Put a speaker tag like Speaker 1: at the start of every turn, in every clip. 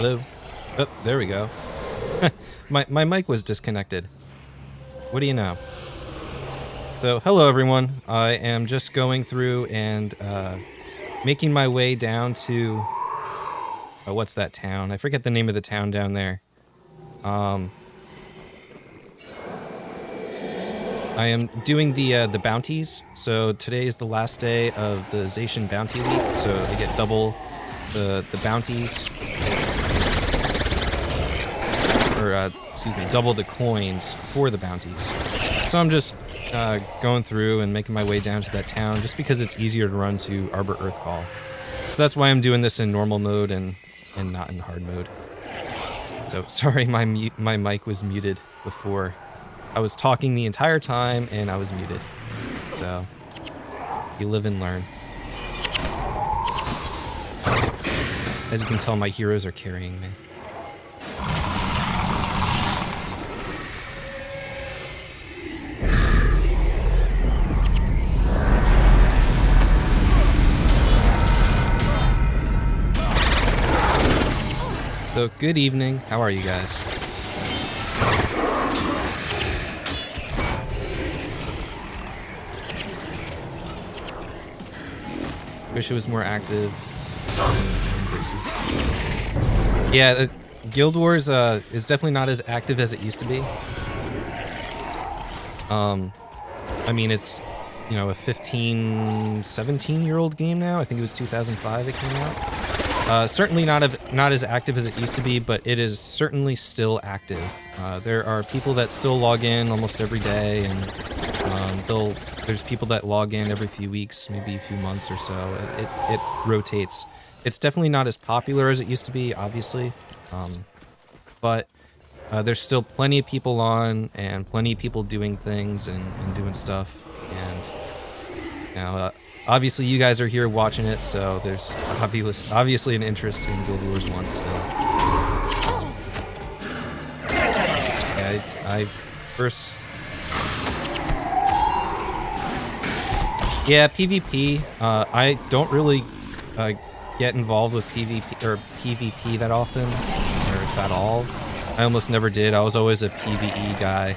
Speaker 1: Hello? Oh, there we go. my mic was disconnected. What do you know? So, hello everyone. I am just going through and making my way down to... Oh, what's that town? I forget the name of the town down there. I am doing the bounties. So today is the last day of the Zaishen bounty week. So I get double the bounties. Or, excuse me, double the coins for the bounties. So I'm just going through and making my way down to that town just because it's easier to run to Arbor Earth Call. So that's why I'm doing this in normal mode and not in hard mode. So sorry, my mic was muted before. I was talking the entire time and I was muted. So you live and learn. As you can tell, my heroes are carrying me. So, good evening. How are you guys? Wish it was more active. Yeah, Guild Wars is definitely not as active as it used to be. I mean, it's, you know, a 15, 17-year-old game now. I think it was 2005 it came out. Certainly not as active as it used to be, but it is certainly still active. There are people that still log in almost every day, and there's people that log in every few weeks, maybe a few months or so. It rotates. It's definitely not as popular as it used to be, obviously, but there's still plenty of people on and plenty of people doing things and doing stuff. And you know, obviously, you guys are here watching it, so there's obviously an interest in Guild Wars 1 still. Yeah, I first... Yeah, PvP. I don't really get involved with PvP that often, or if at all. I almost never did. I was always a PvE guy.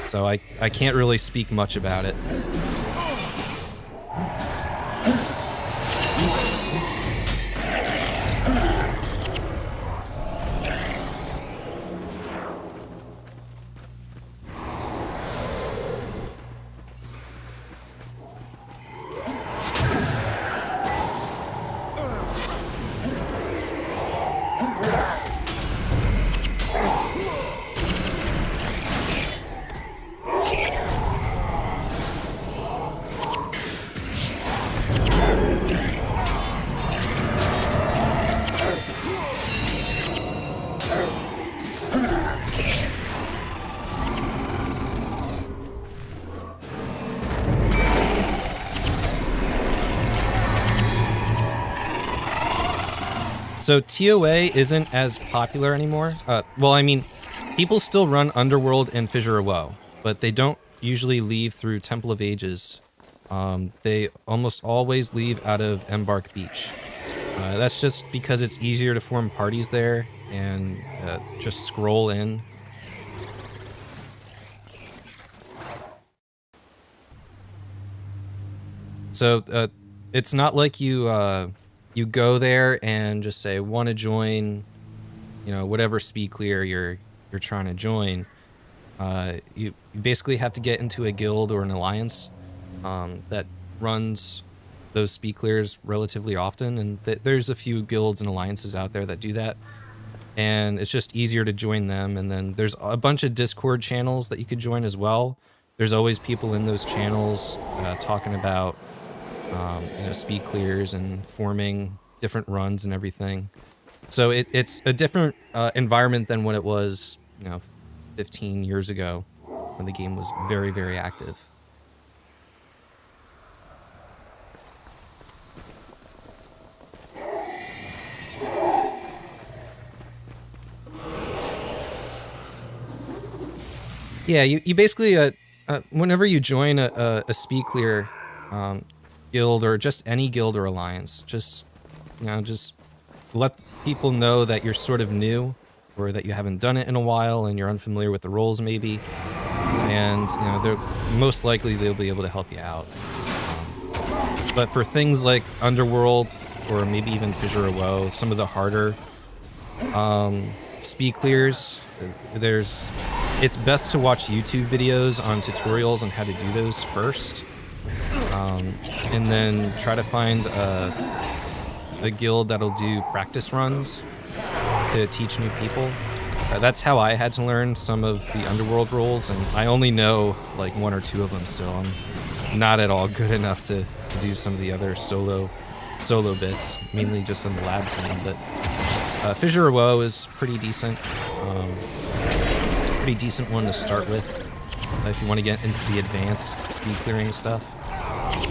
Speaker 1: So I can't really speak much about it. So TOA isn't as popular anymore. Well, I mean, people still run Underworld and Fissure of Woe, but they don't usually leave through Temple of Ages. They almost always leave out of Embark Beach. That's just because it's easier to form parties there and just scroll in. So it's not like you go there and just say, want to join, you know, whatever speed clear you're trying to join. You basically have to get into a guild or an alliance that runs those speed clears relatively often, and there's a few guilds and alliances out there that do that, and it's just easier to join them. And then there's a bunch of Discord channels that you could join as well. There's always people in those channels talking about you know, speed clears and forming different runs and everything. So it's a different environment than what it was, you know, 15 years ago when the game was very, very active. Yeah, you basically, whenever you join a speed clear guild or just any guild or alliance, just, you know, just let people know that you're sort of new, or that you haven't done it in a while and you're unfamiliar with the roles maybe. And, you know, they're most likely they'll be able to help you out. But for things like Underworld, or maybe even Fissure of Woe, some of the harder speed clears, it's best to watch YouTube videos on tutorials on how to do those first. And then try to find a guild that'll do practice runs to teach new people. That's how I had to learn some of the Underworld roles, and I only know like 1 or 2 of them still. I'm not at all good enough to do some of the other solo bits, mainly just in the lab team. But Fissure of Woe is pretty decent. Pretty decent one to start with if you want to get into the advanced speed clearing stuff.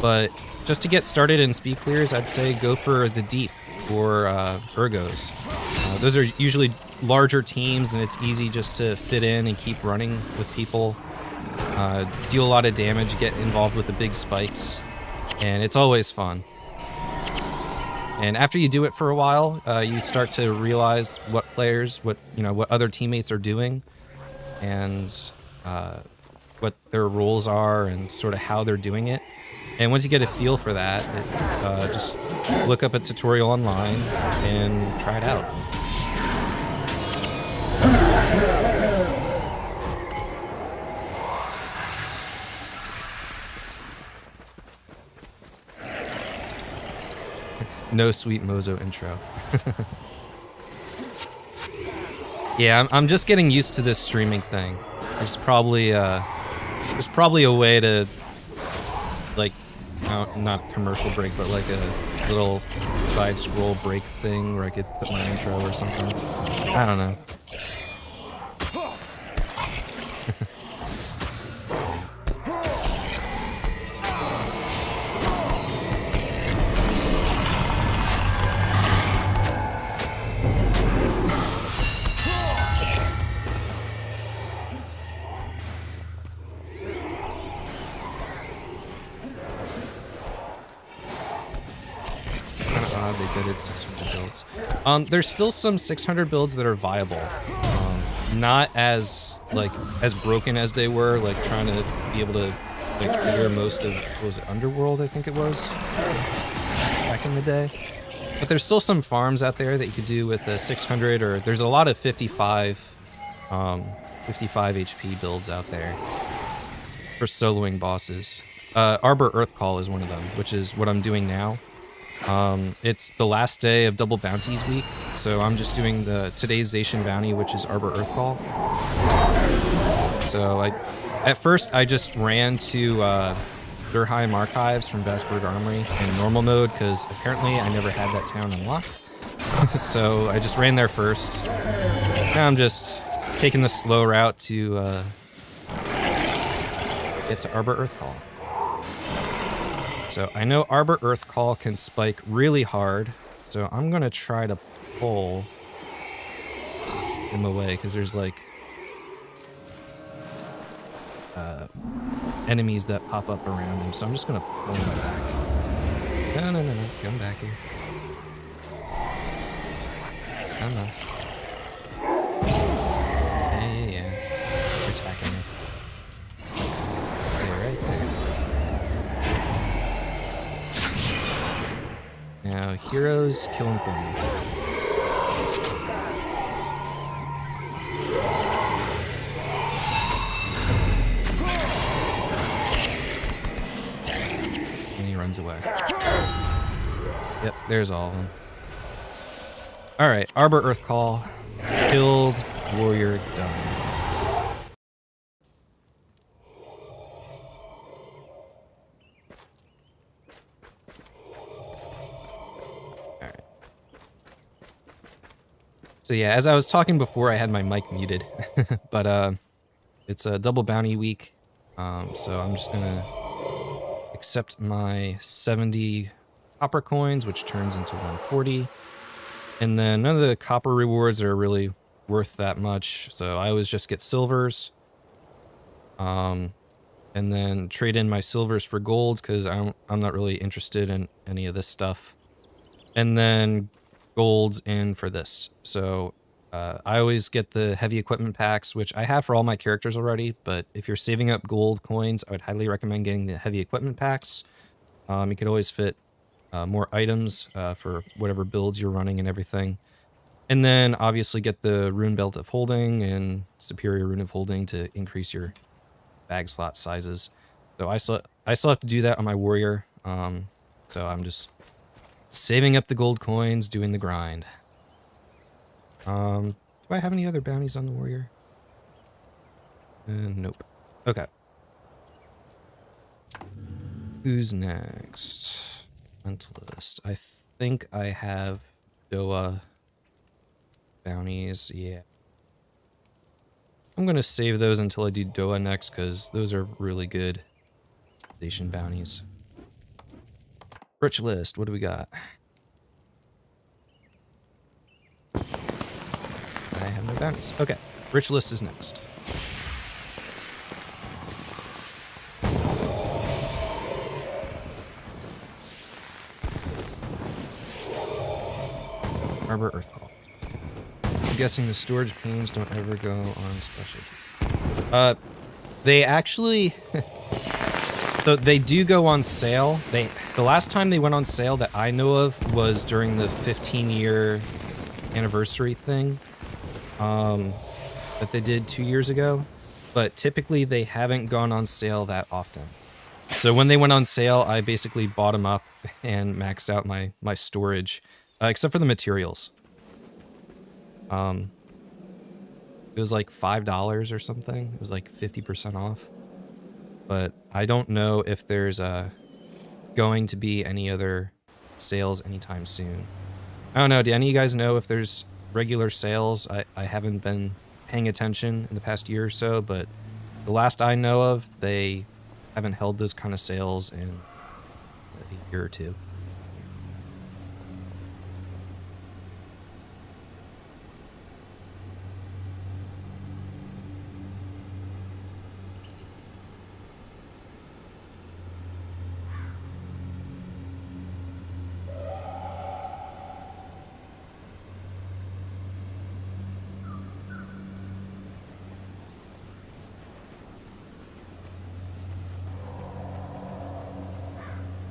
Speaker 1: But just to get started in speed clears, I'd say go for the Deep or Ergos. Those are usually larger teams, and it's easy just to fit in and keep running with people. Deal a lot of damage, get involved with the big spikes, and it's always fun. And after you do it for a while, you start to realize what other teammates are doing, and what their roles are, and sort of how they're doing it. And once you get a feel for that, just look up a tutorial online and try it out. No sweet Mozo intro. Yeah, I'm just getting used to this streaming thing. There's probably a way to, like, not commercial break, but like a little side scroll break thing where I could put my intro or something. I don't know. They did 600 builds. There's still some 600 builds that are viable. Not as broken as they were, like trying to be able to like clear most of, what was it, Underworld, I think it was, back in the day. But there's still some farms out there that you could do with the 600, or there's a lot of 55 HP builds out there for soloing bosses. Arbor Earth Call is one of them, which is what I'm doing now. It's the last day of Double Bounties week, so I'm just doing today's Zaishen bounty, which is Arbor Earth Call. So at first I just ran to Durheim Archives from Vesperg Armory in normal mode, because apparently I never had that town unlocked. So I just ran there first. Now I'm just taking the slow route to get to Arbor Earth Call. So I know Arbor Earth Call can spike really hard, so I'm gonna try to pull him away, because there's like enemies that pop up around him, so I'm just gonna pull him back. No, come back here. Come on. Yeah. You're attacking me. Stay right there. Now, heroes, kill him for me. And he runs away. Yep, there's all of them. Alright, Arbor Earth Call. Killed, warrior done. So yeah, as I was talking before, I had my mic muted, but it's a double bounty week, so I'm just gonna accept my 70 copper coins, which turns into 140, and then none of the copper rewards are really worth that much, so I always just get silvers, and then trade in my silvers for golds, because I'm not really interested in any of this stuff, and then golds in for this. So I always get the heavy equipment packs, which I have for all my characters already, but if you're saving up gold coins, I would highly recommend getting the heavy equipment packs. You could always fit more items for whatever builds you're running and everything. And then obviously get the rune belt of holding and superior rune of holding to increase your bag slot sizes. So I still have to do that on my warrior. So I'm just saving up the gold coins, doing the grind. Do I have any other bounties on the warrior? Nope. Okay. Who's next? Mentalist. I think I have Doa bounties. Yeah. I'm gonna save those until I do Doa next, because those are really good Zaishen bounties. Rich list, what do we got? I have no bounties. Okay, rich list is next. Arbor Earth Call. I'm guessing the storage panes don't ever go on specialty. They actually... So they do go on sale. The last time they went on sale that I know of was during the 15-year anniversary thing that they did 2 years ago. But typically they haven't gone on sale that often. So when they went on sale, I basically bought them up and maxed out my storage, except for the materials. It was like $5 or something. It was like 50% off. But I don't know if there's going to be any other sales anytime soon. I don't know. Do any of you guys know if there's regular sales? I haven't been paying attention in the past year or so, but the last I know of, they haven't held those kind of sales in a year or two.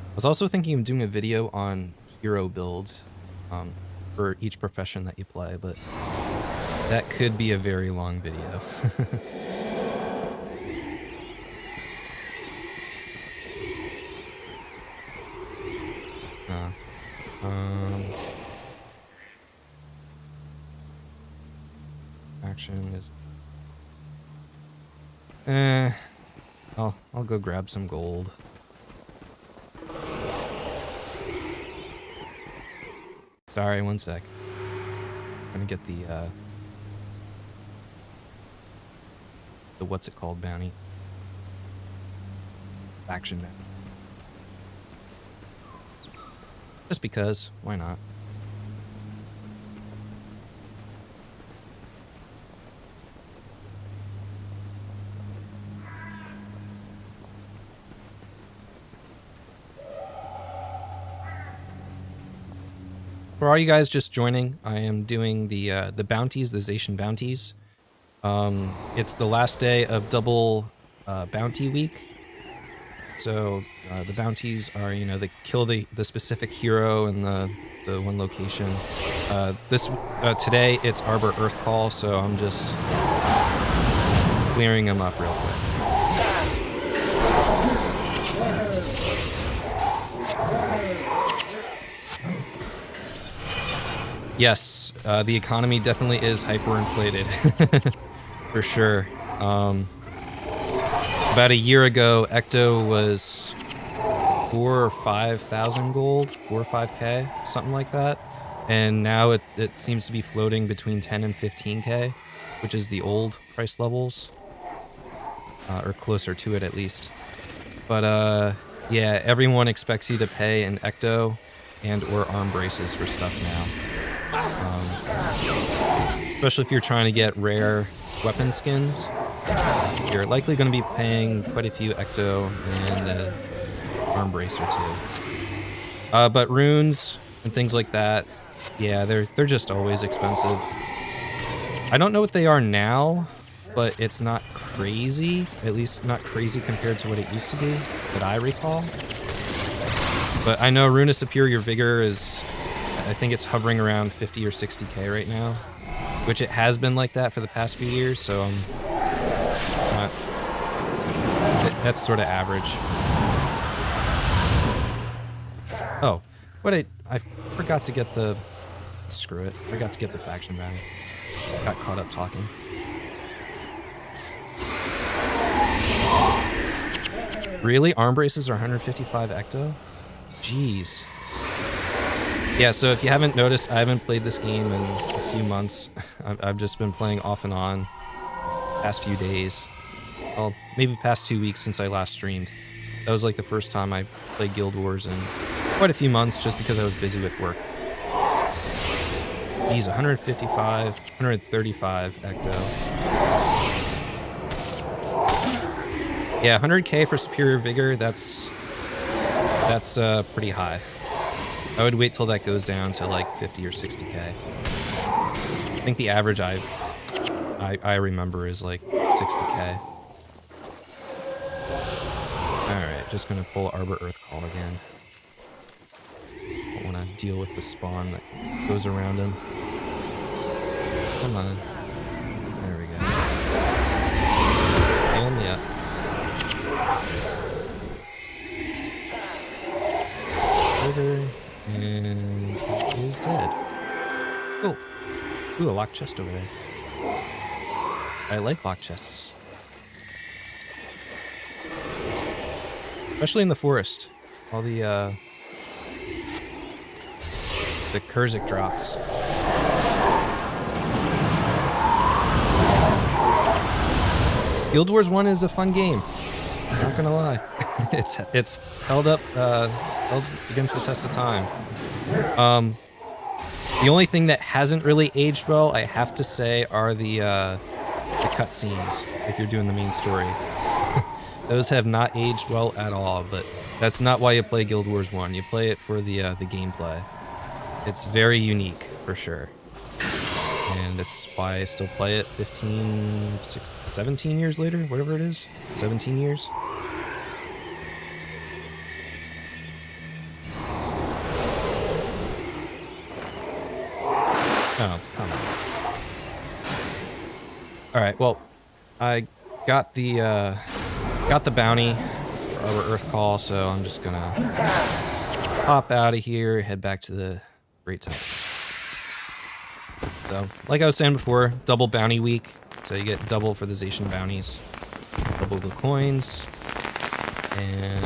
Speaker 1: I was also thinking of doing a video on hero builds for each profession that you play, but that could be a very long video. Action is... I'll go grab some gold. Sorry, one sec. I'm gonna get the what's it called bounty. Action bounty. Just because, why not? For all you guys just joining, I am doing the bounties, the Zaishen bounties. It's the last day of double bounty week. So the bounties are, you know, they kill the specific hero in the one location. Today it's Arbor Earth Call, so I'm just clearing them up real quick. Yes, the economy definitely is hyperinflated, for sure. About a year ago, Ecto was 4,000 or 5,000 gold, 4 or 5k, something like that. And now it seems to be floating between 10 and 15k, which is the old price levels, or closer to it at least. But yeah, everyone expects you to pay an Ecto and or arm braces for stuff now. Especially if you're trying to get rare weapon skins, you're likely going to be paying quite a few Ecto and an arm brace or two. But runes and things like that, Yeah, they're just always expensive. I don't know what they are now, but it's not crazy. At least not crazy compared to what it used to be, that I recall. But I know Runa Superior Vigor is, I think it's hovering around 50 or 60k right now, which it has been like that for the past few years, so that's sort of average. Oh, what I forgot to get the, screw it, forgot to get the faction bounty. Got caught up talking. Really? Arm braces are 155 ecto? Jeez. Yeah, so if you haven't noticed, I haven't played this game in a few months. I've just been playing off and on past few days. Well, maybe past 2 weeks since I last streamed. That was like the first time I played Guild Wars in quite a few months just because I was busy with work. Geez, 155, 135 ecto. Yeah, 100k for Superior Vigor, that's pretty high. I would wait till that goes down to like 50 or 60k. I think the average I remember is like 60k. Alright, just gonna pull Arbor Earth Call again. Don't wanna deal with the spawn that goes around him. Come on. There we go. And yeah. And he is dead. Oh. Ooh, a locked chest over there. I like locked chests. Especially in the forest. All the Kurzik drops. Guild Wars 1 is a fun game. I'm not gonna lie. It's held up held against the test of time. The only thing that hasn't really aged well, I have to say, are the cutscenes, if you're doing the main story. Those have not aged well at all, but that's not why you play Guild Wars 1. You play it for the gameplay. It's very unique, for sure. And it's why I still play it 15, 16, 17 years later, whatever it is. 17 years. Oh, come on. Alright, well, I got the bounty for Arbor Earth Call, so I'm just gonna hop out of here, head back to the Great Temple. So, like I was saying before, double bounty week, so you get double for the Zaishen bounties, double the coins, and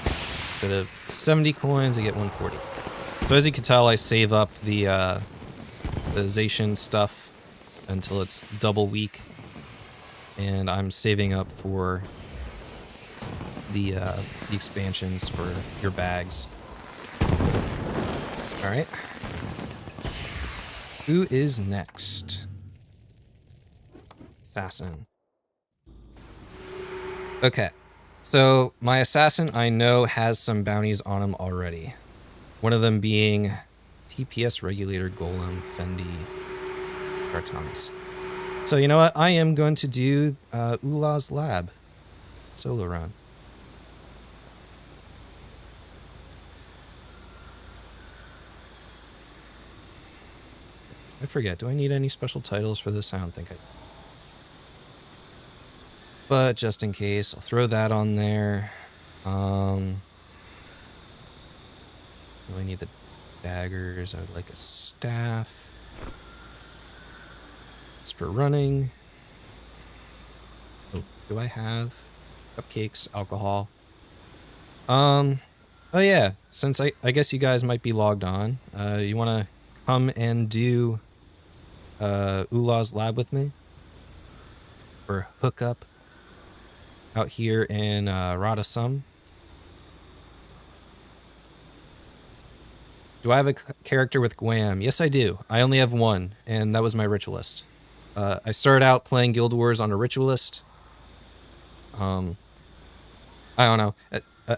Speaker 1: instead of 70 coins, I get 140. So as you can tell, I save up the Zaishen stuff until it's double week, and I'm saving up for the expansions for your bags. All right. Who is next? Assassin. Okay. So my assassin I know has some bounties on him already. One of them being TPS Regulator Golem Fendi Cartonis. So you know what? I am going to do Oola's Lab solo run. I forget, do I need any special titles for this? I don't think I do. But just in case, I'll throw that on there. Really need the daggers. I would like a staff. It's for running. Oh, do I have cupcakes, alcohol? Oh yeah, since I guess you guys might be logged on. You want to come and do Oola's Lab with me? Or hook up out here in Radasum. Do I have a character with Guam? Yes, I do. I only have one, and that was my Ritualist. I started out playing Guild Wars on a Ritualist. I don't know.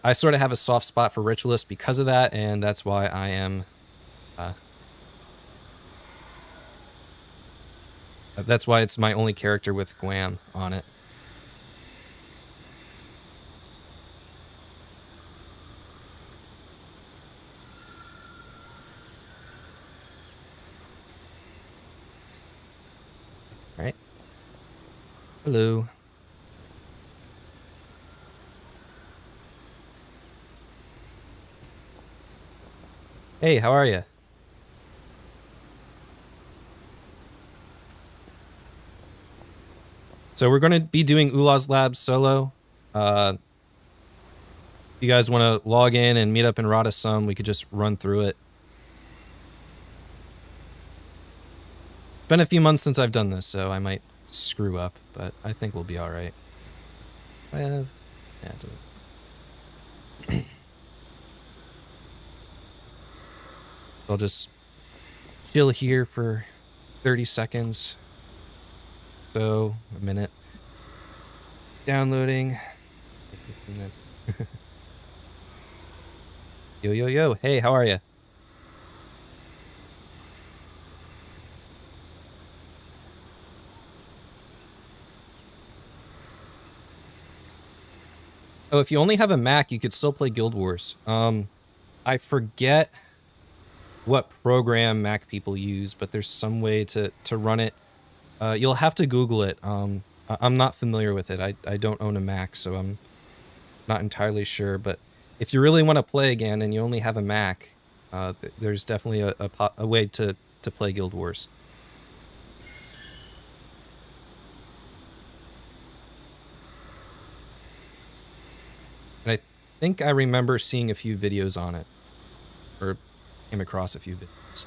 Speaker 1: I sort of have a soft spot for Ritualist because of that, and that's why I am That's why it's my only character with Guam on it. All right. Hello. Hey, how are you? So we're going to be doing Oola's Lab solo. If you guys want to log in and meet up in Rada some, we could just run through it. It's been a few months since I've done this, so I might screw up, but I think we'll be all right. I have... Yeah, it doesn't... I'll just chill here for 30 seconds. So, a minute. Downloading. 15 minutes. Yo, yo, yo. Hey, how are you? Oh, if you only have a Mac, you could still play Guild Wars. I forget what program Mac people use, but there's some way to run it. You'll have to Google it. I'm not familiar with it. I don't own a Mac, so I'm not entirely sure. But if you really want to play again and you only have a Mac, there's definitely a way to play Guild Wars. And I think I remember seeing a few videos on it, or came across a few videos.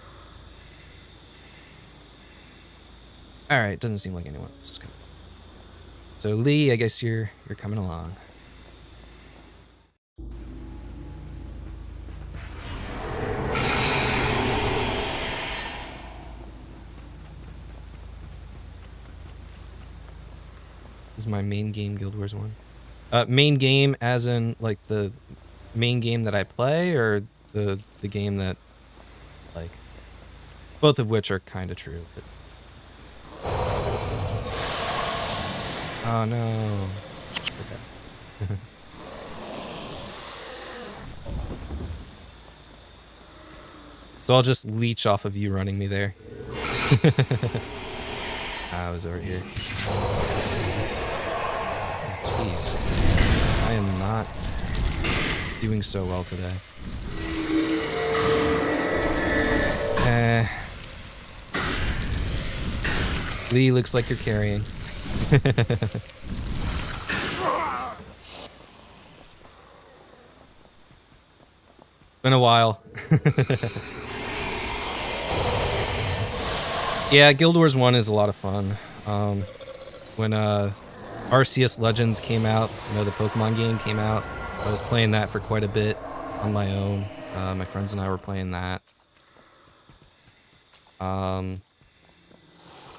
Speaker 1: All right, doesn't seem like anyone else is coming. So Lee, I guess you're coming along. This is my main game, Guild Wars 1. Main game as in like the main game that I play, or the game that, like, both of which are kind of true. But... Oh no. Okay. So I'll just leech off of you running me there. I was over here. Jeez. I am not doing so well today. Lee, looks like you're carrying. Been a while. Yeah, Guild Wars 1 is a lot of fun. When Arceus Legends came out, you know, the Pokemon game came out, I was playing that for quite a bit on my own. My friends and I were playing that.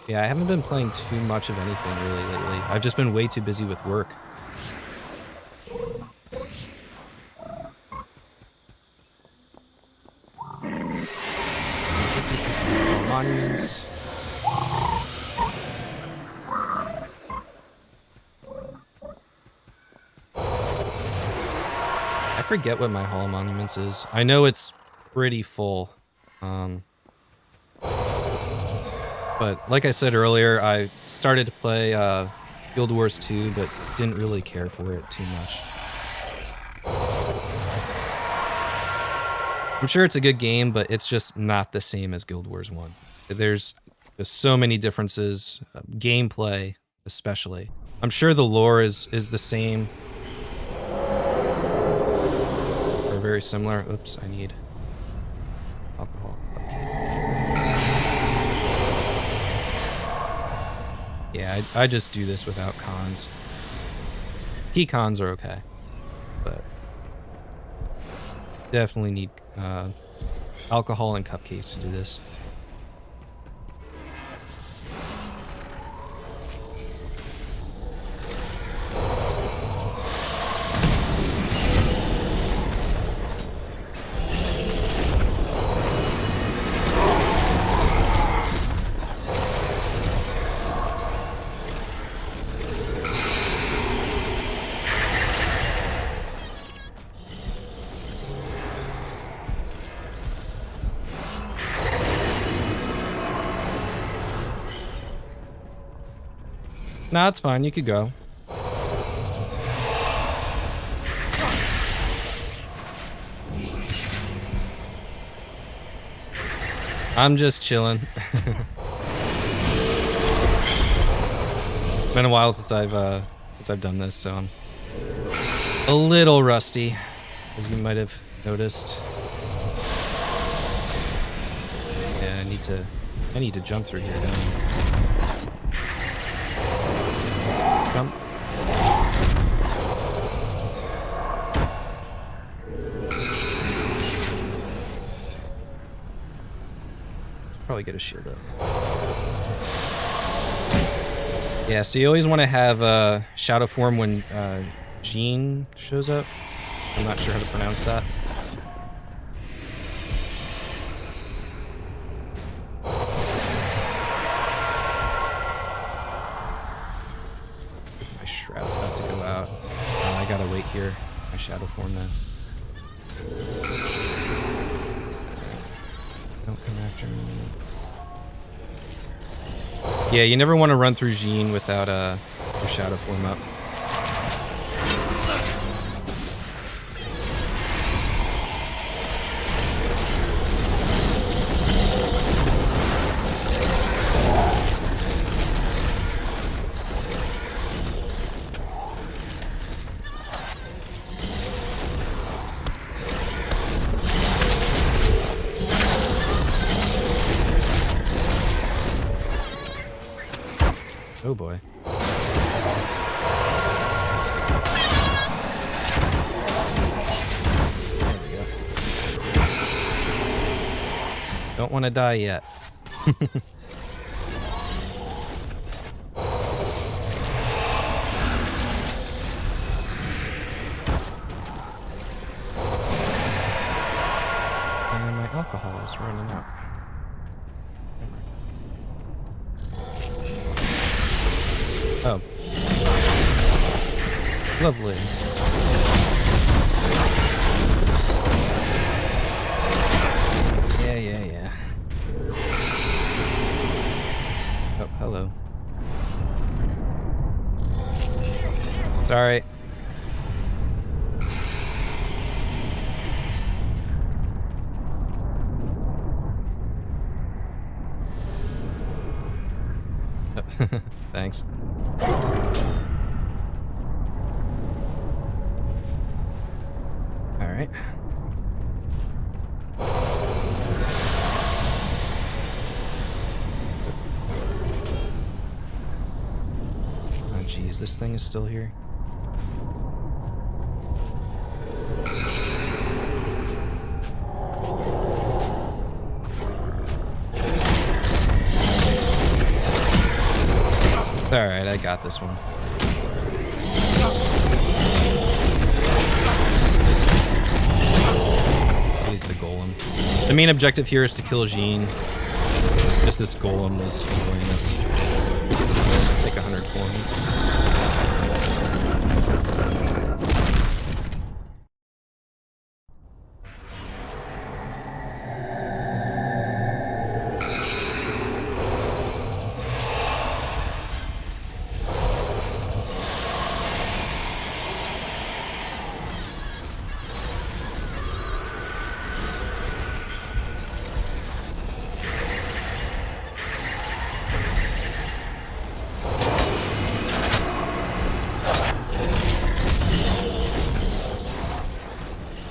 Speaker 1: Yeah, I haven't been playing too much of anything really lately. I've just been way too busy with work. Monuments. I forget what my Hall of Monuments is. I know it's pretty full. But like I said earlier, I started to play Guild Wars 2, but didn't really care for it too much. I'm sure it's a good game, but it's just not the same as Guild Wars 1. There's just so many differences, gameplay especially. I'm sure the lore is the same, or very similar. Oops, I need alcohol. Okay. Yeah, I just do this without cons. Key cons are okay, but definitely need alcohol and cupcakes to do this. Nah, it's fine. You could go. I'm just chilling. It's been a while since I've done this, so I'm a little rusty, as you might have noticed. Yeah, I need to jump through here. Don't I? Jump. Should probably get a shield up. Yeah, so you always want to have shadow form when Jean shows up. I'm not sure how to pronounce that. My shroud's about to go out. I gotta wait here. My shadow form then. Don't come after me. Yeah, you never want to run through Jean without your shadow form up. Oh boy. There we go. Don't want to die yet. And my alcohol is running out. Oh. Lovely. Yeah. Oh, hello. Sorry. Thanks. All right. Oh, geez, this thing is still here. It's all right. I got this one. The golem. The main objective here is to kill Jean. Just this golem was doing this. Take 100 coin.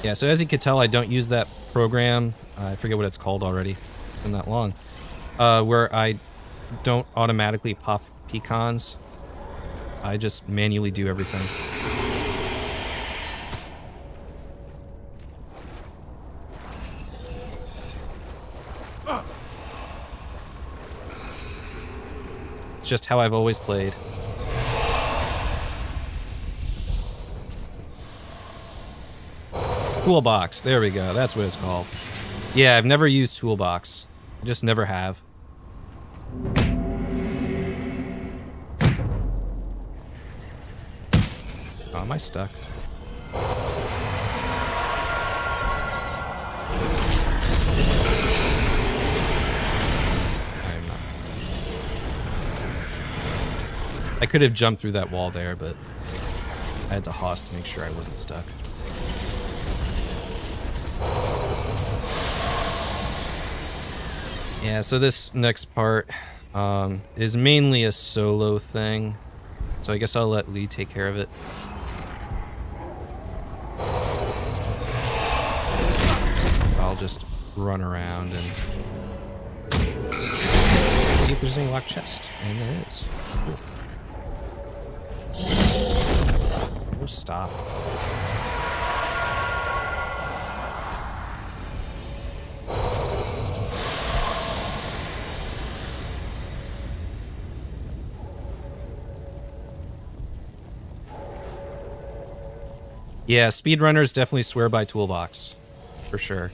Speaker 1: Yeah, so as you could tell, I don't use that program. I forget what it's called already. It's been that long. Where I don't automatically pop pecans. I just manually do everything. It's just how I've always played. Toolbox, there we go, that's what it's called. Yeah, I've never used Toolbox. I just never have. Oh, am I stuck? I am not stuck. I could have jumped through that wall there, but I had to hoss to make sure I wasn't stuck. Yeah, so this next part is mainly a solo thing. So I guess I'll let Lee take care of it. I'll just run around and see if there's any locked chest. And there is. Cool. Oh, stop. Yeah, speedrunners definitely swear by toolbox. For sure.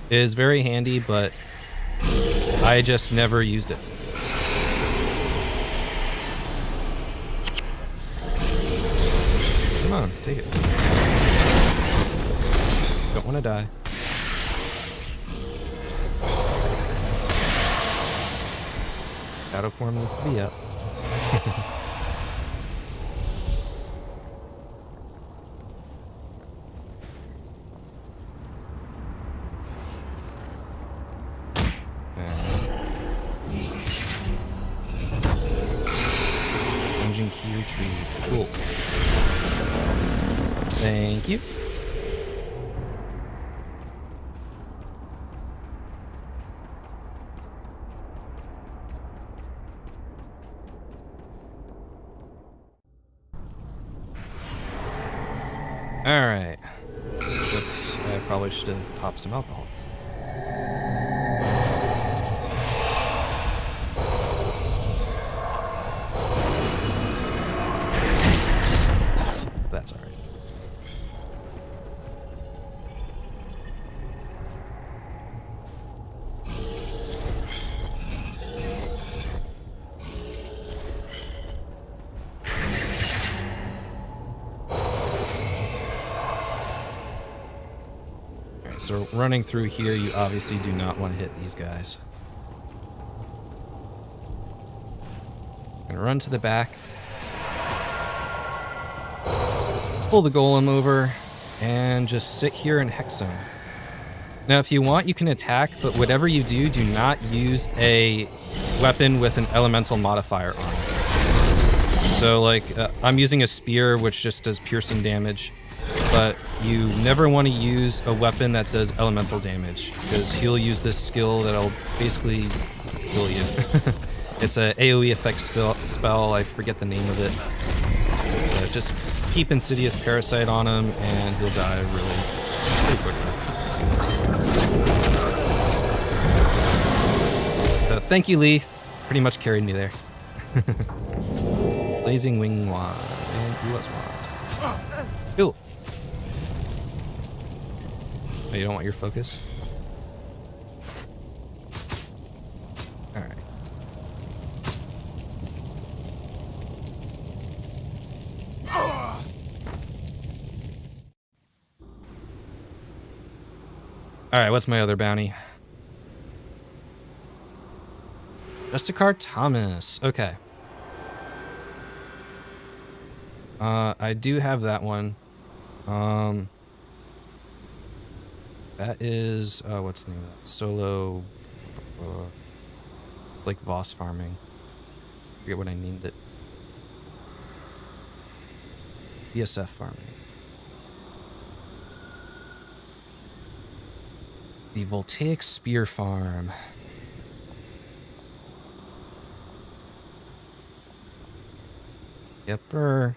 Speaker 1: It is very handy, but I just never used it. Come on, take it. Don't want to die. Shadow form needs to be up. Dungeon key retrieved. Cool. Thank you. Alright. Whoops, I probably should have popped some alcohol. That's alright. So running through here, you obviously do not want to hit these guys. Gonna run to the back. Pull the golem over and just sit here and hex him. Now if you want, you can attack, but whatever you do, do not use a weapon with an elemental modifier on it. So like, I'm using a spear which just does piercing damage. But you never want to use a weapon that does elemental damage, because he'll use this skill that'll basically kill you. It's a AoE effect spell, I forget the name of it. Just keep Insidious Parasite on him and he'll die pretty quickly. So thank you, Lee. Pretty much carried me there. Blazing Wing Wand and Oola's Wand. Cool. Oh, you don't want your focus? Alright. Alright, what's my other bounty? Justicar Thomas. Okay. I do have that one. That is, what's the name of that? Solo, it's like Voss farming. I forget what I named it. BSF farming. The Voltaic Spear Farm. Yepper.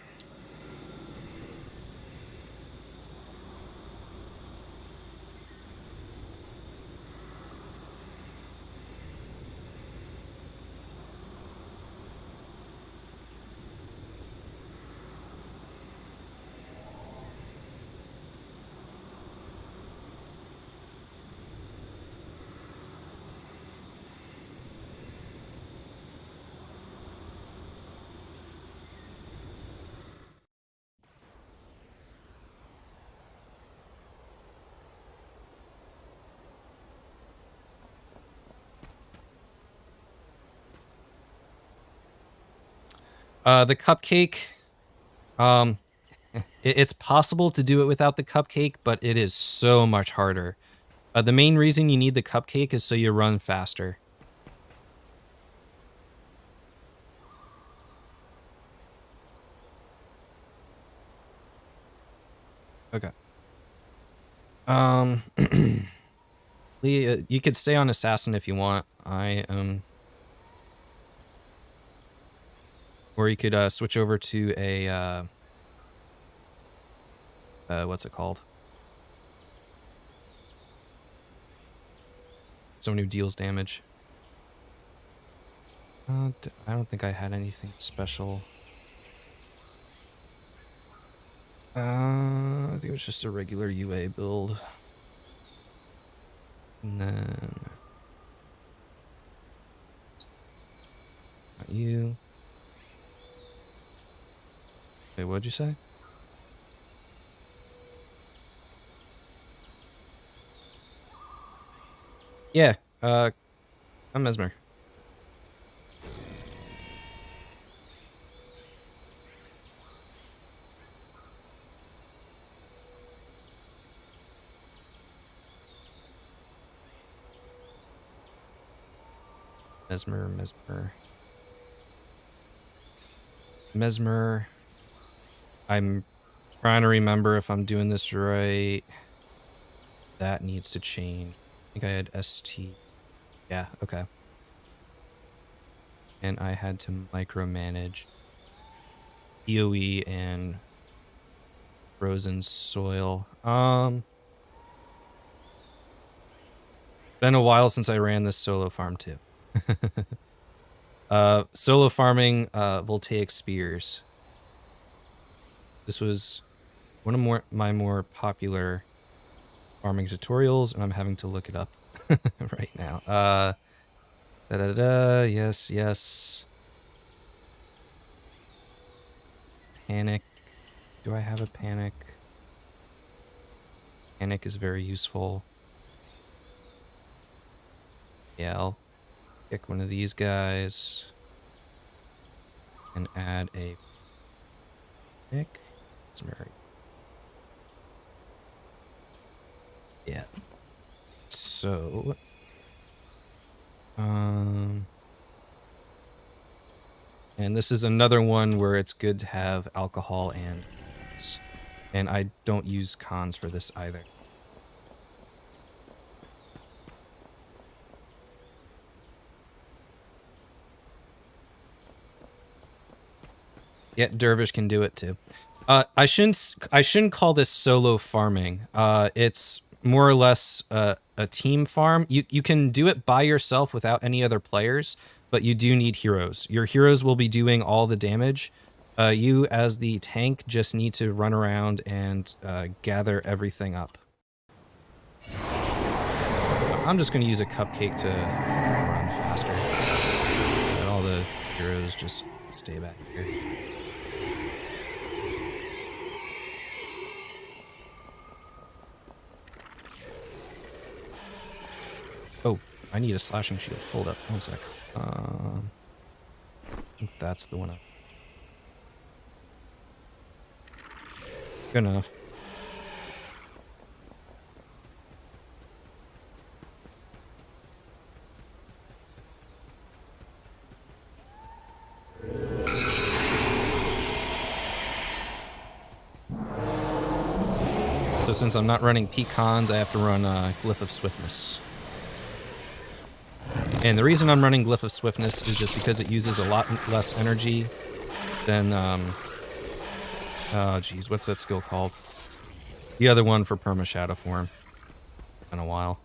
Speaker 1: The cupcake, um, it's possible to do it without the cupcake, but it is so much harder. The main reason you need the cupcake is so you run faster. Okay. Lee, you could stay on assassin if you want. Or you could switch over to a what's it called? Someone who deals damage. I don't think I had anything special. I think it was just a regular UA build. And then... Not you. Wait, what'd you say? Yeah, I'm Mesmer. Mesmer. I'm trying to remember if I'm doing this right. That needs to change. I think I had ST. Yeah, okay. And I had to micromanage EOE and frozen soil. Been a while since I ran this solo farm too. Solo farming Voltaic spears. This was one of my more popular farming tutorials, and I'm having to look it up right now. Yes. Panic. Do I have a panic? Panic is very useful. Yeah, I'll pick one of these guys and add a pick. It's Mary. Yeah. So, and this is another one where it's good to have alcohol and I don't use cons for this either. Yeah, Dervish can do it too. I shouldn't call this solo farming. It's more or less a team farm. You can do it by yourself without any other players, but you do need heroes. Your heroes will be doing all the damage. You as the tank just need to run around and gather everything up. I'm just gonna use a cupcake to run faster. And all the heroes just stay back here. Oh, I need a slashing shield. Hold up, one sec. I think that's the one up. Good enough. So since I'm not running pecans, I have to run Glyph of Swiftness. And the reason I'm running Glyph of Swiftness is just because it uses a lot less energy than, oh geez, what's that skill called? The other one for Perma Shadow Form. Been a while.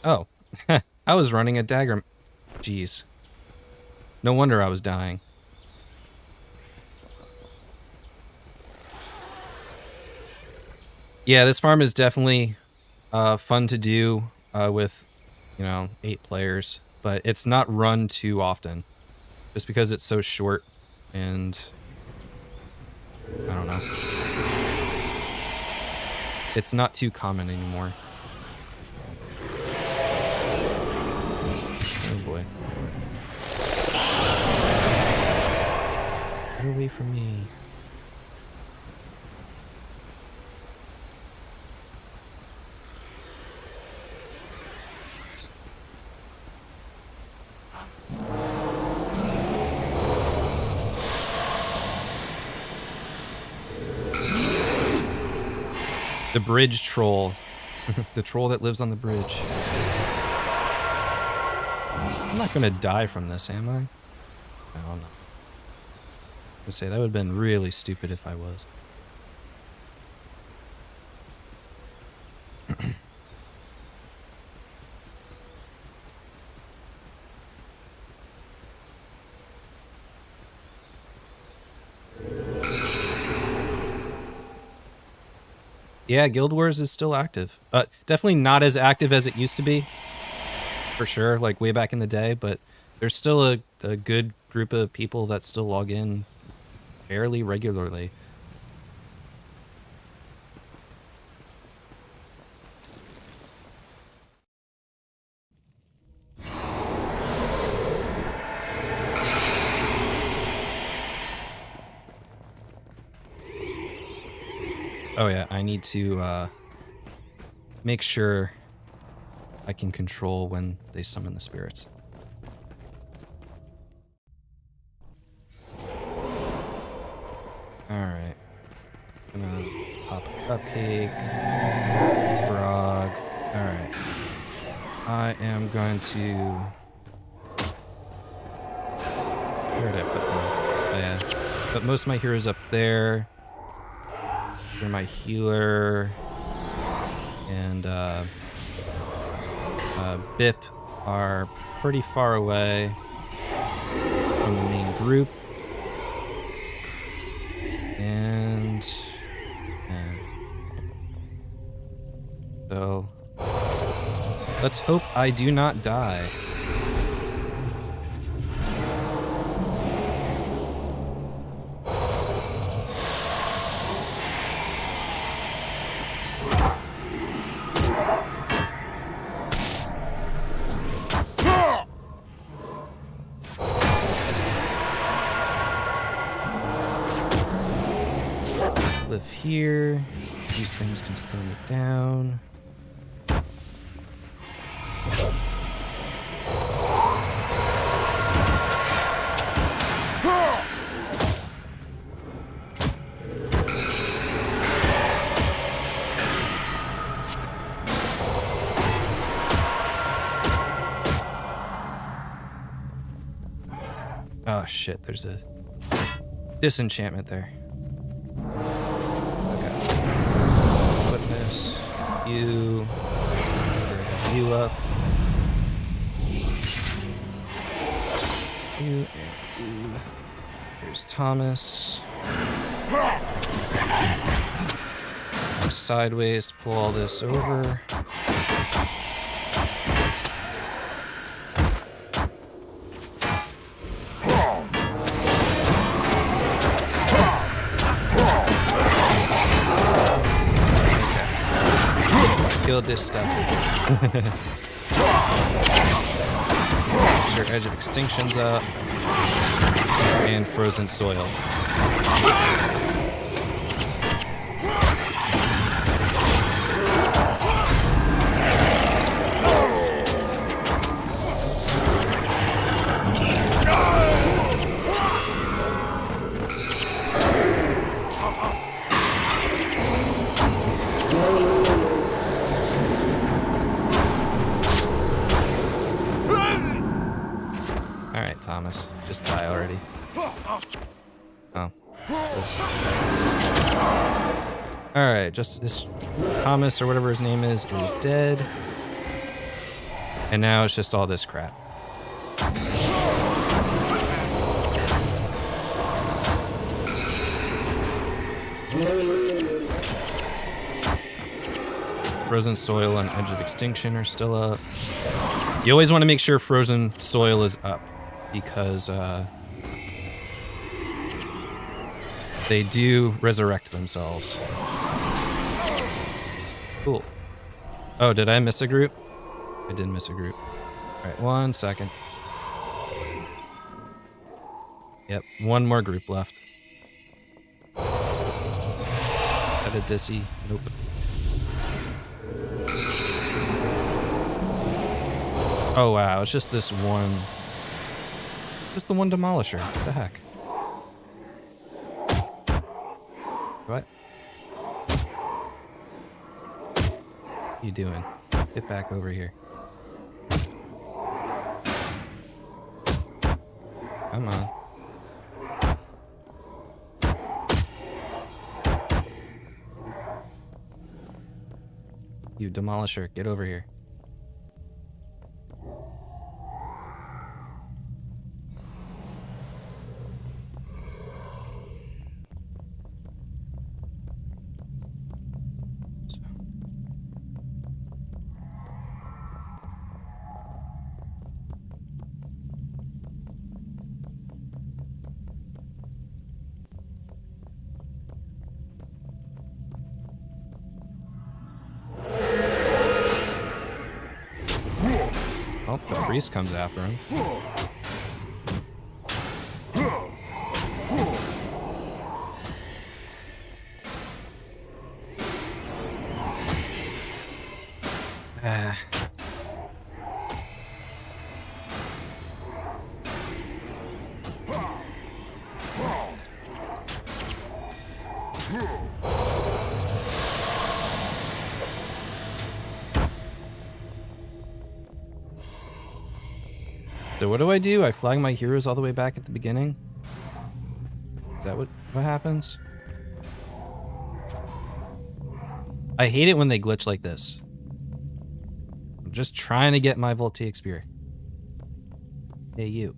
Speaker 1: Oh, I was running a dagger. Jeez. No wonder I was dying. Yeah, this farm is definitely fun to do with, 8 players, but it's not run too often, just because it's so short, and I don't know. It's not too common anymore. Oh boy. Get away from me. The bridge troll. The troll that lives on the bridge. I'm not gonna die from this, am I? No, I'm not. I say that would have been really stupid if I was. Yeah, Guild Wars is still active. Definitely not as active as it used to be, for sure, like way back in the day, but there's still a good group of people that still log in fairly regularly. Oh yeah, I need to make sure I can control when they summon the spirits. Alright. Gonna pop a cupcake. Frog. Alright. I am going to... Where did I put them? Oh yeah. Put most of my heroes up there. You're my healer. And Bip are pretty far away from the main group. And so let's hope I do not die. Live here. These things can slow me down. Oh shit, there's a disenchantment there. You up. You and you. Here's Thomas. Go sideways to pull all this over. Killed this stuff. Make sure Edge of Extinction's up. And Frozen Soil. Thomas, just die already. Oh, what's this? Alright, just this Thomas or whatever his name is dead. And now it's just all this crap. Frozen Soil and Edge of Extinction are still up. You always want to make sure Frozen Soil is up, because they do resurrect themselves. Cool. Oh, did I miss a group? I did miss a group. Alright, 1 second. Yep, one more group left. Got a Dissy. Nope. Oh wow, it's just this one. Just the one demolisher. What the heck? What? What are you doing? Get back over here. Come on. You demolisher, get over here. Oh, the priest comes after him. Ah. So what do? I flag my heroes all the way back at the beginning? Is that what happens? I hate it when they glitch like this. I'm just trying to get my Voltaic spear. Hey you.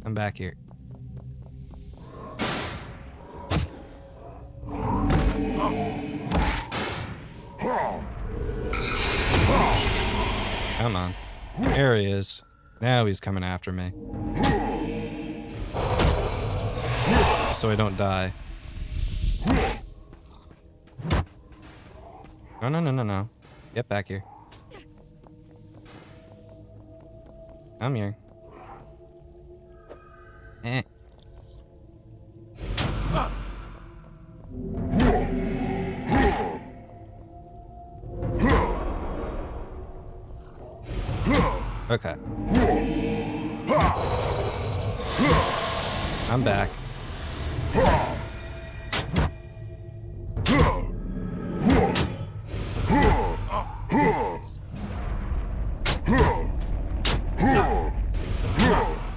Speaker 1: Come back here. Come on. There he is. Now he's coming after me. So I don't die. No, no, no, no, no. Get back here. Come here. Eh. Okay. I'm back.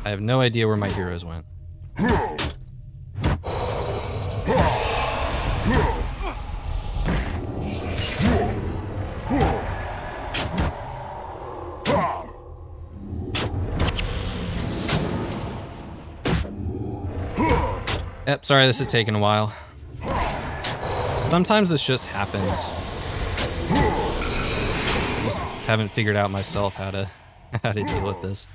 Speaker 1: I have no idea where my heroes went. Yep, sorry this is taking a while. Sometimes this just happens. Just haven't figured out myself how to deal with this.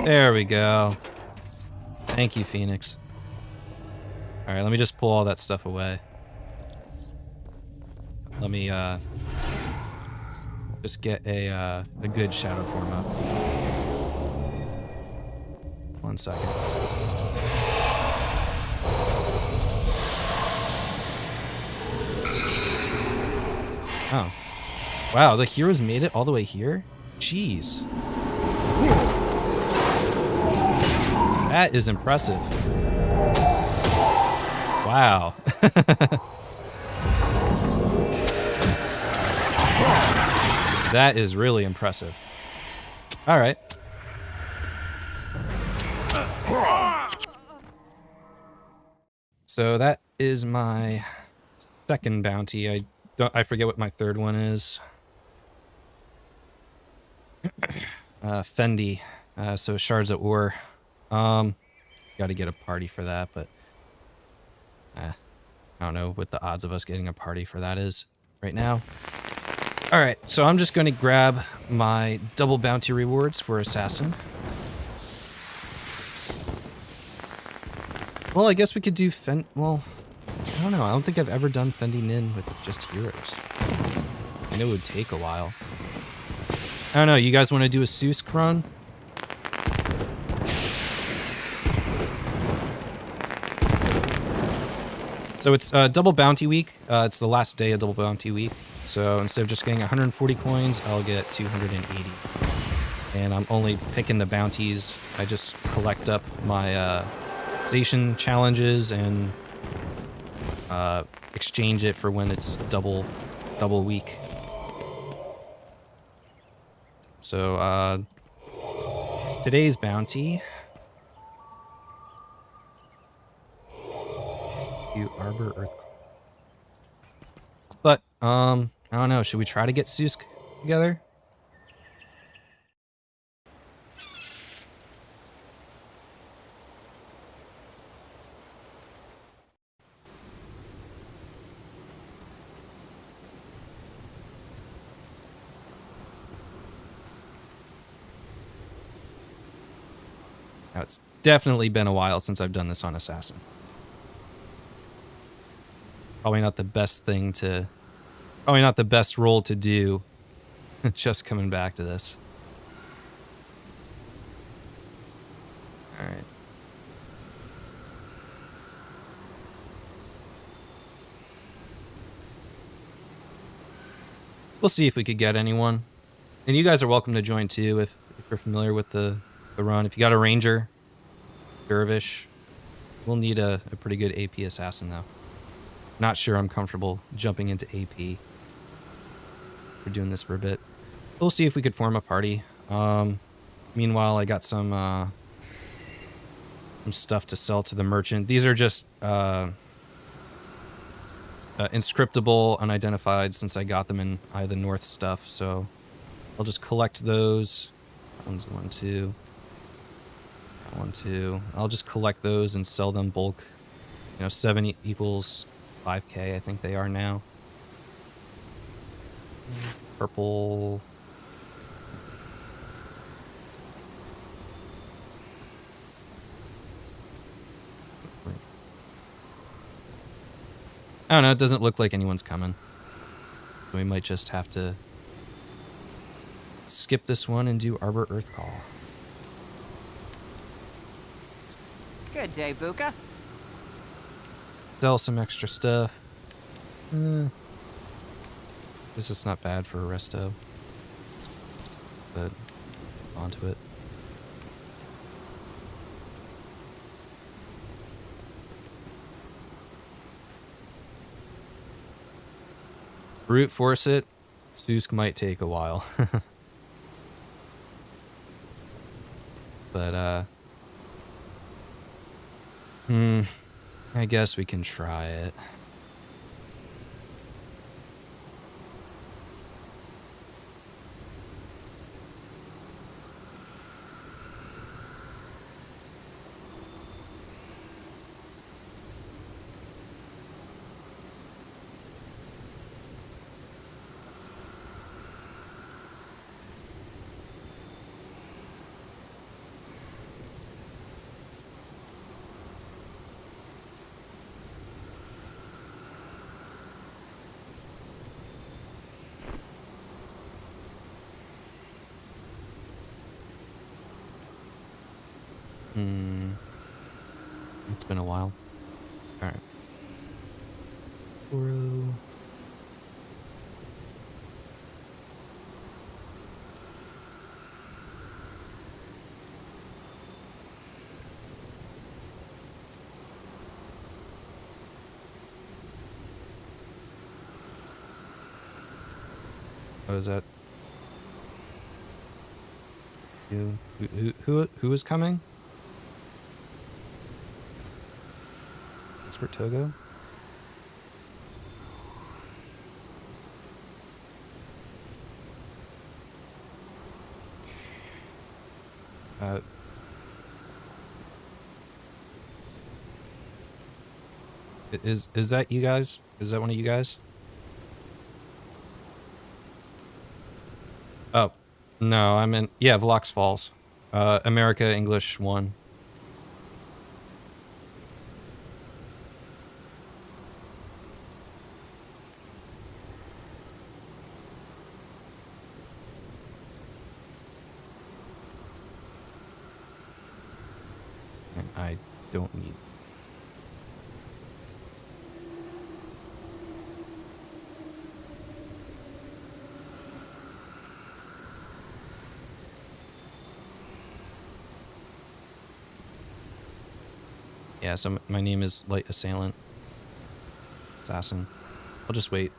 Speaker 1: There we go. Thank you, Phoenix. Alright, let me just pull all that stuff away. Let me just get a good shadow form up. 1 second. Oh. Wow, the heroes made it all the way here? Jeez. That is impressive. Wow. That is really impressive. All right. So that is my second bounty. I forget what my third one is. Fendi. So Shards of War. Got to get a party for that, but I don't know what the odds of us getting a party for that is right now. All right, so I'm just going to grab my double bounty rewards for Assassin. Well, I guess we could do well, don't know. I don't think I've ever done Fending In with just heroes. I know it would take a while. I don't know. You guys want to do a Susk run? So it's double bounty week. It's the last day of double bounty week. So instead of just getting 140 coins, I'll get 280. And I'm only picking the bounties. I just collect up my Zaishen challenges and exchange it for when it's double week. So today's bounty. Arbor Earth Call. But I don't know. Should we try to get Susk together? Now, it's definitely been a while since I've done this on Assassin. Probably not the best thing to... Probably not the best role to do. Just coming back to this. Alright. We'll see if we could get anyone. And you guys are welcome to join too if you're familiar with the run. If you got a ranger, dervish, we'll need a pretty good AP assassin though. Not sure I'm comfortable jumping into AP. We're doing this for a bit. We'll see if we could form a party. Meanwhile, I got some stuff to sell to the merchant. These are just inscriptable, unidentified, since I got them in Eye of the North stuff. So I'll just collect those. That one's the 1, 2. That 1, 2. I'll just collect those and sell them bulk. You know, 7 equals 5k, I think they are now. Purple. I don't know, it doesn't look like anyone's coming. So we might just have to skip this one and do Arbor Earth Call.
Speaker 2: Good day, Buka.
Speaker 1: Sell some extra stuff. This is not bad for a resto. But onto it. Brute force it. Susk might take a while. But I guess we can try it. It's been a while. Alright. Oro. Oh, is that you? Who is coming? Expert Togo? Is that you guys? Is that one of you guys? Oh, no, I'm in, yeah, Vlox Falls. America English 1. I don't need. Yeah, so my name is Light Assailant. Assassin. I'll just wait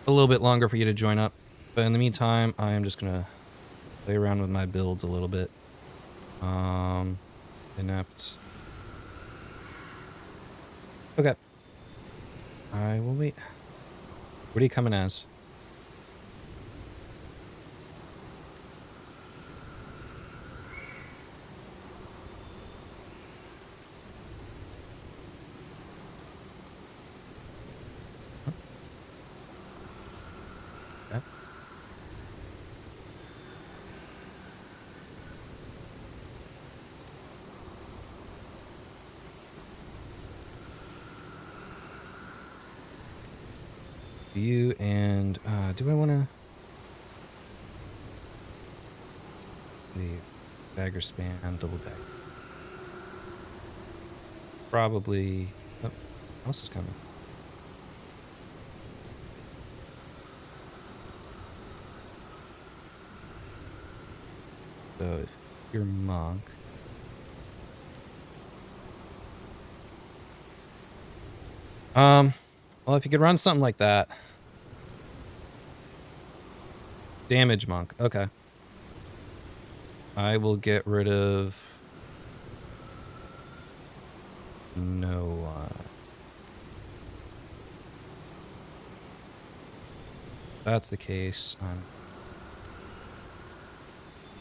Speaker 1: a little bit longer for you to join up. But in the meantime, I am just gonna play around with my builds a little bit. Inept. Okay. I will wait. What are you coming as? Huh? Yep. You and do I want to? Let's see, dagger span, double dagger. Probably. Oh, what else is coming? So if you're monk. Well, if you could run something like that. Damage monk. Okay. I will get rid of no. That's the case.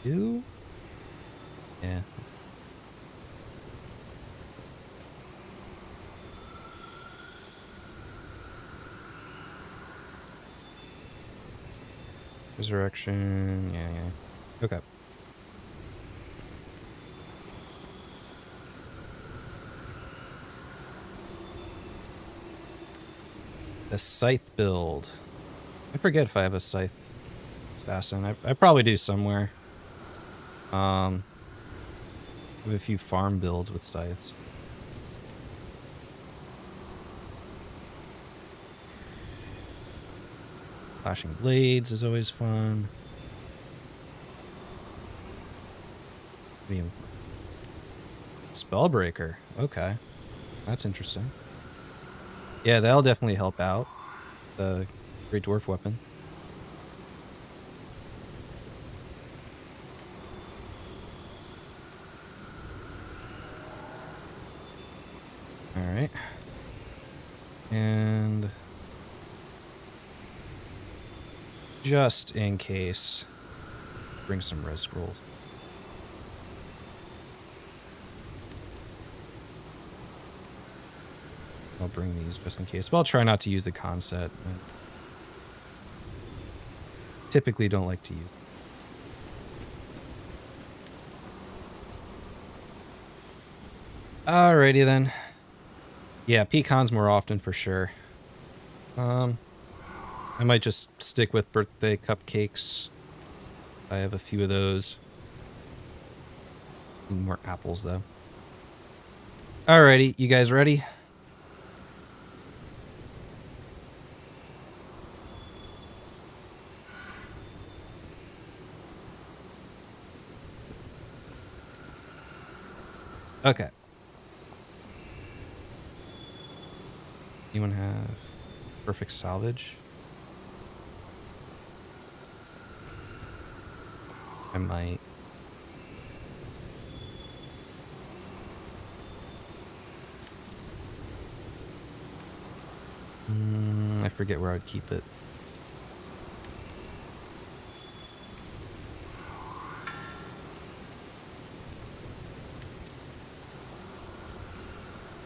Speaker 1: You? Yeah. Resurrection. Yeah, yeah. Okay. The scythe build. I forget if I have a scythe assassin. I probably do somewhere. I have a few farm builds with scythes. Flashing blades is always fun. Spellbreaker. Okay. That's interesting. Yeah, that'll definitely help out. The Great Dwarf weapon. Alright. And just in case, bring some res scrolls. I'll bring these just in case. But I'll try not to use the concept. I typically don't like to use it. Alrighty then. Yeah, pecans more often for sure. I might just stick with birthday cupcakes. I have a few of those. Need more apples though. Alrighty, you guys ready? Okay. Anyone have perfect salvage? I might. I forget where I'd keep it.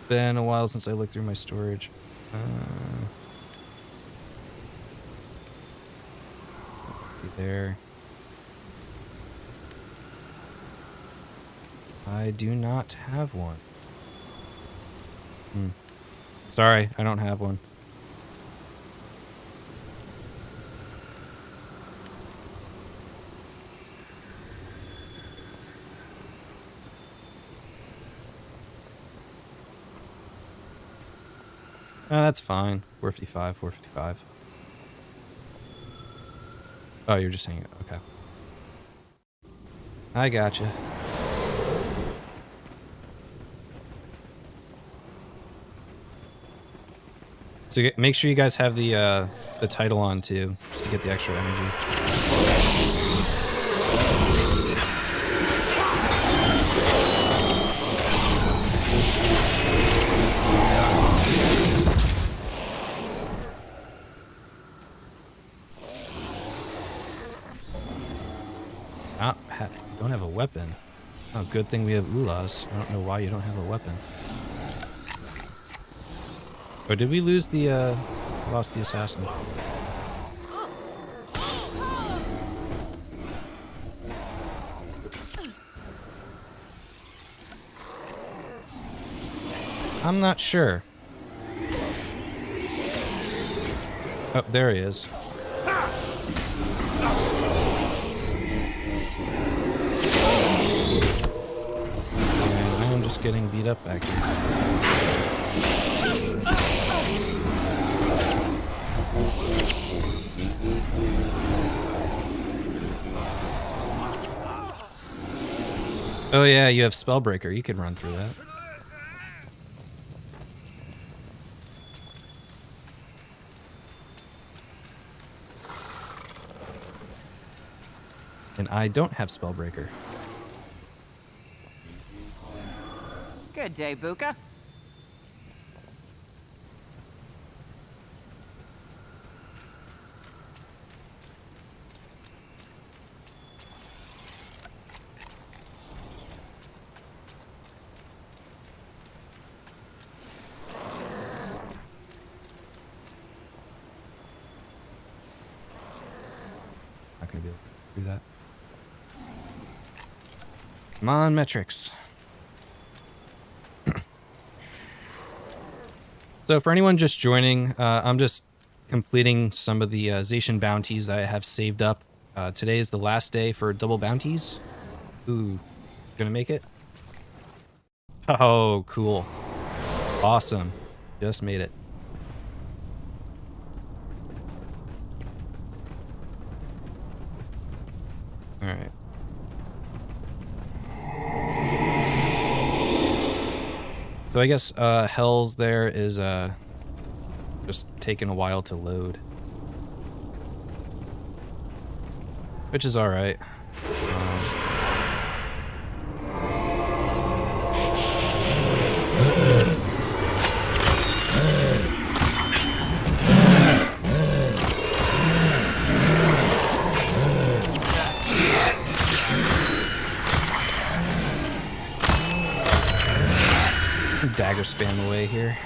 Speaker 1: Been a while since I looked through my storage. Be there. I do not have one. Sorry, I don't have one. Oh, that's fine. 455, 455. Oh, you're just saying it. Okay. I gotcha. So make sure you guys have the title on too, just to get the extra energy. You don't have a weapon. Oh, good thing we have Oolas. I don't know why you don't have a weapon. Or did we lose the, lost the assassin? I'm not sure. Oh, there he is. And I am just getting beat up back here. Oh yeah, you have Spellbreaker. You can run through that. And I don't have Spellbreaker.
Speaker 2: Good day, Buka.
Speaker 1: Not gonna be able to do that. Come on, metrics. So for anyone just joining, I'm just completing some of the Zaishen bounties that I have saved up. Today is the last day for double bounties. Ooh, gonna make it? Oh, cool. Awesome. Just made it. Alright. So I guess Hell's there is just taking a while to load. Which is alright. Dagger spam away here.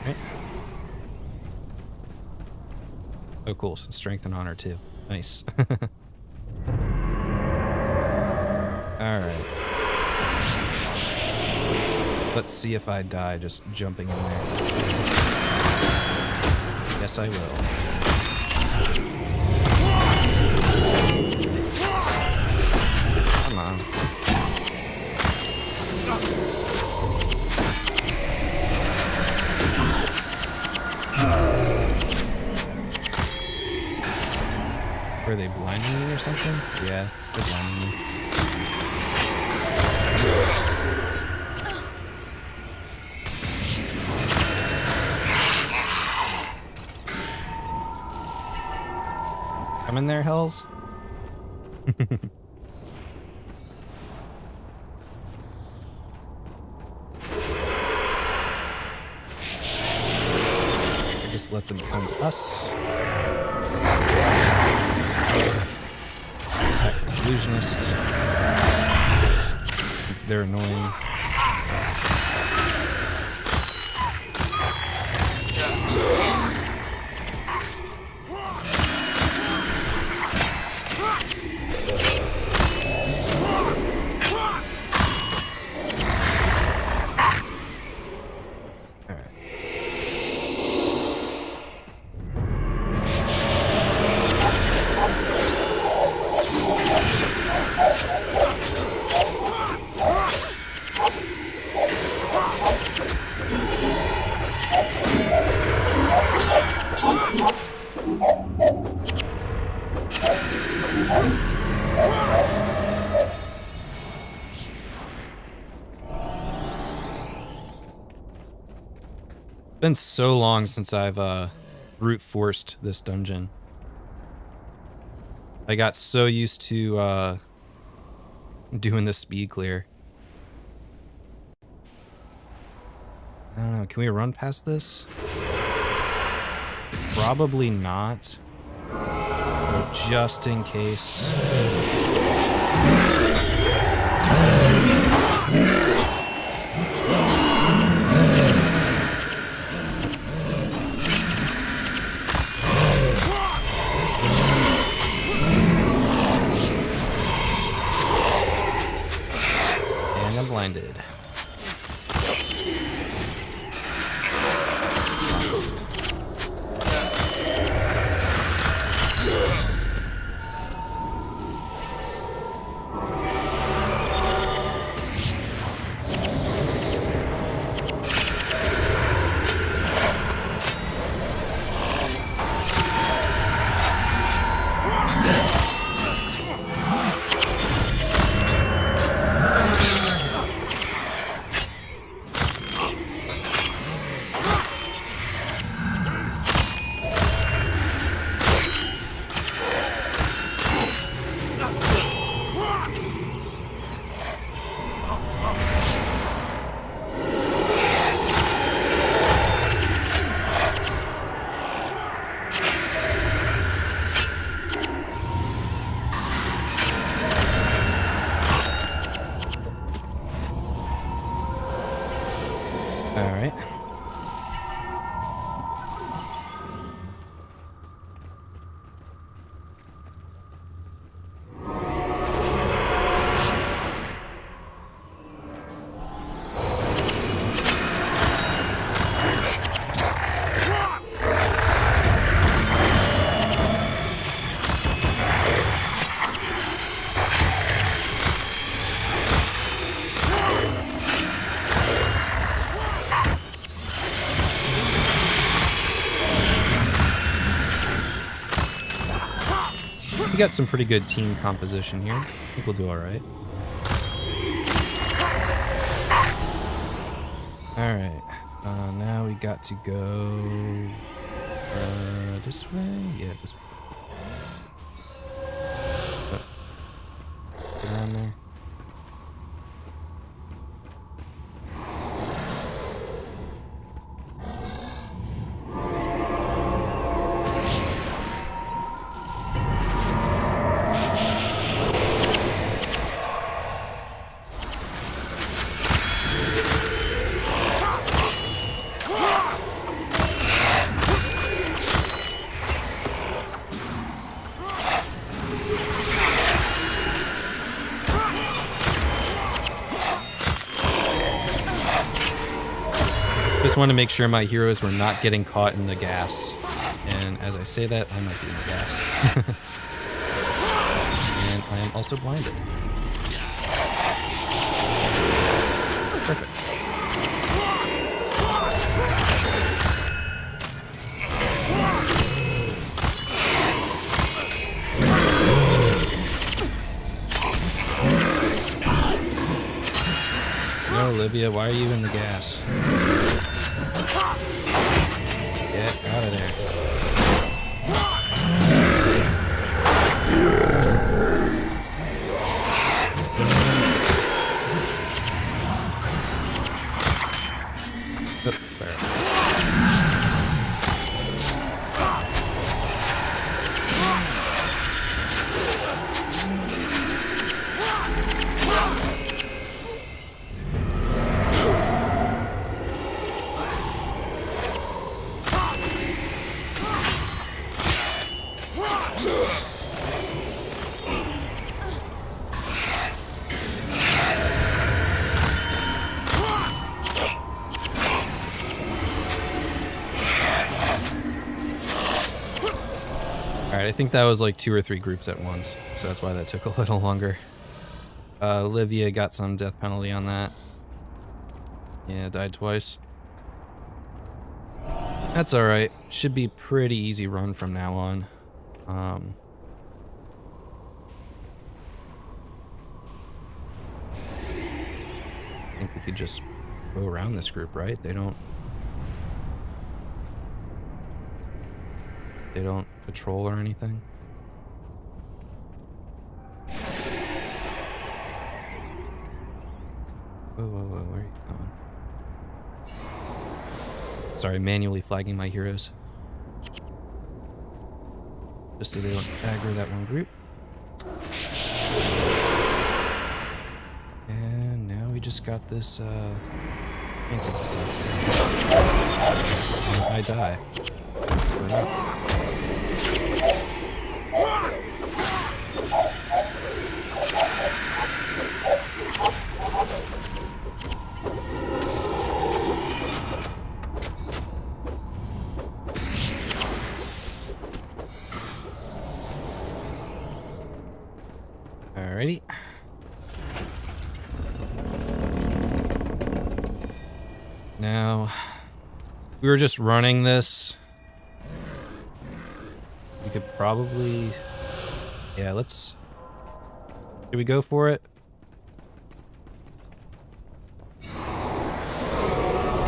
Speaker 1: Right. Oh, cool. So strength and honor too. Nice. Alright. Let's see if I die just jumping in there. Yes, I will. Come on. Were they blinding me or something? Yeah, they're blinding me. Come in there, Hells. Just let them come to us. Attack this illusionist. Since they're annoying. Been so long since I've brute forced this dungeon. I got so used to doing the speed clear. I don't know, can we run past this? Probably not. So just in case. And I'm blinded. We got some pretty good team composition here. I think we'll do all right. All right. Now we got to go this way. Yeah, this way. Get around there. Just want to make sure my heroes were not getting caught in the gas. And as I say that, I might be in the gas. And I am also blinded. Perfect. No, Olivia, why are you in the gas? Get out of there. Oh, there. I think that was like 2 or 3 groups at once, so that's why that took a little longer. Olivia got some death penalty on that. Yeah, died twice. That's alright. Should be pretty easy run from now on. I think we could just go around this group, right? They don't They don't patrol or anything. Whoa, whoa, whoa, where are you going? Sorry, manually flagging my heroes. Just so they don't aggro that one group. And now we just got this, painted stuff. And I die. What up? Alrighty. Now, we were just running this. We could probably... Yeah, let's... Should we go for it?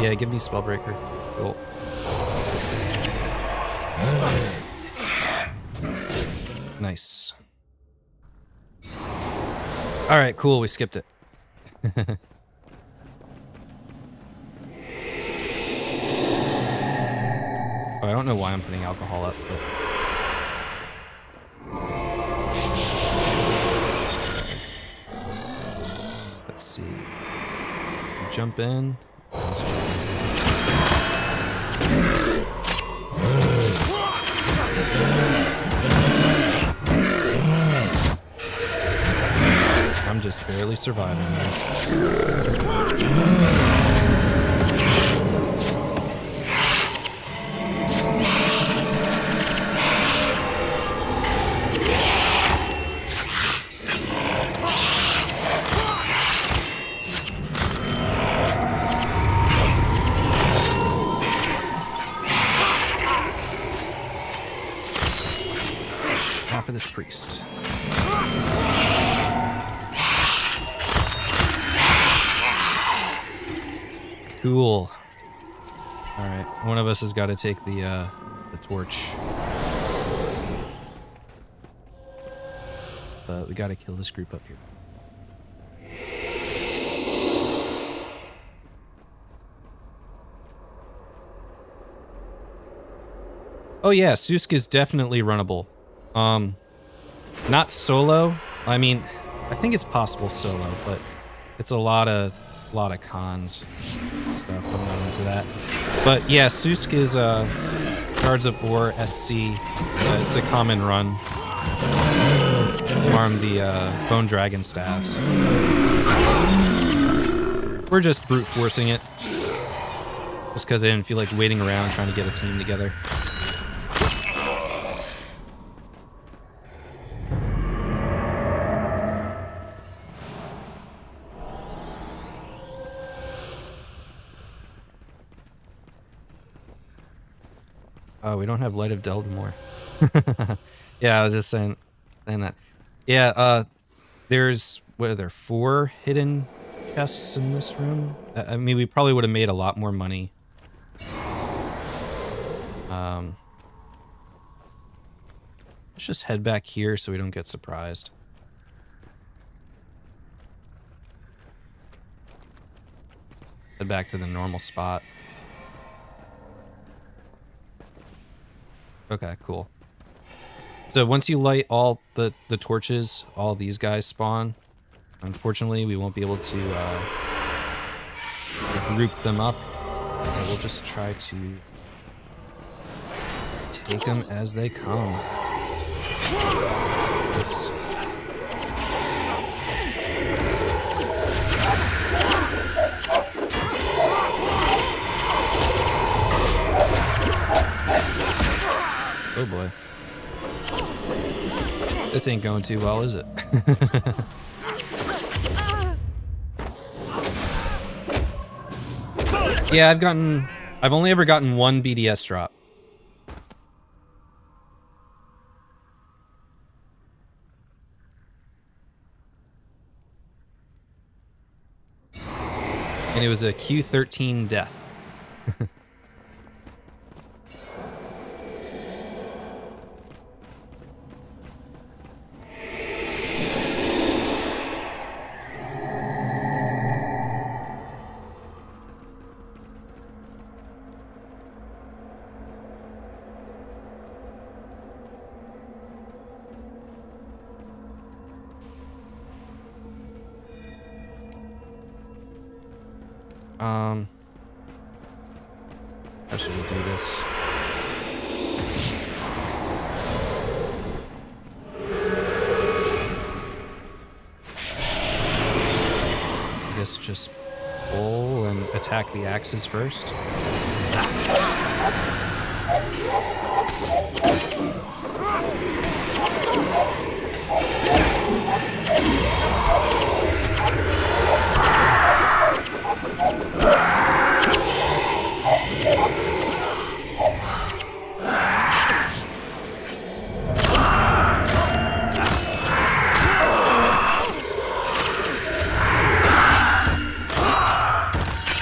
Speaker 1: Yeah, give me Spellbreaker. Cool. Nice. Alright, cool, we skipped it. Oh, I don't know why I'm putting alcohol up, but... Let's see. Jump in. Let's jump in. I'm just barely surviving there. For this priest. Cool. All right, one of us has got to take the torch. But we got to kill this group up here. Oh yeah, Susk is definitely runnable. Not solo. I mean, I think it's possible solo, but it's a lot of cons stuff. I'm not into that. But yeah, Susk is Shards of War SC. It's a common run. Farm the Bone Dragon staffs. We're just brute forcing it, just because I didn't feel like waiting around trying to get a team together. Oh, we don't have Light of Deldemore. Yeah, I was just saying that. Yeah, there's, what are there, 4 hidden chests in this room? I mean, we probably would have made a lot more money. Let's just head back here so we don't get surprised. Head back to the normal spot. Okay, cool. So once you light all the torches, all these guys spawn. Unfortunately, we won't be able to group them up. So we'll just try to take them as they come. Oops. Oh boy. This ain't going too well, is it? Yeah, I've only ever gotten 1 BDS drop. And it was a Q13 death. How should we do this? I guess just pull and attack the axes first.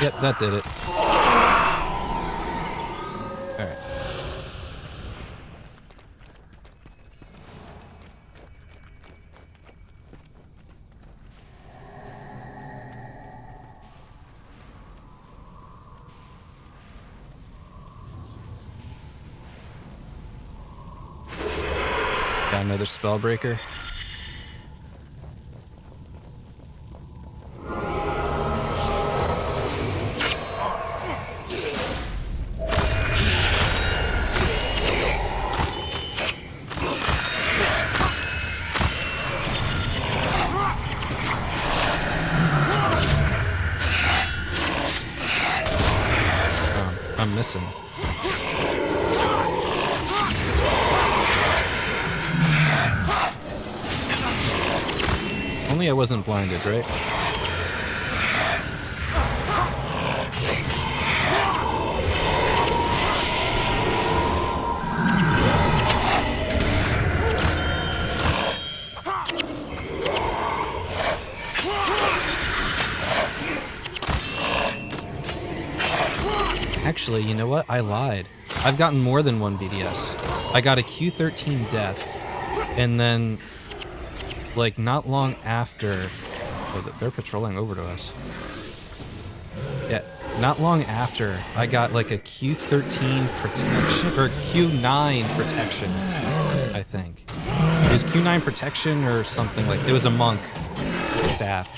Speaker 1: Yep, that did it. Alright. Got another spellbreaker. I'm missing. Only I wasn't blinded, right? Actually, you know what? I lied. I've gotten more than one BDS. I got a Q13 death, and then, like, not long after... Oh, they're patrolling over to us. Yeah, not long after, I got, like, a Q13 protection, or Q9 protection, I think. It was Q9 protection or something like... It was a monk staff.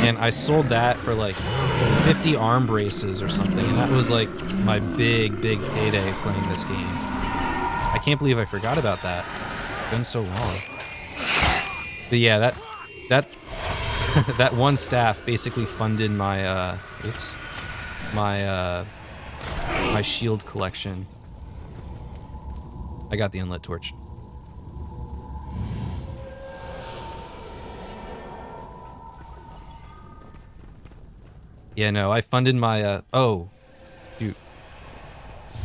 Speaker 1: And I sold that for, like, 50 arm braces or something, and that was, like, my big payday playing this game. I can't believe I forgot about that. It's been so long. But yeah, that that one staff basically funded my my shield collection. I got the unlit torch. Yeah, no, I funded my, oh, shoot.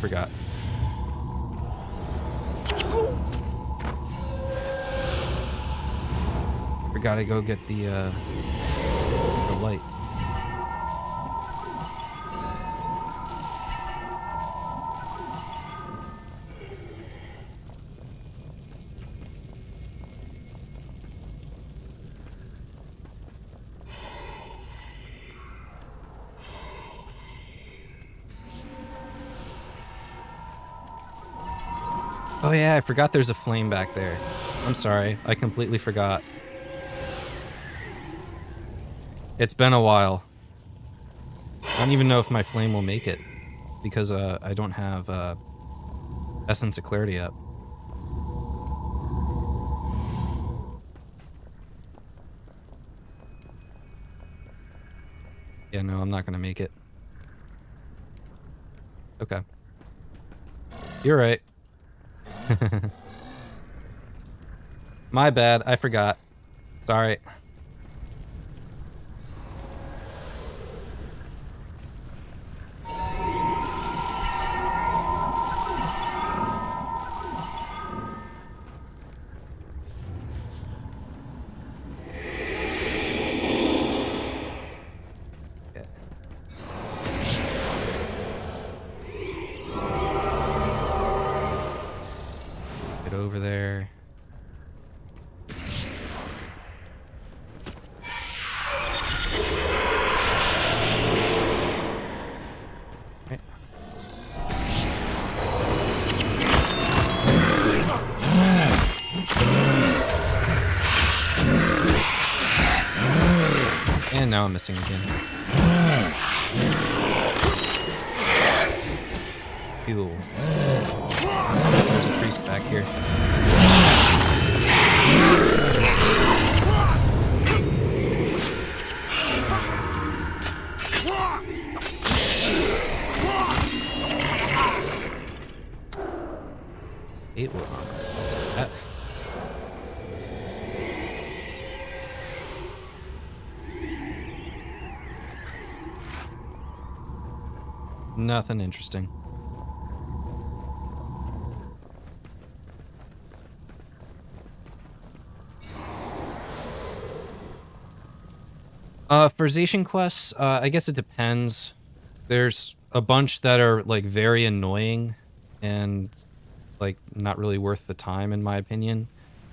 Speaker 1: Forgot. Forgot to go get the light. Oh yeah, I forgot there's a flame back there. I'm sorry, I completely forgot. It's been a while. I don't even know if my flame will make it, because I don't have Essence of Clarity up. Yeah, no, I'm not gonna make it. Okay. You're right. My bad, I forgot. Sorry. Over there. Okay. And now I'm missing again. fuel. There's a priest back here. It will. Nothing interesting. For Zaishen quests, I guess it depends. There's a bunch that are like very annoying and like not really worth the time in my opinion,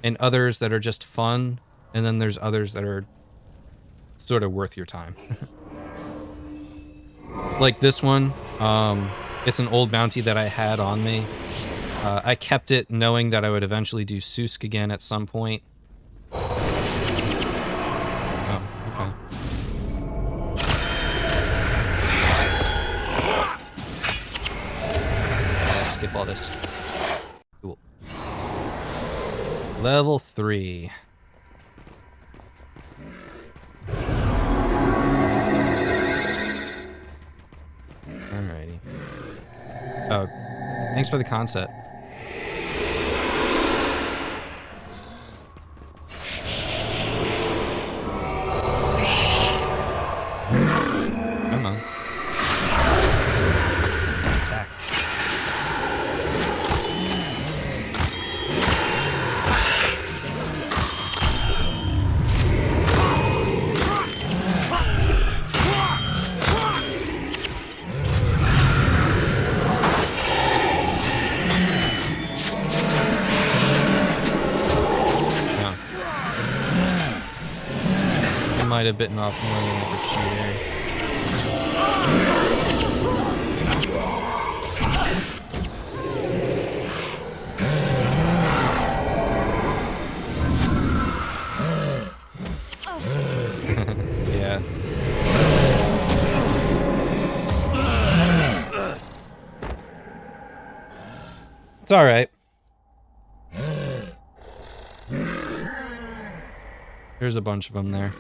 Speaker 1: and others that are just fun, and then there's others that are sort of worth your time. Like this one, it's an old bounty that I had on me. I kept it knowing that I would eventually do Susk again at some point. Oh, okay. Skip all this. Cool. Level 3. Alrighty. Oh, thanks for the concept. Come on. Attack. Might have bitten off more than I could chew there. Yeah. It's all right. There's a bunch of them there.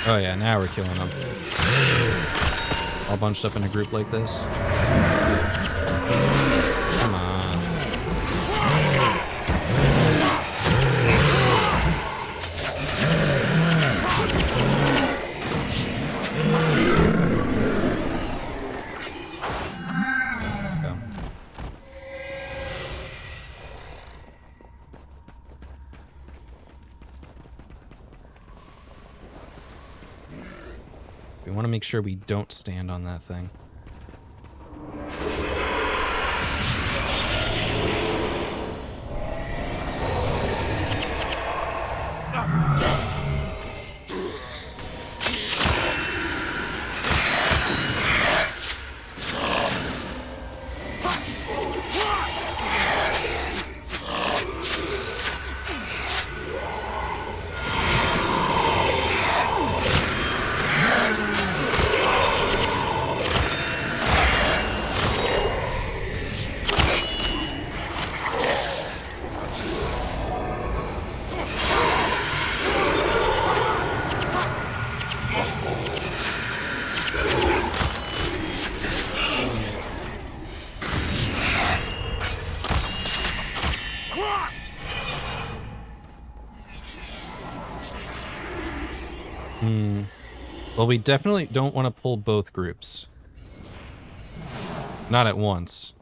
Speaker 1: Oh yeah, now we're killing them. All bunched up in a group like this. Come on. Go. We want to make sure we don't stand on that thing. Well, we definitely don't want to pull both groups. Not at once.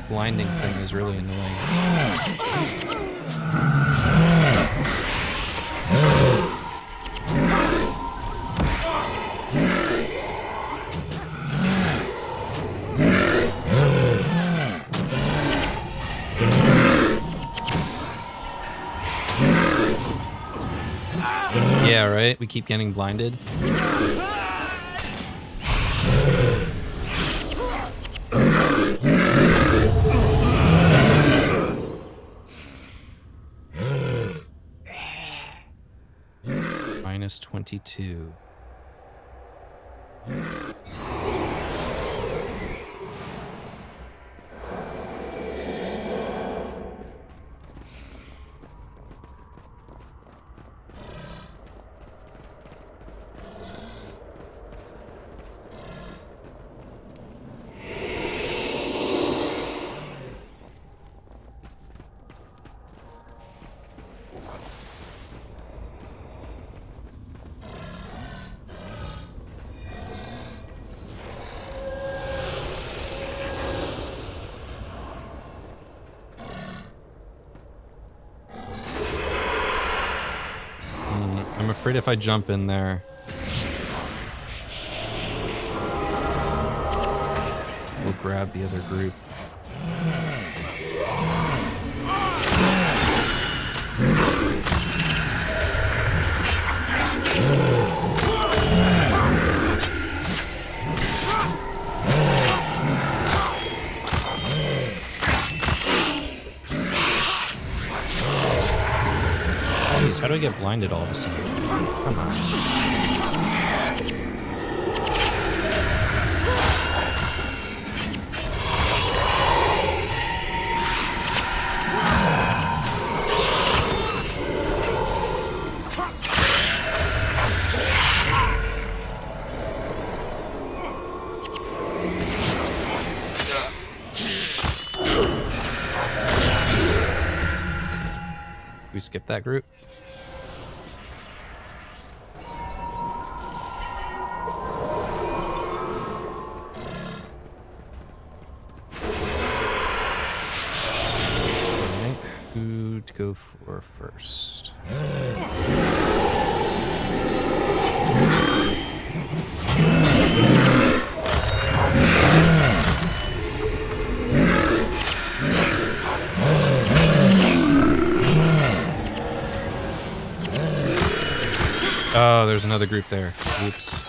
Speaker 1: blinding thing is really annoying. Yeah, right? We keep getting blinded. Minus 22. I'm afraid if I jump in there, we'll grab the other group. How do I get blinded all of a sudden? Come on. We skip that group? To go for first. Oh, there's another group there. Oops.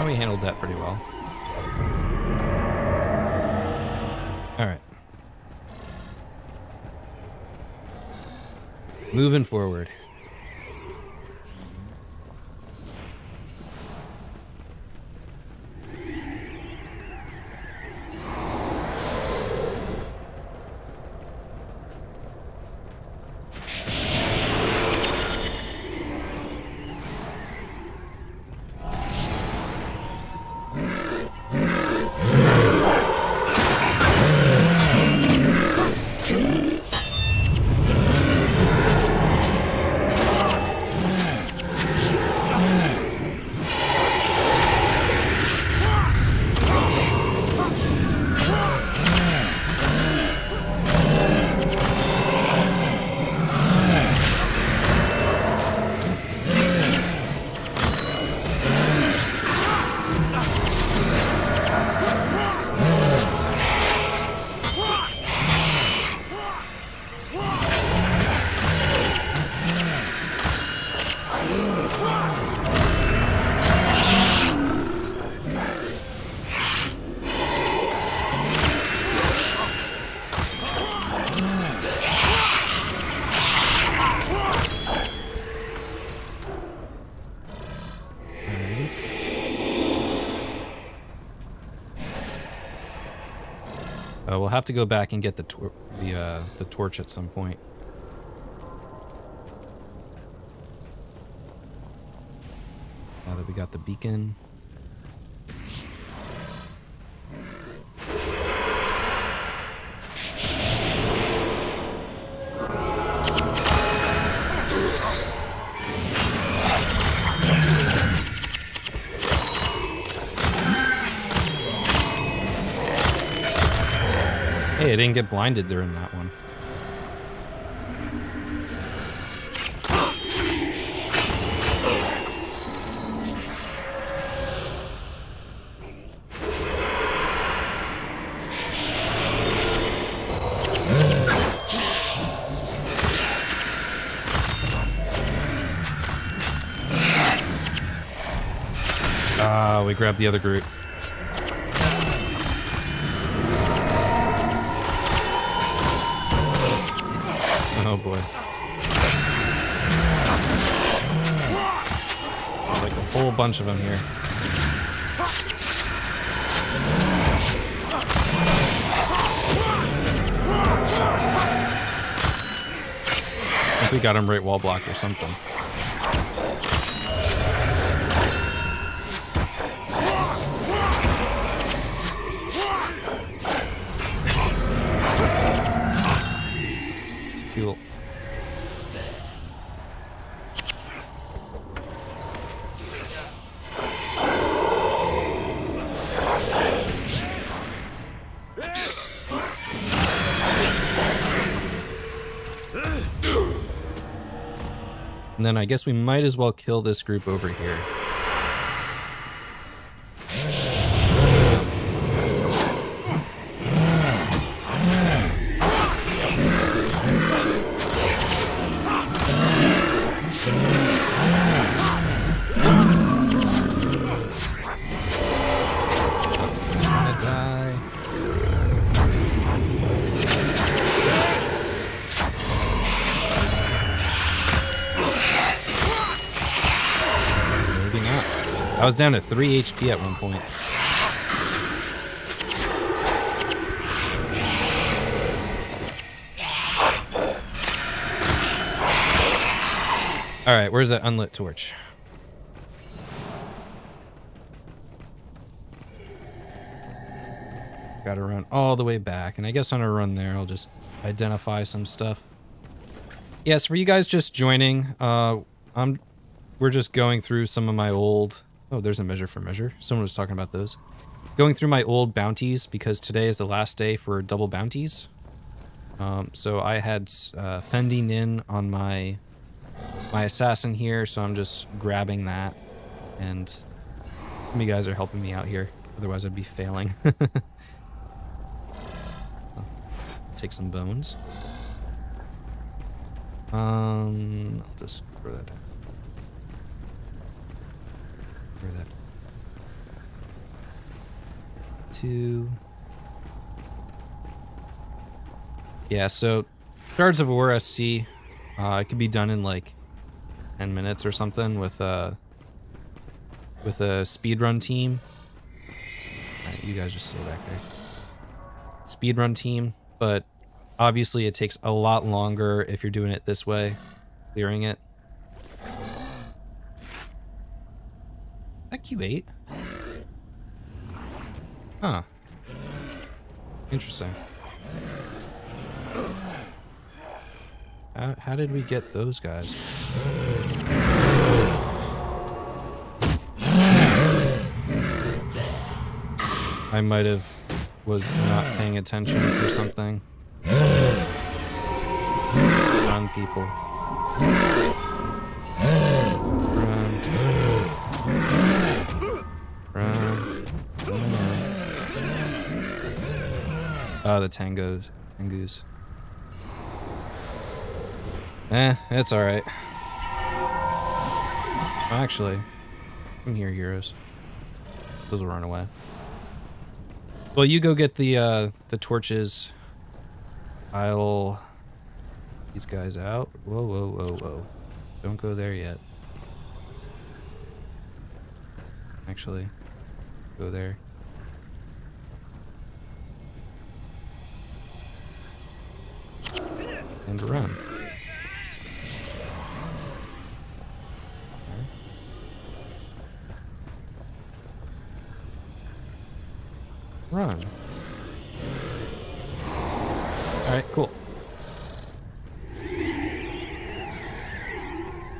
Speaker 1: We handled that pretty well. All right. Moving forward. We'll have to go back and get the torch at some point. Now that we got the beacon. Hey, I didn't get blinded during that one. Ah, we grabbed the other group. Oh boy. There's like a whole bunch of them here. I think we got him right wall blocked or something. Cool. And then I guess we might as well kill this group over here. I was down to 3 HP at one point. Alright, where's that unlit torch? Gotta run all the way back, and I guess on a run there I'll just identify some stuff. Yes, for you guys just joining, we're just going through some of my old... Oh, there's a measure for measure. Someone was talking about those. Going through my old bounties, because today is the last day for double bounties. So I had fending in on my assassin here, so I'm just grabbing that. And you guys are helping me out here. Otherwise I'd be failing. Take some bones. I'll just throw that down. Where that? 2. Yeah, so Shards of War SC, it could be done in like 10 minutes or something with a speedrun team. Alright, you guys just stay back there. Speedrun team, but obviously it takes a lot longer if you're doing it this way, clearing it. That Q8? Huh. Interesting. How did we get those guys? I might have was not paying attention or something. Run, people. Run. Run. Oh, the Tengus. It's alright. Actually, come here, heroes. Those will run away. Well, you go get the torches. I'll... These guys out. Whoa, whoa, whoa, whoa. Don't go there yet. Actually, go there. And run. Okay. Run. Alright, cool.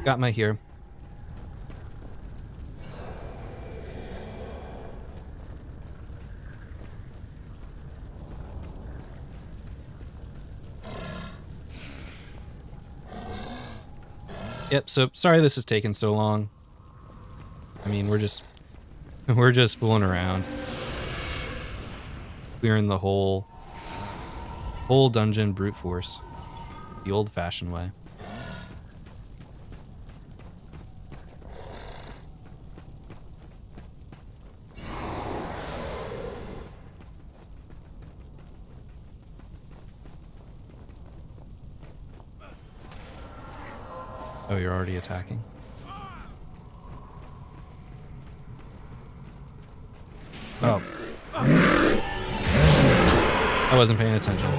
Speaker 1: Got my here. Yep, so sorry this is taking so long. I mean, we're just fooling around. Clearing the whole dungeon brute force. The old-fashioned way. Oh, you're already attacking? Oh. I wasn't paying attention.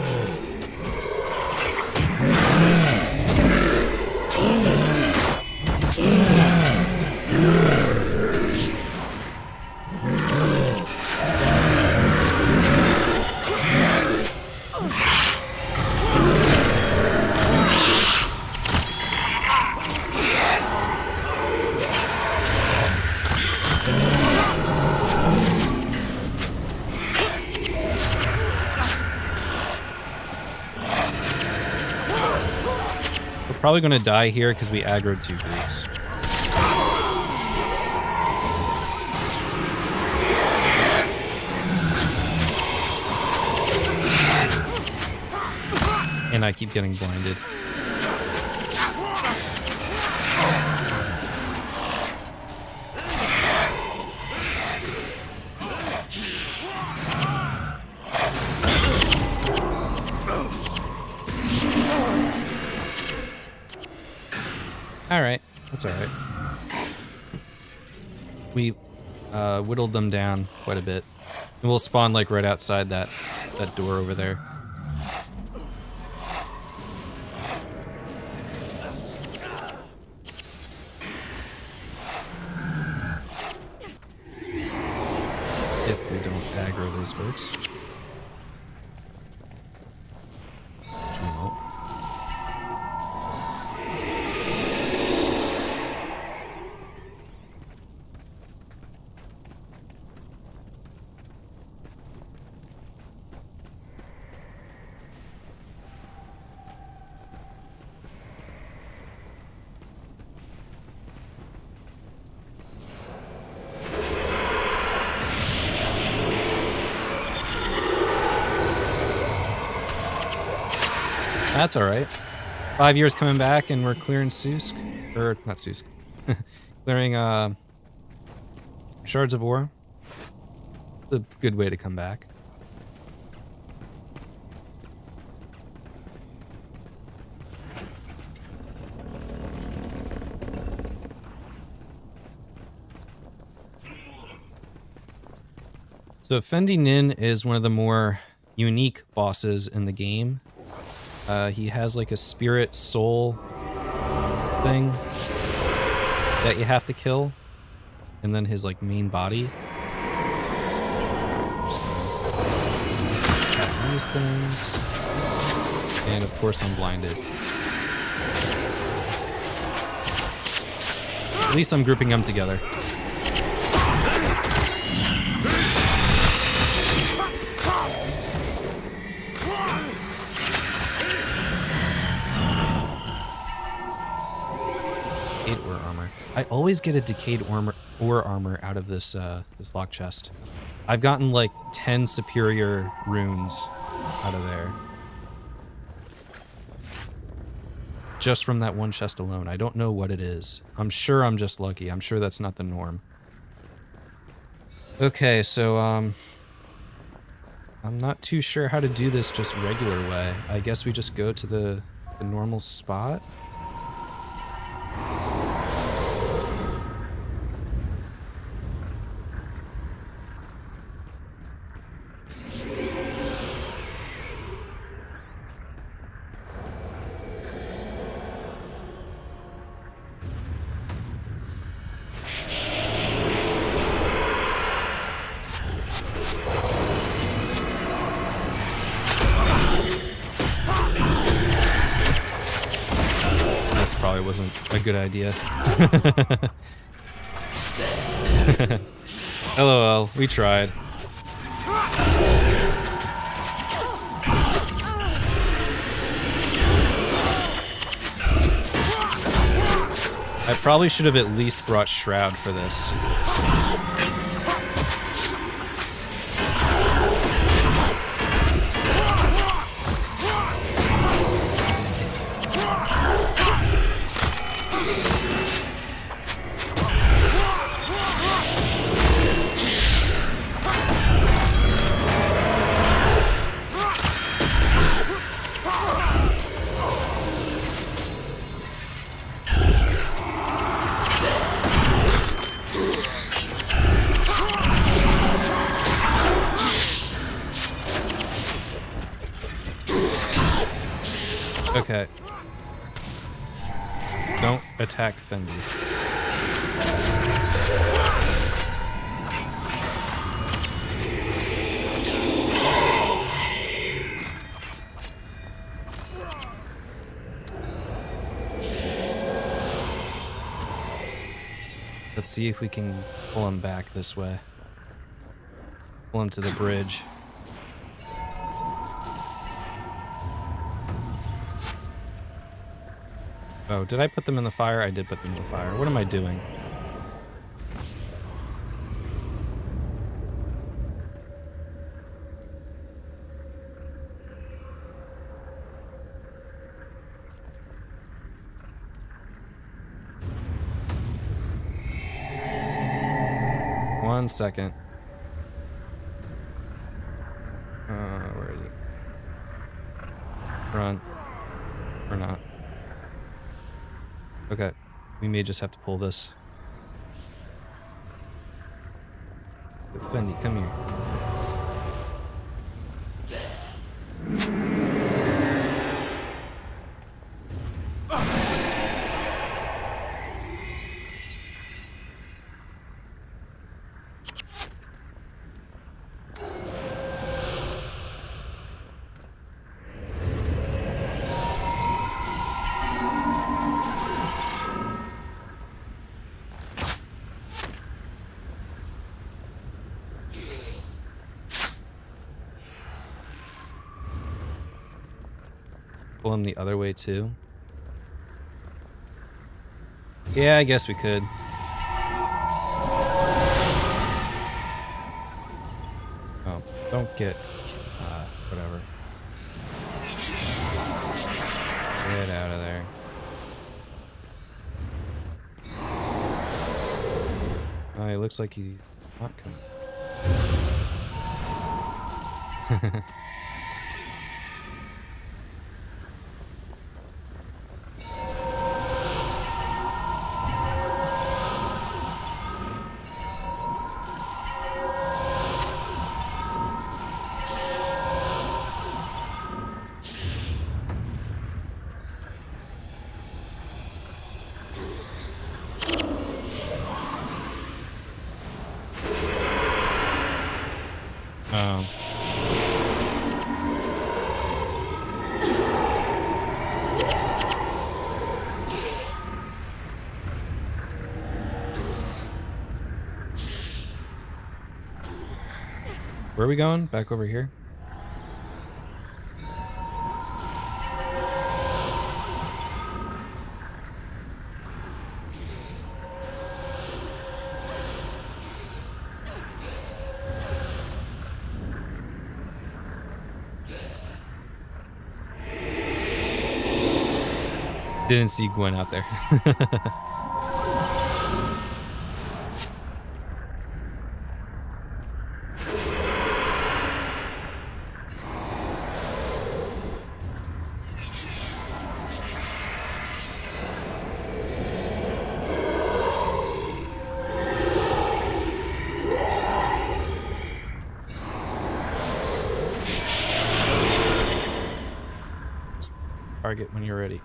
Speaker 1: Probably going to die here because we aggroed 2 groups. And I keep getting blinded. Alright, that's alright. We whittled them down quite a bit. And we'll spawn like right outside that door over there. If we don't aggro those folks. Which we won't. That's alright. 5 years coming back and we're clearing Susk. Or, not Susk. Clearing, Shards of War. It's a good way to come back. So Fendi Nin is one of the more unique bosses in the game. He has like a spirit soul thing that you have to kill, and then his like main body. Just gonna attack these things, and of course I'm blinded. At least I'm grouping them together. I always get a decayed ore armor out of this this lock chest. I've gotten like 10 superior runes out of there. Just from that one chest alone. I don't know what it is. I'm sure I'm just lucky. I'm sure that's not the norm. Okay, so I'm not too sure how to do this just regular way. I guess we just go to the normal spot. Wasn't a good idea. LOL, we tried. I probably should have at least brought Shroud for this. Okay. Don't attack Fendi. Let's see if we can pull him back this way. Pull him to the bridge. Oh, did I put them in the fire? I did put them in the fire. What am I doing? One second. Where is it? Run. Or not. Okay. We may just have to pull this. Fendi, come here. Pull him the other way too? Yeah, I guess we could. Oh, don't get... whatever. Get out of there. Oh, it looks like he's not coming. Oh. Where are we going? Back over here? Didn't see Gwen out there. Just target when you're ready.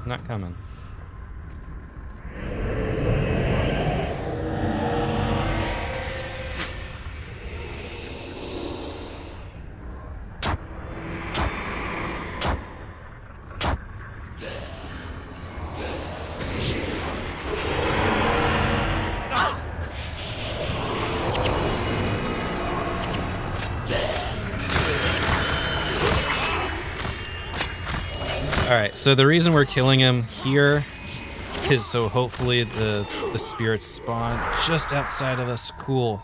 Speaker 1: Not coming. Alright, so the reason we're killing him here is so hopefully the spirits spawn just outside of us. Cool.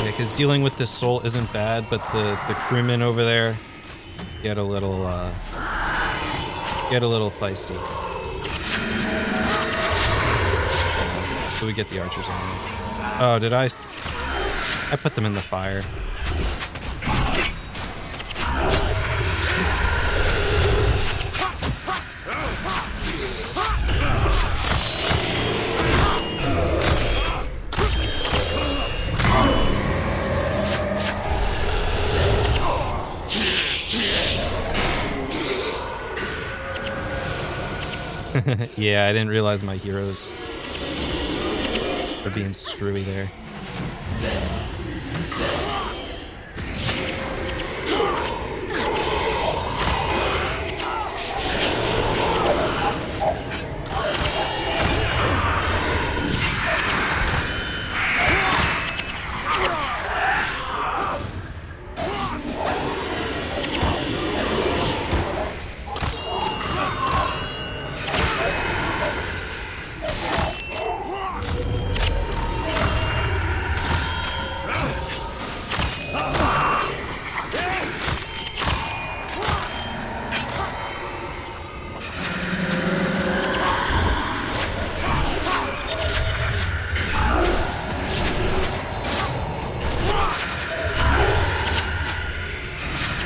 Speaker 1: Because dealing with this soul isn't bad, but the crewmen over there get a little feisty. So we get the archers on. Oh, did I put them in the fire. Yeah, I didn't realize my heroes were being screwy there.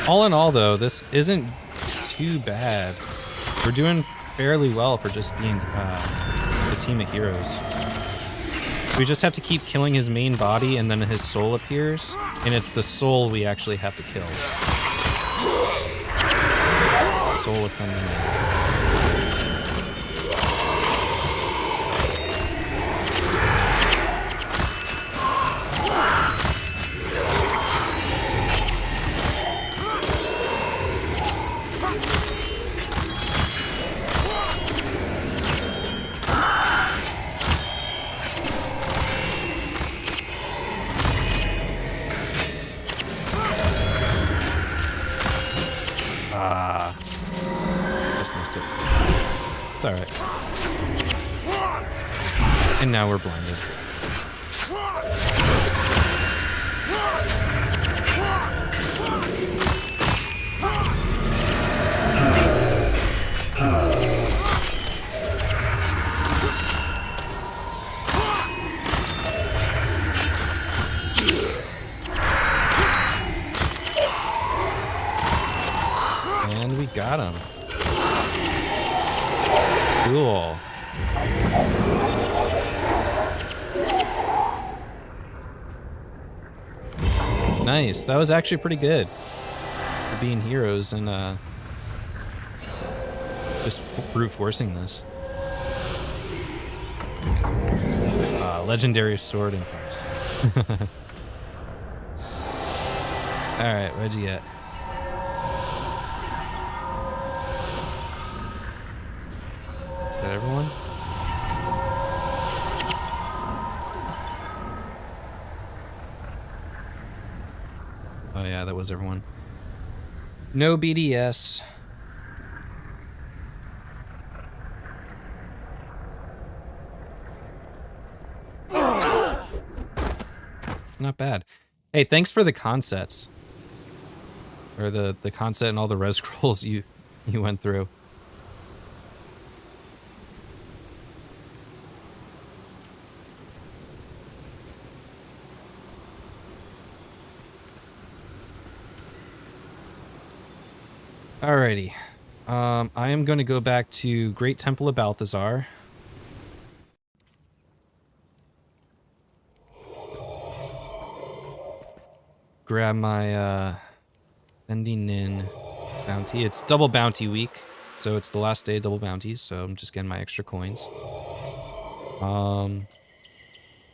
Speaker 1: All in all, though, this isn't too bad. We're doing fairly well for just being a team of heroes. We just have to keep killing his main body, and then his soul appears, and it's the soul we actually have to kill. Soul of Thunderman. It's alright. And now we're blinded. And we got him. Cool. Nice. That was actually pretty good for being heroes and just brute forcing this. Legendary sword and fire staff. All right, what'd you get? Is that everyone? Oh yeah, that was everyone. No BDS. It's not bad. Hey, thanks for the consets. Or the conset and all the res scrolls you went through. Alrighty. I am going to go back to Great Temple of Balthazar. Grab my Bending Nin bounty. It's double bounty week, so it's the last day of double bounties, so I'm just getting my extra coins.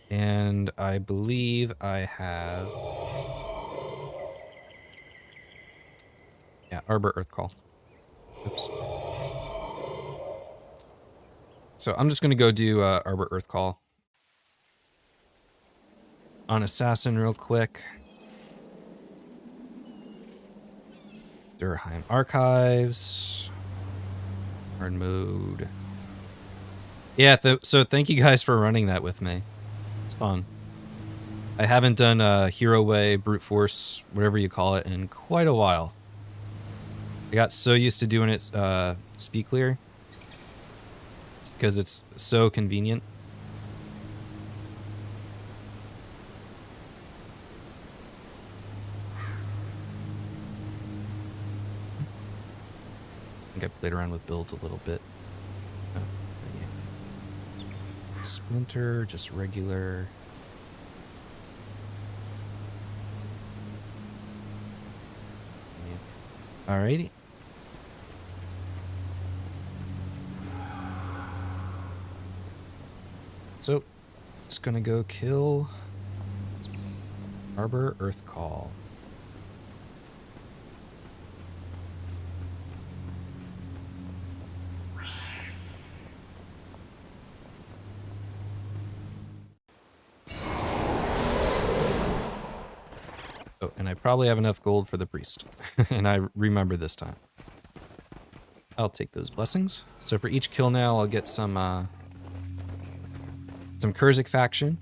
Speaker 1: And I believe I have Yeah, Arbor Earth Call. Oops. So I'm just going to go do Arbor Earth Call on Assassin real quick. Durheim Archives. Hard mode. Yeah, so thank you guys for running that with me. It's fun. I haven't done Hero Way, Brute Force, whatever you call it, in quite a while. I got so used to doing it speed clear because it's so convenient. I think I played around with builds a little bit. Oh, yeah. Splinter, just regular. Yeah. Alrighty. So, just gonna go kill Arbor Earth Call. Oh, and I probably have enough gold for the priest. And I remember this time. I'll take those blessings. So for each kill now, I'll get some Kurzik faction.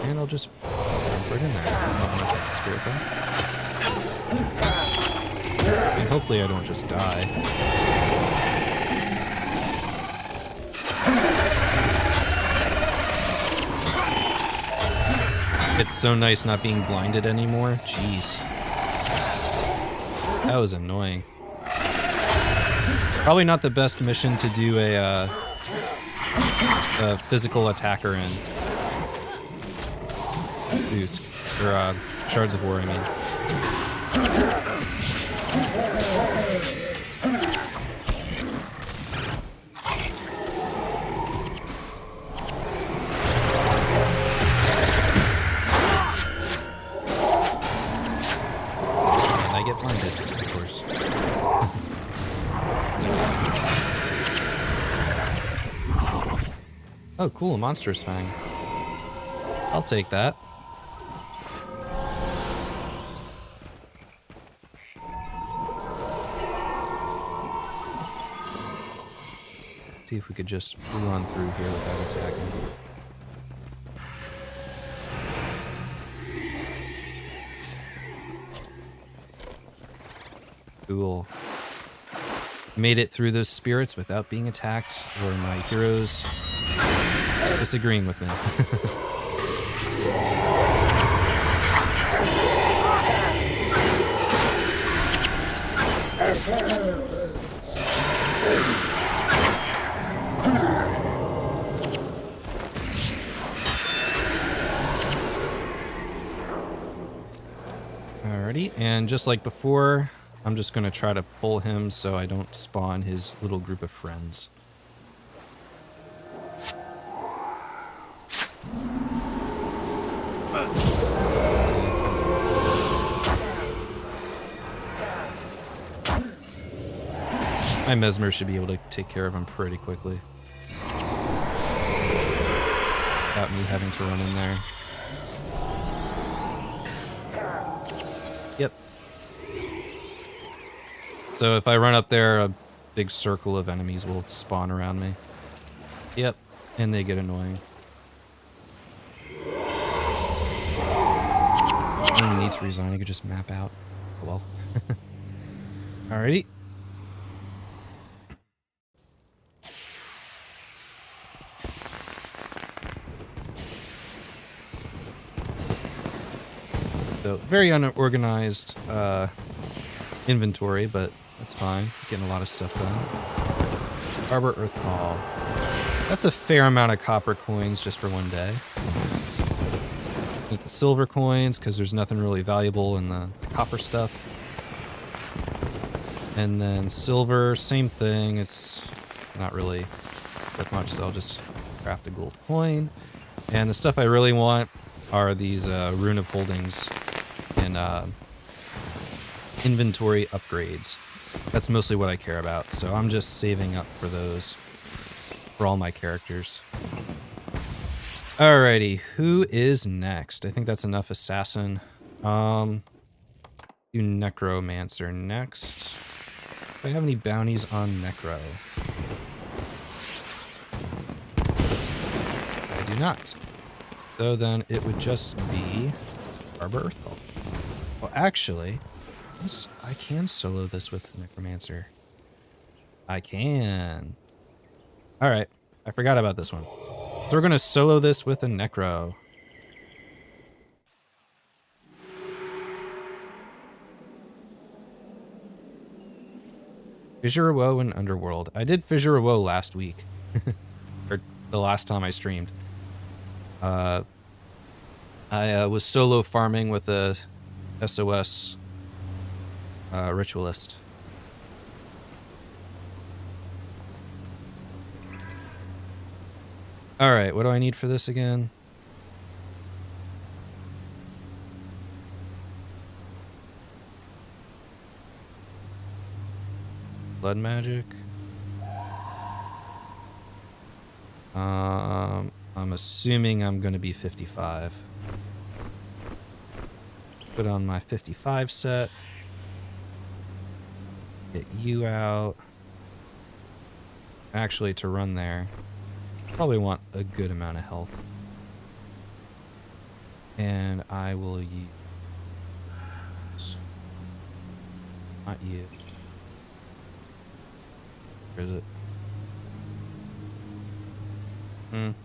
Speaker 1: And I'll just jump right in there. I'm gonna take the spirit though. And hopefully I don't just die. It's so nice not being blinded anymore. Jeez. That was annoying. Probably not the best mission to do a physical attacker in. Dusk. Or Shards of War, I mean. And I get blinded, of course. Oh, cool, a monstrous fang. I'll take that. See if we could just run through here without attacking. Cool. Made it through those spirits without being attacked, or my heroes disagreeing with me. Alrighty, and just like before, I'm just going to try to pull him so I don't spawn his little group of friends. My Mesmer should be able to take care of him pretty quickly. Without me having to run in there. Yep. So if I run up there, a big circle of enemies will spawn around me. Yep. And they get annoying. I don't even need to resign, I could just map out. Oh well. Alrighty. So, very unorganized inventory, but that's fine. Getting a lot of stuff done. Arbor Earth Call. That's a fair amount of copper coins just for one day. Need the silver coins, because there's nothing really valuable in the copper stuff. And then silver, same thing. It's not really that much, so I'll just craft a gold coin. And the stuff I really want are these Rune of Holdings and inventory upgrades. That's mostly what I care about, so I'm just saving up for those for all my characters. Alrighty, who is next? I think that's enough assassin. Do necromancer next. Do I have any bounties on necro? I do not. So then it would just be Arbor Earth Call. Well, actually, I can solo this with necromancer. I can. Alright, I forgot about this one. So we're going to solo this with a necro. Fissure of Woe and Underworld. I did Fissure of Woe last week. Or the last time I streamed. I was solo farming with a SOS ritualist. Alright, what do I need for this again? Blood magic. I'm assuming I'm going to be 55. Put on my 55 set. Get you out. Actually, to run there, probably want a good amount of health. And I will use... Not you. Where is it? Did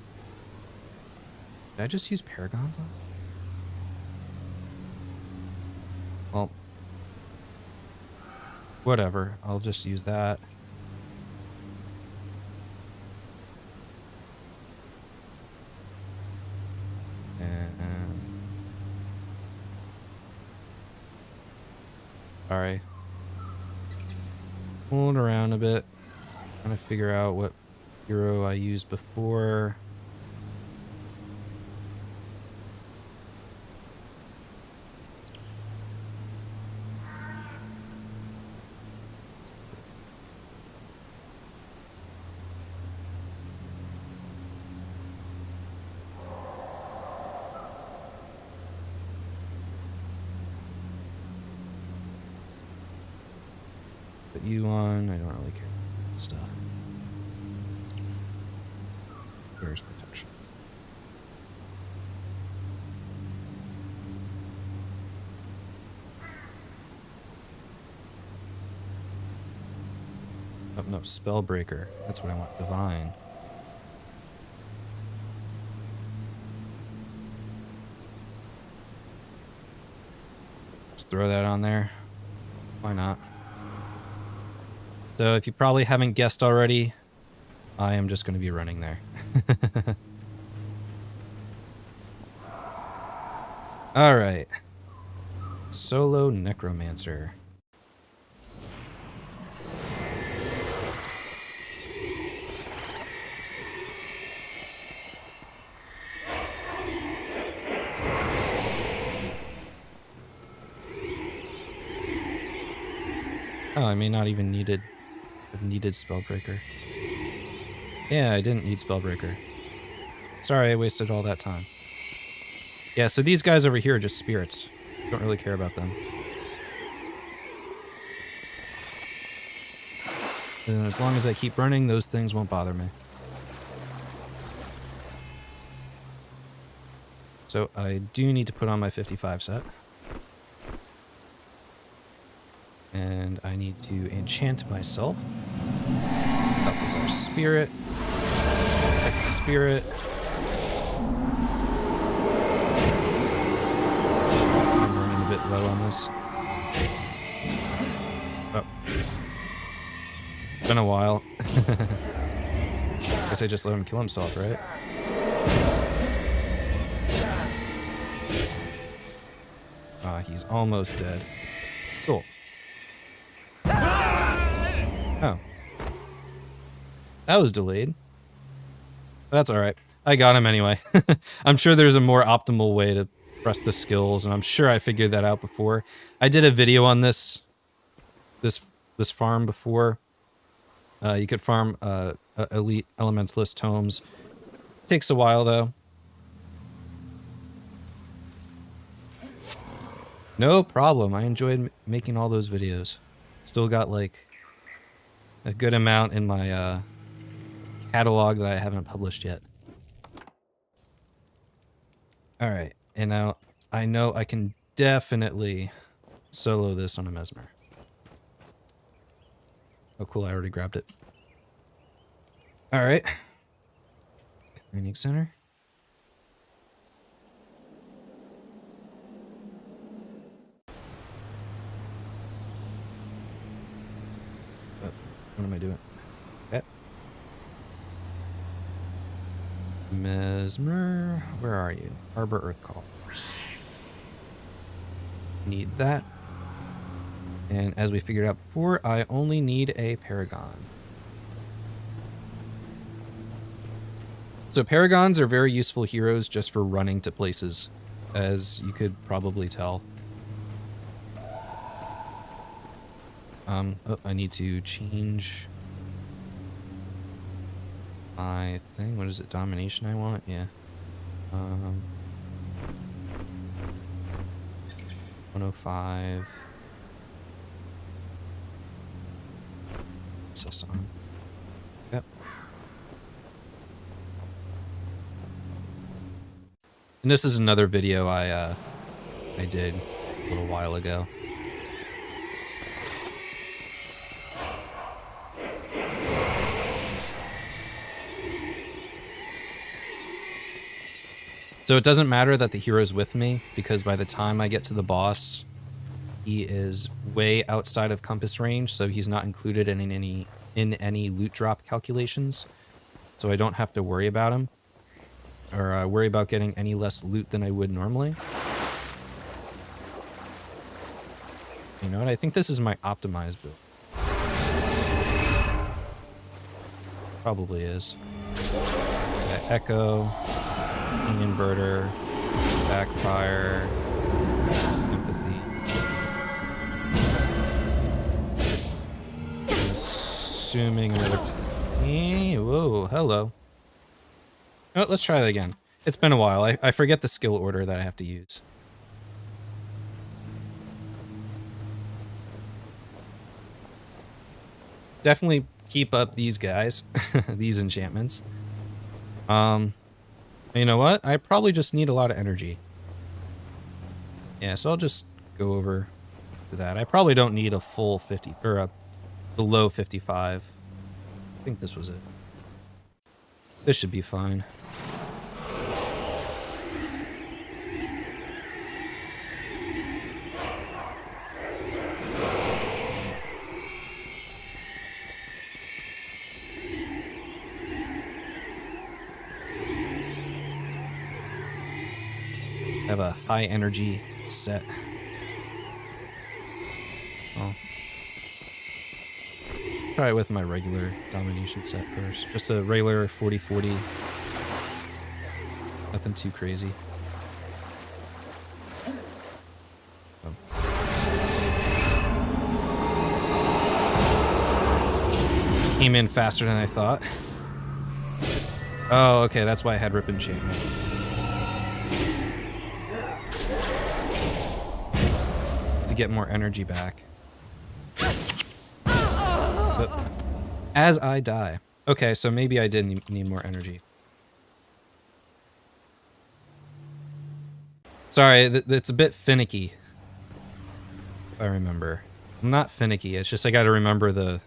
Speaker 1: I just use Paragons on? Well, whatever. I'll just use that. And sorry. Pulling around a bit. Trying to figure out what hero I used before. Put you on. I don't really care about stuff. There's protection. Oh no, Spellbreaker. That's what I want. Divine. Just throw that on there. Why not? So if you probably haven't guessed already, I am just going to be running there. Alright. Solo Necromancer. Oh, I may not even have needed Spellbreaker. Yeah, I didn't need Spellbreaker. Sorry, I wasted all that time. Yeah, so these guys over here are just spirits. Don't really care about them. And as long as I keep running, those things won't bother me. So I do need to put on my 55 set. And I need to enchant myself. Up is our spirit. Protect the spirit. I'm running a bit low on this. Oh. Been a while. Guess I just let him kill himself, right? Ah, he's almost dead. Cool. Oh. That was delayed. That's alright. I got him anyway. I'm sure there's a more optimal way to press the skills, and I'm sure I figured that out before. I did a video on this farm before. You could farm elite elementalist tomes. Takes a while though. No problem. I enjoyed making all those videos. Still got like a good amount in my catalog that I haven't published yet. All right, and now I know I can definitely solo this on a mesmer. Oh, cool! I already grabbed it. All right, training center. What am I doing? Okay. Mesmer, where are you? Arbor Earth Call. Need that. And as we figured out before, I only need a Paragon. So Paragons are very useful heroes just for running to places, as you could probably tell. Oh, I need to change my thing. What is it? Domination I want? Yeah. 105. Obsessed on. Yep. And this is another video I did a little while ago. So it doesn't matter that the hero's with me, because by the time I get to the boss, he is way outside of compass range, so he's not included in any loot drop calculations. So I don't have to worry about him, or worry about getting any less loot than I would normally. You know what? I think this is my optimized build. Probably is. Got Echo. Inverter, backfire, empathy. I'm assuming another. Whoa, hello. Oh, let's try that again. It's been a while. I forget the skill order that I have to use. Definitely keep up these guys, these enchantments. You know what? I probably just need a lot of energy. Yeah, so I'll just go over to that. I probably don't need a full 50, or a below 55. I think this was it. This should be fine. I have a high energy set. Oh. Try it with my regular domination set first. Just a regular 40-40. Nothing too crazy. Oh. Came in faster than I thought. Oh, okay, that's why I had Rip Enchantment. Get more energy back. But as I die. Okay, so maybe I did need more energy. Sorry, it's a bit finicky. If I remember. I'm not finicky, it's just I gotta remember the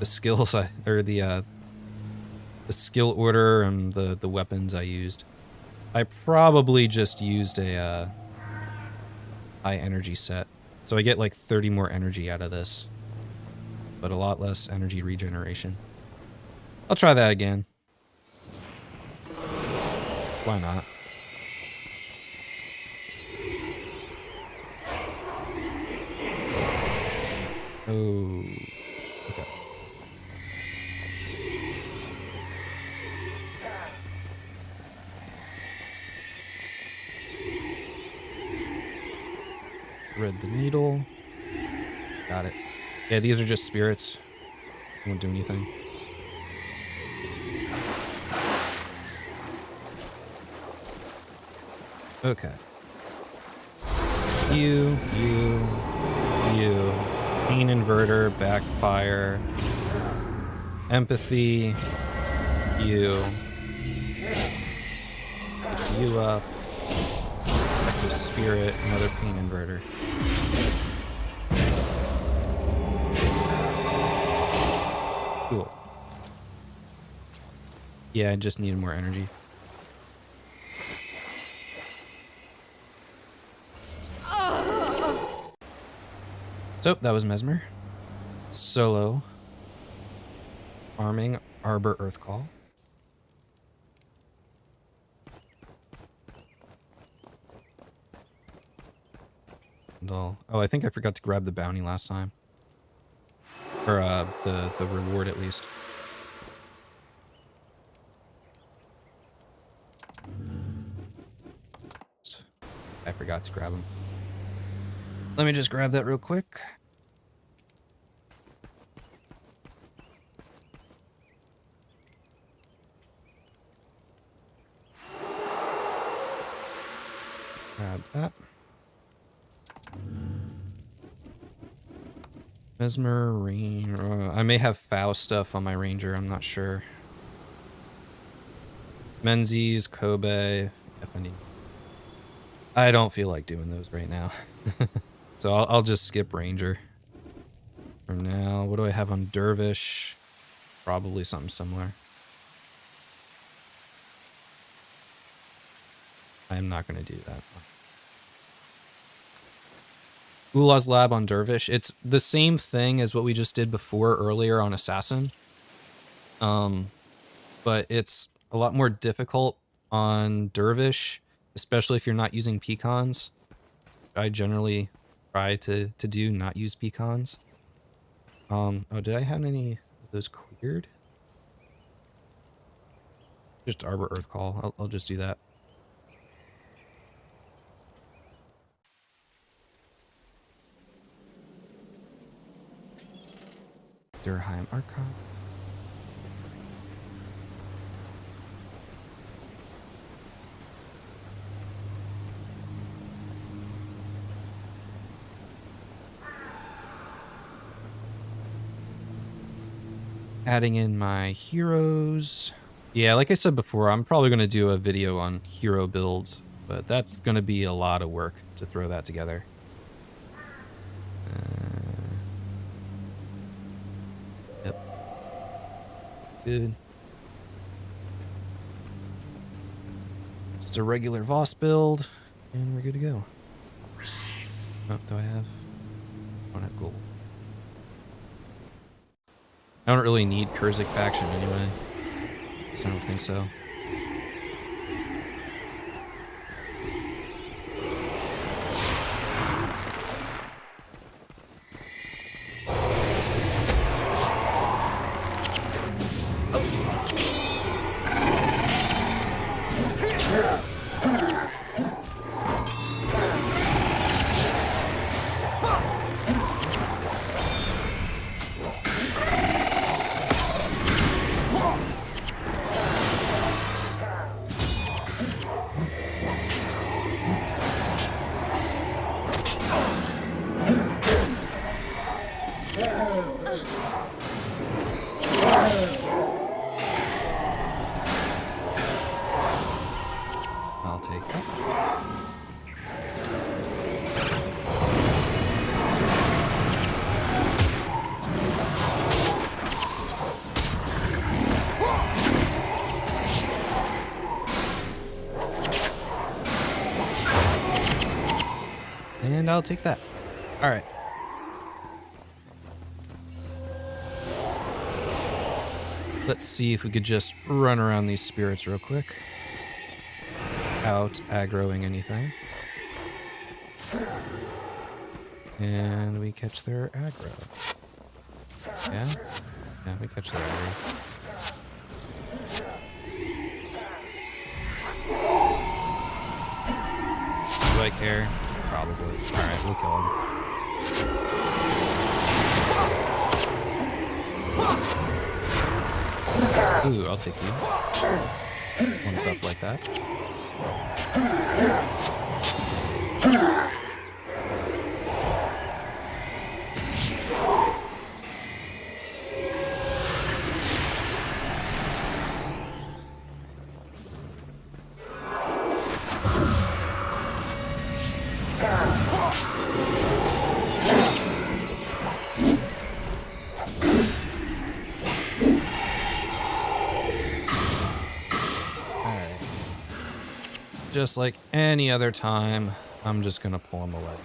Speaker 1: skills or the skill order and the weapons I used. I probably just used a high energy set. So I get like 30 more energy out of this, but a lot less energy regeneration. I'll try that again. Why not? Oh. Okay. Thread the needle. Got it. Yeah, these are just spirits. Won't do anything. Okay. You. Pain inverter, backfire. Empathy. You up. Active spirit, another pain inverter. Cool. Yeah, I just needed more energy. So, that was Mesmer. Solo. Farming Arbor Earth Call. Oh, I think I forgot to grab the bounty last time. Or, the reward at least. I forgot to grab them. Let me just grab that real quick. Grab that. Mesmer, Rain. I may have Foul stuff on my Ranger, I'm not sure. Menzies, Kobe, if I need. I don't feel like doing those right now. So I'll just skip Ranger. For now, what do I have on Dervish? Probably something similar. I'm not going to do that. Oola's Lab on Dervish. It's the same thing as what we just did before earlier on Assassin. But it's a lot more difficult on Dervish, especially if you're not using pecans. I generally try to do not use pecans. Oh, did I have any of those cleared? Just Arbor Earth Call. I'll just do that. Durheim Archive. Adding in my heroes. Yeah, like I said before, I'm probably going to do a video on hero builds, but that's going to be a lot of work to throw that together. Yep. Good. Just a regular Voss build, and we're good to go. Oh, do I have? I don't have gold. I don't really need Kurzik faction anyway. So I don't think so. And I'll take that. All right. Let's see if we could just run around these spirits real quick. Without aggroing anything. And we catch their aggro. Yeah? Yeah, we catch their aggro. Do I care? Probably. probably. Alright, we'll kill him. Ooh, I'll take you. One up like that. Just like any other time, I'm just gonna pull him away.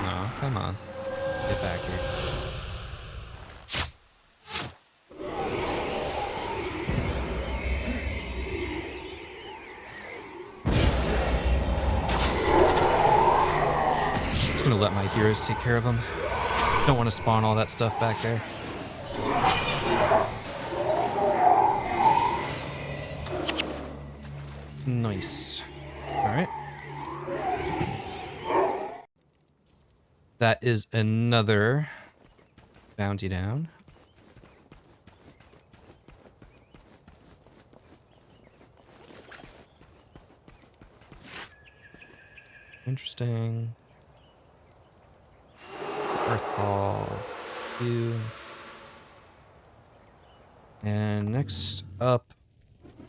Speaker 1: No, come on. Get back here. Just gonna let my heroes take care of him. Don't want to spawn all that stuff back there. Nice. Alright. That is another bounty down. Interesting. Earth Call. You. And next up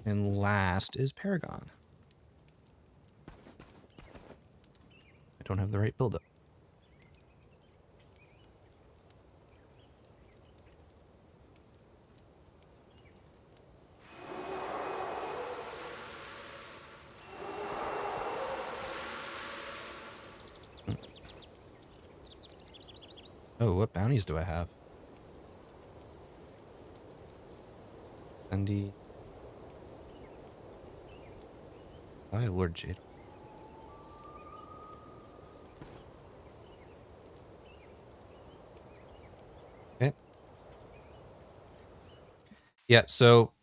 Speaker 1: and last is Paragon. I don't have the right build-up. Oh, what bounties do I have? Andy. Hi, Lord Jade. Okay. Yeah, so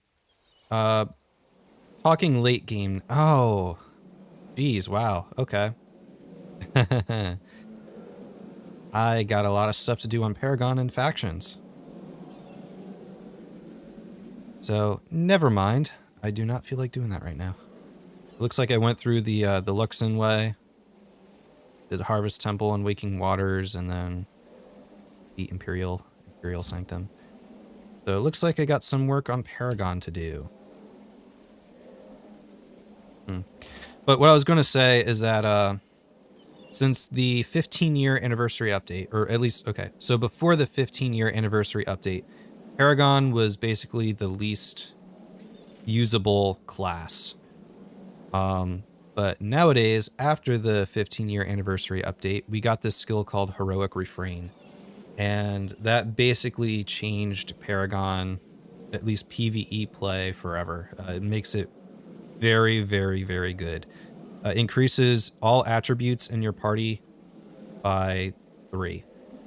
Speaker 1: talking late game. Oh. Geez, wow. Okay. I got a lot of stuff to do on Paragon and factions. So, never mind. I do not feel like doing that right now. Looks like I went through the Luxon way, did Harvest Temple and Waking Waters, and then the Imperial Sanctum. So it looks like I got some work on Paragon to do. But what I was going to say is that since the 15-year anniversary update, or at least, okay, so before the 15-year anniversary update, Paragon was basically the least usable class. But nowadays, after the 15-year anniversary update, we got this skill called Heroic Refrain. And that basically changed Paragon, at least PvE play, forever. It makes it very, very, very good. Increases all attributes in your party by 3,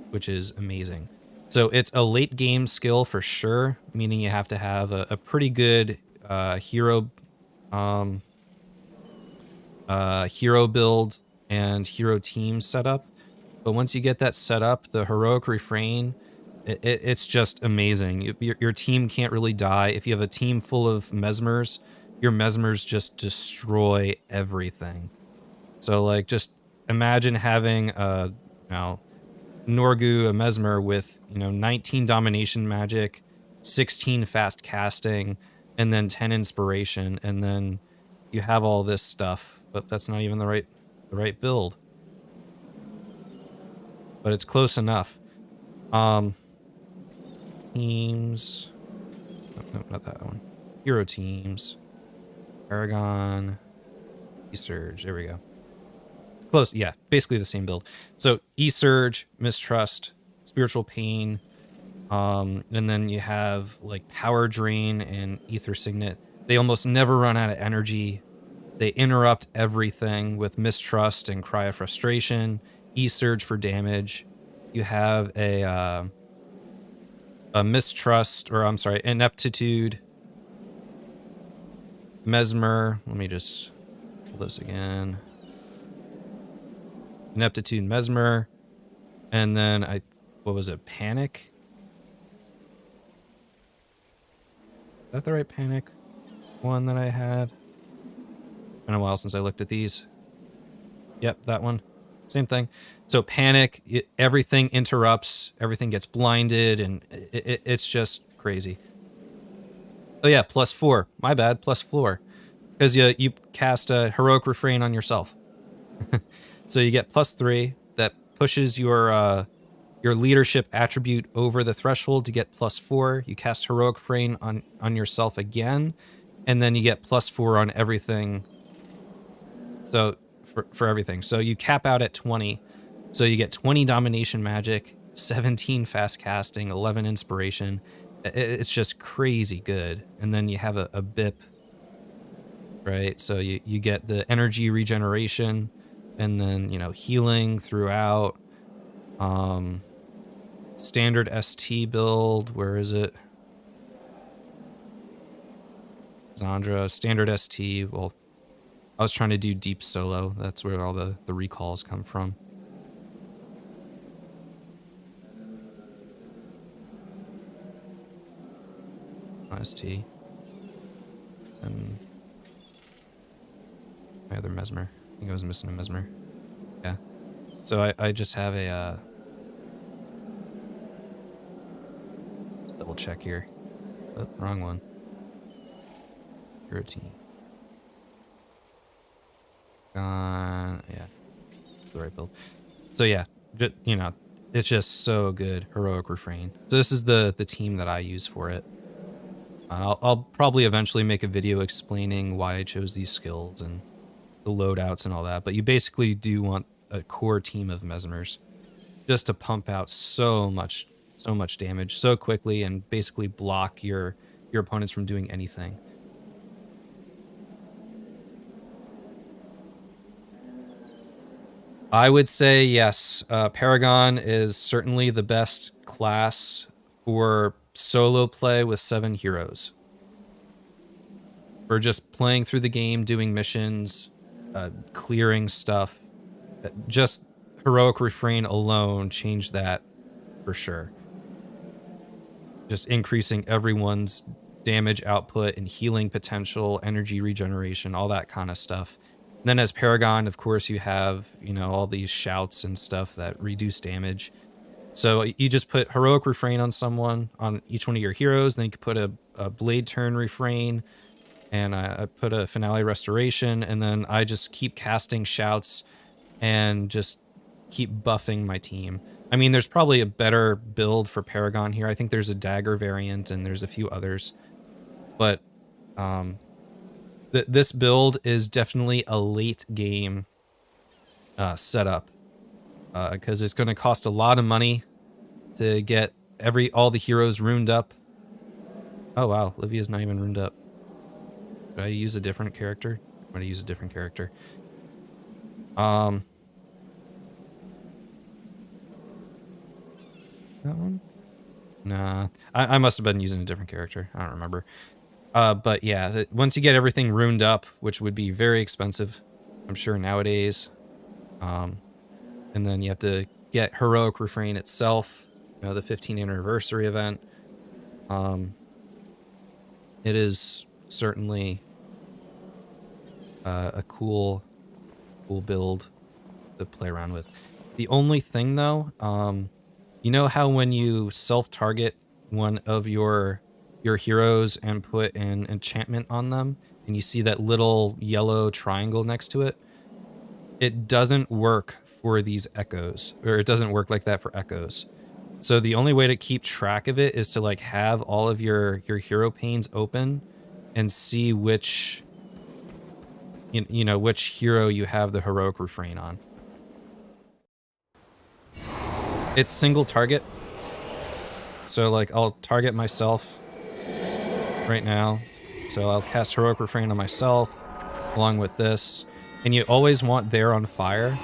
Speaker 1: which is amazing. So it's a late game skill for sure, meaning you have to have a pretty good hero build and hero team setup. But once you get that set up, the Heroic Refrain, it's just amazing. Your team can't really die. If you have a team full of Mesmers, your Mesmers just destroy everything. So, like, just imagine having a, Norgu, a Mesmer with, 19 Domination Magic, 16 Fast Casting, and then 10 Inspiration, and then you have all this stuff, but that's not even the right build. But it's close enough. Teams. No, not that one. Hero teams. Paragon. E-Surge. There we go. It's close. Yeah, basically the same build. So E-Surge, Mistrust, Spiritual Pain, and then you have like Power Drain and Ether Signet. They almost never run out of energy. They interrupt everything with Mistrust and Cry of Frustration. E-Surge for damage. You have a Mistrust, or I'm sorry, Ineptitude, Mesmer. Let me just pull this again. Ineptitude, Mesmer, and then what was it? Panic? Is that the right Panic one that I had? Been a while since I looked at these. Yep, that one. Same thing. So Panic, everything interrupts, everything gets blinded, and it's just crazy. Oh yeah, +4. My bad, +4. Because you cast a Heroic Refrain on yourself. So you get +3. That pushes your leadership attribute over the threshold to get +4. You cast Heroic Refrain on yourself again, and then you get +4 on everything. So for everything. So you cap out at 20. So you get 20 domination magic, 17 fast casting, 11 inspiration. It's just crazy good. And then you have a BIP, right? So you get the energy regeneration, and then, you know, healing throughout. Standard ST build, where is it? Zandra, standard ST. Well, I was trying to do deep solo. That's where all the recalls come from. ST. And my other Mesmer. I think I was missing a Mesmer. Yeah. So I just have a let's double check here. Oh, wrong one. Routine. Yeah. It's the right build. So yeah, you know, it's just so good. Heroic Refrain. So this is the team that I use for it. I'll probably eventually make a video explaining why I chose these skills and the loadouts and all that, but you basically do want a core team of Mesmers just to pump out so much damage so quickly and basically block your opponents from doing anything. I would say yes. Paragon is certainly the best class for solo play with 7 heroes. For just playing through the game, doing missions, clearing stuff. Just Heroic Refrain alone changed that for sure. Just increasing everyone's damage output and healing potential, energy regeneration, all that kind of stuff. And then as Paragon, of course, you have, you know, all these shouts and stuff that reduce damage. So you just put Heroic Refrain on someone, on each one of your heroes, then you could put a Blade Turn Refrain, and I put a Finale Restoration, and then I just keep casting shouts and just keep buffing my team. I mean, there's probably a better build for Paragon here. I think there's a dagger variant, and there's a few others. But this build is definitely a late game setup, because it's going to cost a lot of money to get all the heroes runed up. Oh wow, Livia's not even runed up. Should I use a different character? I'm going to use a different character. That one? Nah, I must have been using a different character. I don't remember. But yeah, once you get everything runed up, which would be very expensive, I'm sure nowadays, and then you have to get Heroic Refrain itself, you know, the 15th anniversary event. It is certainly a cool build to play around with. The only thing though, you know how when you self-target one of your heroes and put an enchantment on them, and you see that little yellow triangle next to it? It doesn't work for these echoes, or it doesn't work like that for echoes. So the only way to keep track of it is to like have all of your hero panes open and see which, you know, which hero you have the Heroic Refrain on. It's single target. So like I'll target myself right now. So I'll cast Heroic Refrain on myself along with this. And you always want They're on Fire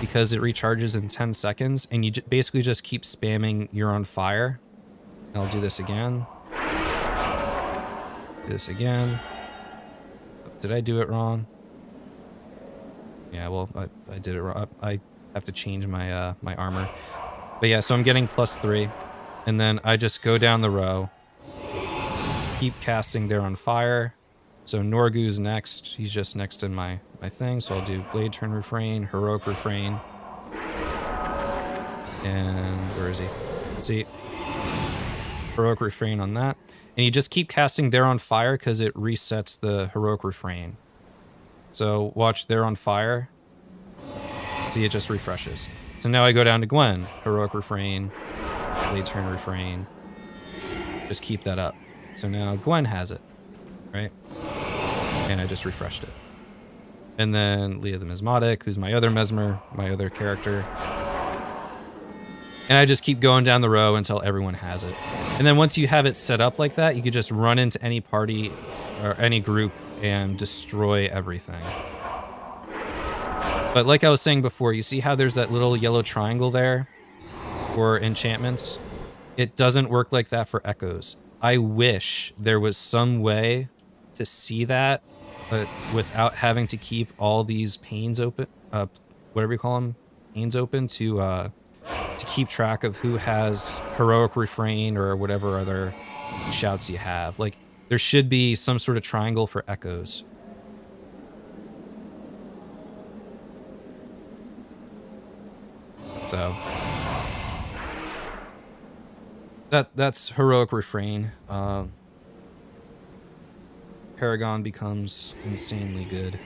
Speaker 1: because it recharges in 10 seconds, and you basically just keep spamming You're on Fire. I'll do this again. Do this again. Did I do it wrong? Yeah, well, I did it wrong. I have to change my my armor. But yeah, so I'm getting +3. And then I just go down the row. Keep casting They're on Fire. So Norgu's next. He's just next in my thing. So I'll do Blade Turn Refrain, Heroic Refrain. And where is he? Let's see. Heroic Refrain on that. And you just keep casting They're on Fire because it resets the Heroic Refrain. So watch They're on Fire. See, it just refreshes. So now I go down to Gwen. Heroic Refrain, Blade Turn Refrain. Just keep that up. So now Gwen has it, right? And I just refreshed it. And then Leah the Mesmodic, who's my other Mesmer, my other character. And I just keep going down the row until everyone has it. And then once you have it set up like that, you could just run into any party or any group and destroy everything. But like I was saying before, you see how there's that little yellow triangle there for enchantments? It doesn't work like that for echoes. I wish there was some way to see that, but without having to keep all these panes open, whatever you call them, panes open to keep track of who has Heroic Refrain or whatever other shouts you have. Like, there should be some sort of triangle for echoes. So that's Heroic Refrain. Paragon becomes insanely good.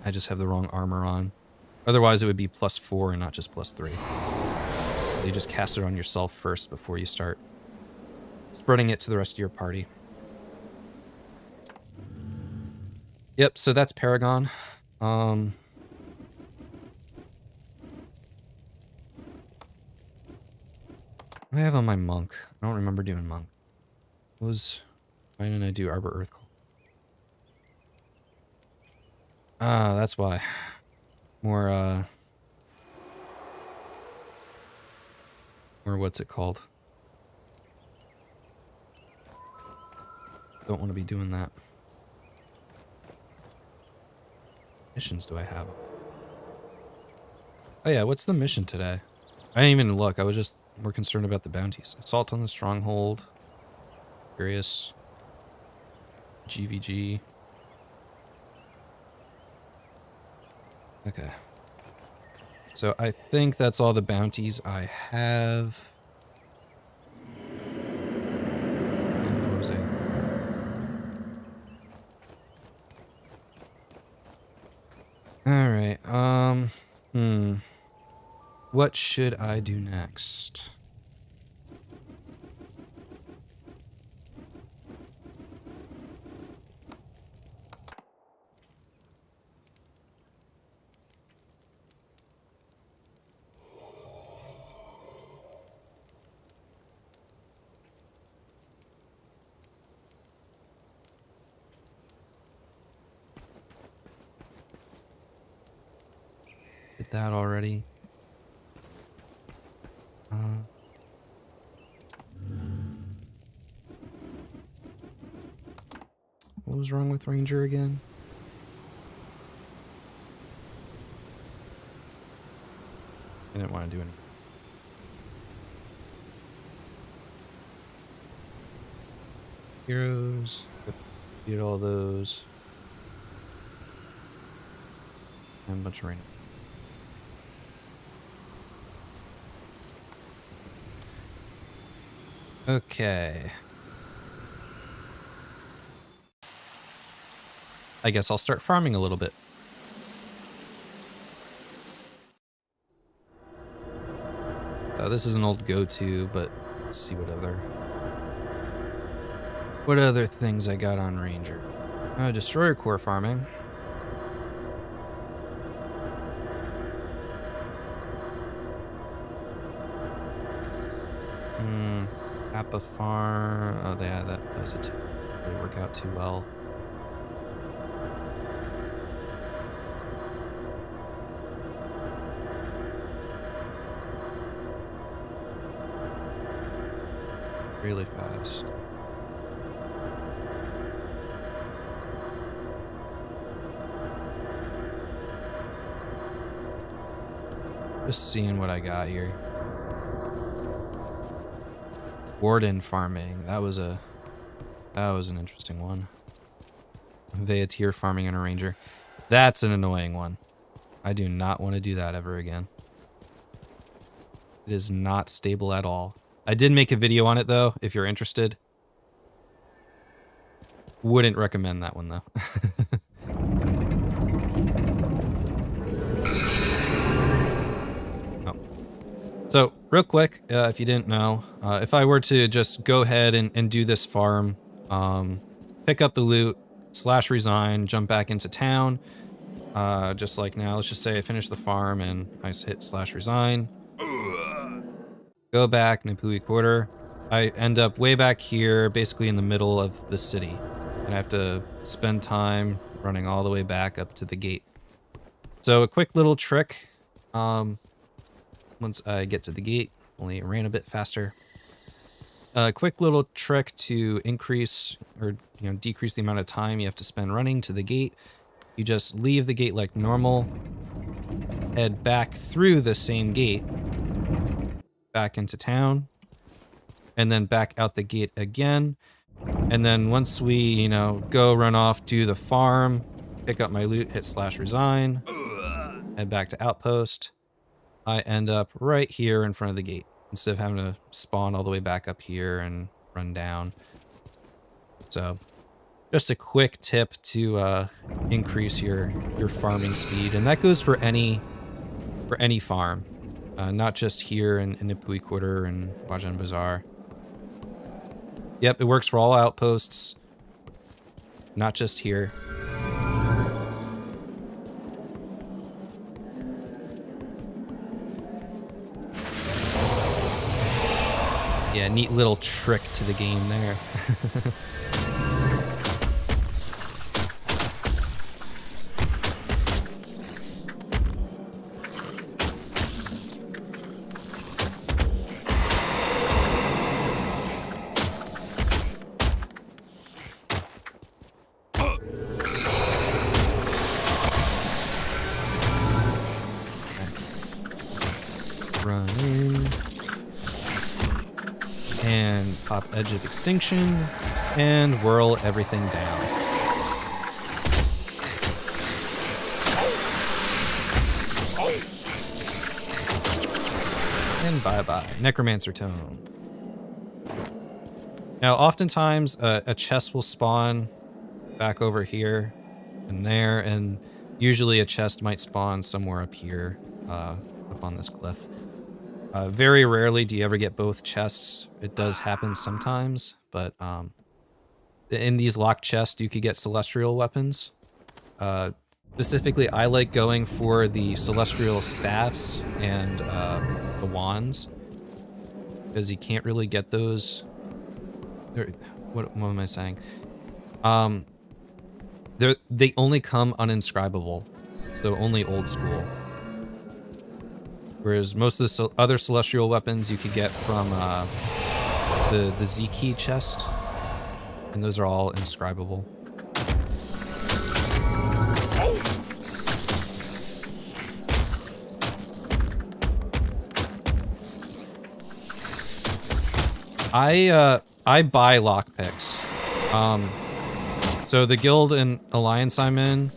Speaker 1: I just have the wrong armor on. Otherwise, it would be +4 and not just +3. You just cast it on yourself first before you start spreading it to the rest of your party. Yep, so that's Paragon. What do I have on my monk? I don't remember doing monk. Why didn't I do Arbor Earth Call? Ah, that's why. More what's it called? Don't want to be doing that. Missions do I have? Oh yeah, what's the mission today? I didn't even look. I was just more concerned about the bounties. Assault on the stronghold. Curious. GVG. Okay. So I think that's all the bounties I have. And what was I? Alright, what should I do next? Did that already? What was wrong with Ranger again? I didn't want to do anything. Heroes. Get all those. And a bunch of rain. Okay. I guess I'll start farming a little bit. This is an old go-to, but let's see what other things I got on Ranger. Destroyer core farming. Appa farm. Oh, yeah, that was a really work out too well. really fast. Just seeing what I got here. Warden farming. That was an interesting one. Veatir farming and a ranger. That's an annoying one. I do not want to do that ever again. It is not stable at all. I did make a video on it though, if you're interested. Wouldn't recommend that one though. Oh. So real quick, if you didn't know, if I were to just go ahead and do this farm, pick up the loot, / resign, jump back into town, just like now, let's just say I finish the farm and I hit / resign. Go back, Nipui Quarter. I end up way back here, basically in the middle of the city. And I have to spend time running all the way back up to the gate. So a quick little trick. Once I get to the gate, only ran a bit faster. A quick little trick to increase or decrease the amount of time you have to spend running to the gate. You just leave the gate like normal, head back through the same gate, back into town, and then back out the gate again. And then once we, go run off, do the farm, pick up my loot, hit / resign, head back to outpost, I end up right here in front of the gate instead of having to spawn all the way back up here and run down. So just a quick tip to increase your farming speed, and that goes for any farm, not just here in Nipui Quarter and Wajan Bazaar. Yep, it works for all outposts, not just here. Yeah, neat little trick to the game there. Run in. And pop Edge of Extinction and whirl everything down. And bye-bye. Necromancer Tome. Now, oftentimes, a chest will spawn back over here and there, and usually a chest might spawn somewhere up here, up on this cliff. Very rarely do you ever get both chests. It does happen sometimes, but in these locked chests, you could get celestial weapons. Specifically, I like going for the celestial staffs and the wands, because you can't really get those. What am I saying? They only come uninscribable, so only old school. Whereas most of the other celestial weapons you could get from the Z key chest, and those are all inscribable. I buy lockpicks. So the guild and alliance I'm in,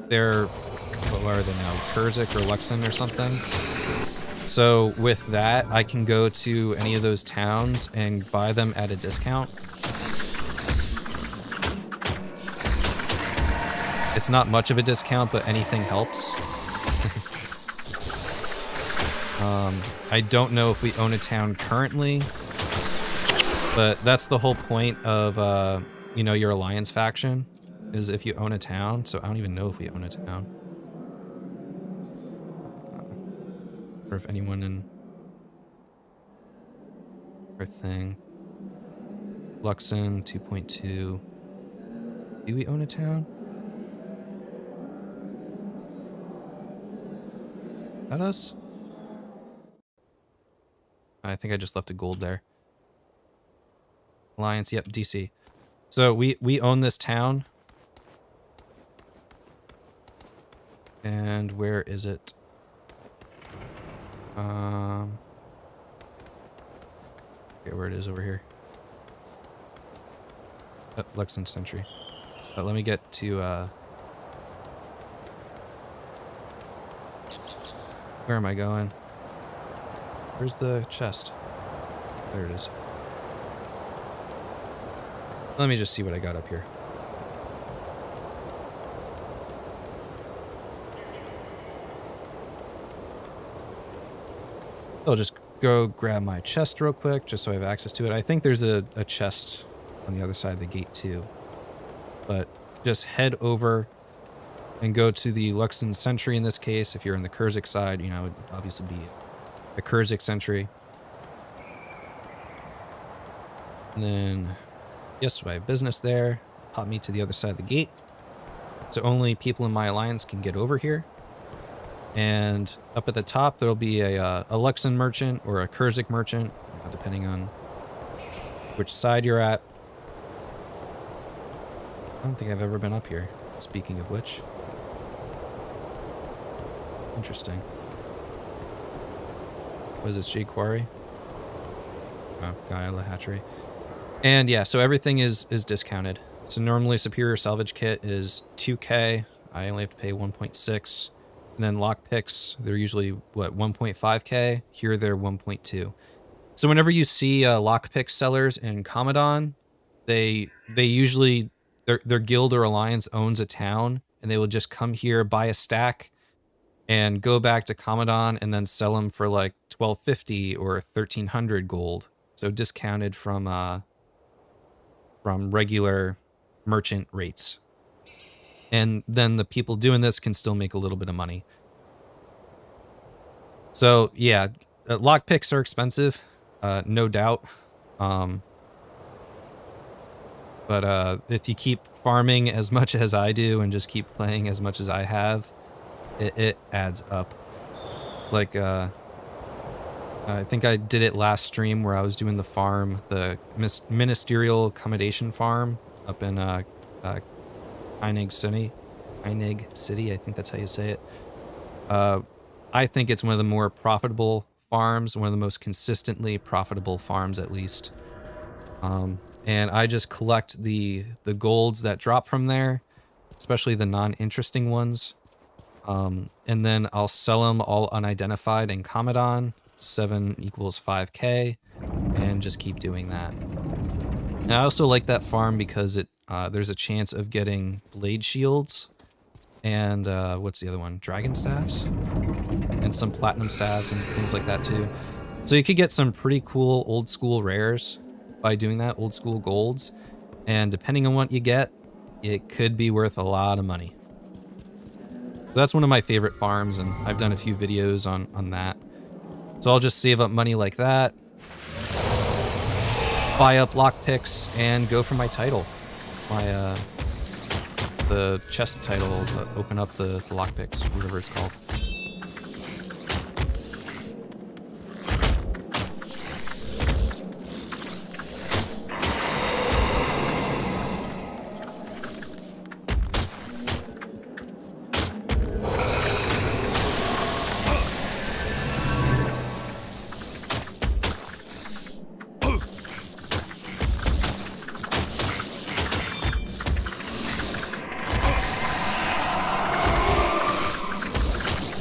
Speaker 1: they're, what are they now? Kurzik or Luxon or something. So with that, I can go to any of those towns and buy them at a discount. It's not much of a discount, but anything helps. I don't know if we own a town currently, but that's the whole point of, your alliance faction, is if you own a town. So I don't even know if we own a town. Or if anyone in our thing. Luxon 2.2. Do we own a town? Is that us? I think I just left a gold there. Alliance, yep, DC. So we own this town. And where is it? Okay, where it is over here. Oh, Lexington Century. But let me get to where am I going? Where's the chest? There it is. Let me just see what I got up here. I'll just go grab my chest real quick, just so I have access to it. I think there's a chest on the other side of the gate too. But just head over and go to the Luxon Sentry in this case. If you're in the Kurzik side, you know, it would obviously be the Kurzik Sentry. And then, yes, I have business there. Pop me to the other side of the gate. So only people in my alliance can get over here. And up at the top, there'll be a Luxon merchant or a Kurzik merchant, depending on which side you're at. I don't think I've ever been up here, speaking of which. Interesting. What is this, J Quarry? Oh, Gaia Hatchery. And yeah, so everything is discounted. So normally Superior Salvage Kit is 2K. I only have to pay 1.6. And then lockpicks, they're usually, what, 1.5K? Here they're 1.2. So whenever you see lockpick sellers in Commodon, they usually, their guild or alliance owns a town, and they will just come here, buy a stack, and go back to Commodon, and then sell them for like 1250 or 1300 gold. So discounted from regular merchant rates. And then the people doing this can still make a little bit of money. So yeah, lockpicks are expensive, no doubt. But if you keep farming as much as I do and just keep playing as much as I have, it adds up. Like, I think I did it last stream where I was doing the farm, the ministerial accommodation farm up in Einig City, I think that's how you say it. I think it's one of the more profitable farms, one of the most consistently profitable farms at least. And I just collect the golds that drop from there, especially the non-interesting ones. And then I'll sell them all unidentified in Commodon. 7 equals 5K, and just keep doing that. And I also like that farm because it there's a chance of getting blade shields and what's the other one? Dragon staffs? And some platinum staffs and things like that too. So you could get some pretty cool old school rares by doing that, old school golds. And depending on what you get, it could be worth a lot of money. So that's one of my favorite farms, and I've done a few videos on that. So I'll just save up money like that, buy up lockpicks, and go for my title. My the chest title, open up the lockpicks, whatever it's called.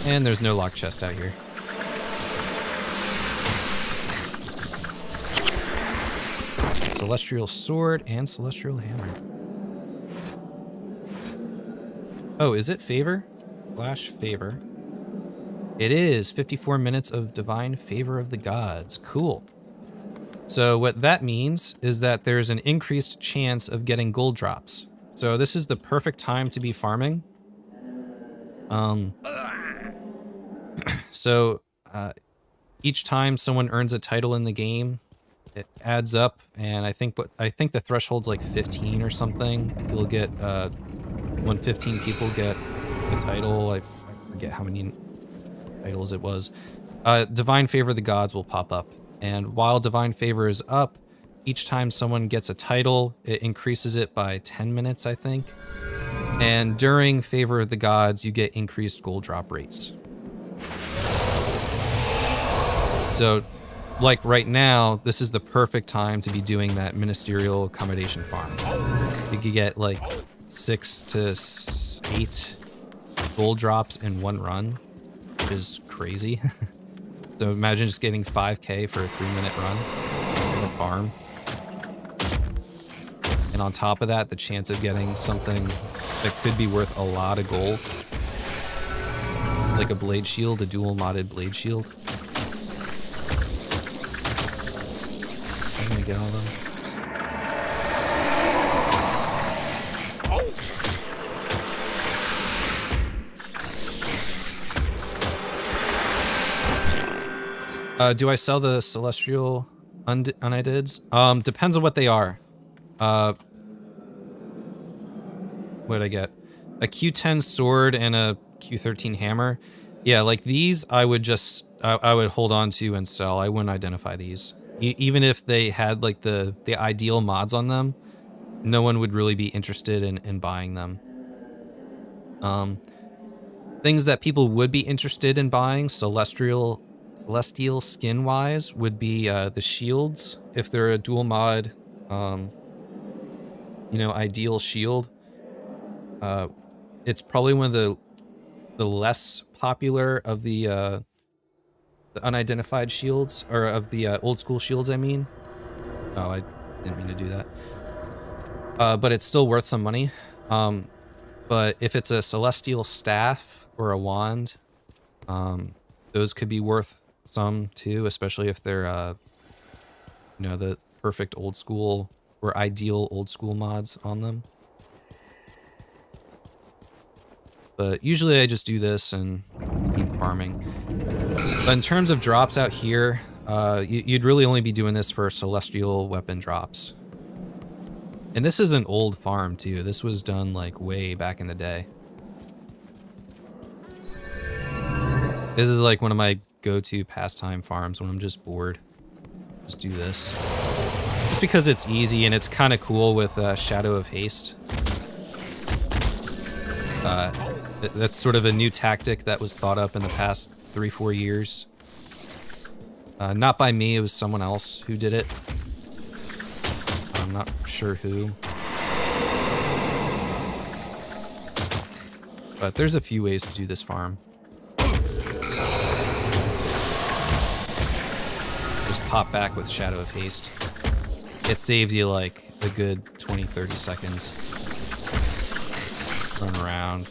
Speaker 1: And there's no lock chest out here. Celestial sword and celestial hammer. Oh, is it favor? / favor. It is 54 minutes of divine favor of the gods. Cool. So what that means is that there's an increased chance of getting gold drops. So this is the perfect time to be farming. So each time someone earns a title in the game, it adds up, and I think the threshold's like 15 or something. You'll get when 15 people get a title. I forget how many titles it was. Divine Favor of the Gods will pop up, and while Divine Favor is up, each time someone gets a title, it increases it by 10 minutes, I think. And during Favor of the Gods, you get increased gold drop rates. So, like right now, this is the perfect time to be doing that ministerial accommodation farm. You could get like 6 to 8 gold drops in one run, which is crazy. So imagine just getting 5k for a 3-minute run in a farm. And on top of that, the chance of getting something that could be worth a lot of gold, like a blade shield, a dual modded blade shield. I'm gonna get all of them. Do I sell the celestial unideds? Depends on what they are. What did I get? A Q10 sword and a Q13 hammer. Yeah, like these, I would just I would hold on to and sell. I wouldn't identify these, even if they had like the ideal mods on them. No one would really be interested in buying them. Things that people would be interested in buying, celestial skin wise, would be the shields if they're a dual mod. You know, ideal shield. It's probably one of the less popular of the unidentified shields, or of the old school shields, I mean. Oh, I didn't mean to do that. But it's still worth some money. But if it's a celestial staff or a wand, those could be worth some too, especially if they're you know, the perfect old school or ideal old school mods on them. But usually I just do this and keep farming. But in terms of drops out here, you'd really only be doing this for celestial weapon drops. And this is an old farm too. This was done like way back in the day. This is like one of my go-to pastime farms when I'm just bored. Just do this. Just because it's easy and it's kind of cool with Shadow of Haste. That's sort of a new tactic that was thought up in the past 3-4 years. Not by me, it was someone else who did it. I'm not sure who. But there's a few ways to do this farm. Just pop back with Shadow of Haste. It saves you like a good 20-30 seconds. Run around.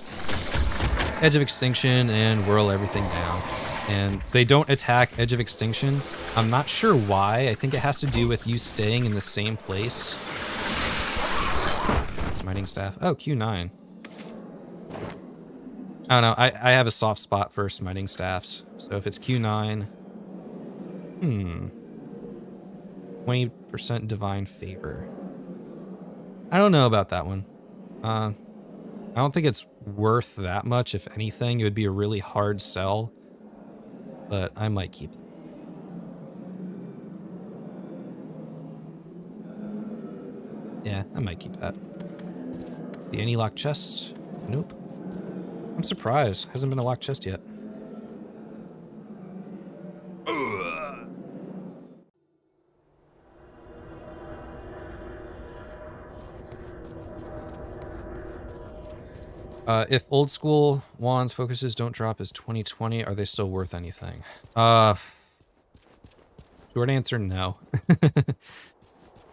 Speaker 1: Edge of Extinction and whirl everything down. And they don't attack Edge of Extinction. I'm not sure why. I think it has to do with you staying in the same place. Smiting Staff. Oh, Q9. I don't know. I have a soft spot for Smiting Staffs. So if it's Q9... 20% Divine Favor. I don't know about that one. I don't think it's worth that much. If anything, it would be a really hard sell. But I might keep it. Yeah, I might keep that. See any locked chest? Nope. I'm surprised. Hasn't been a locked chest yet. If old school wands focuses don't drop as 2020, are they still worth anything? Short answer, no.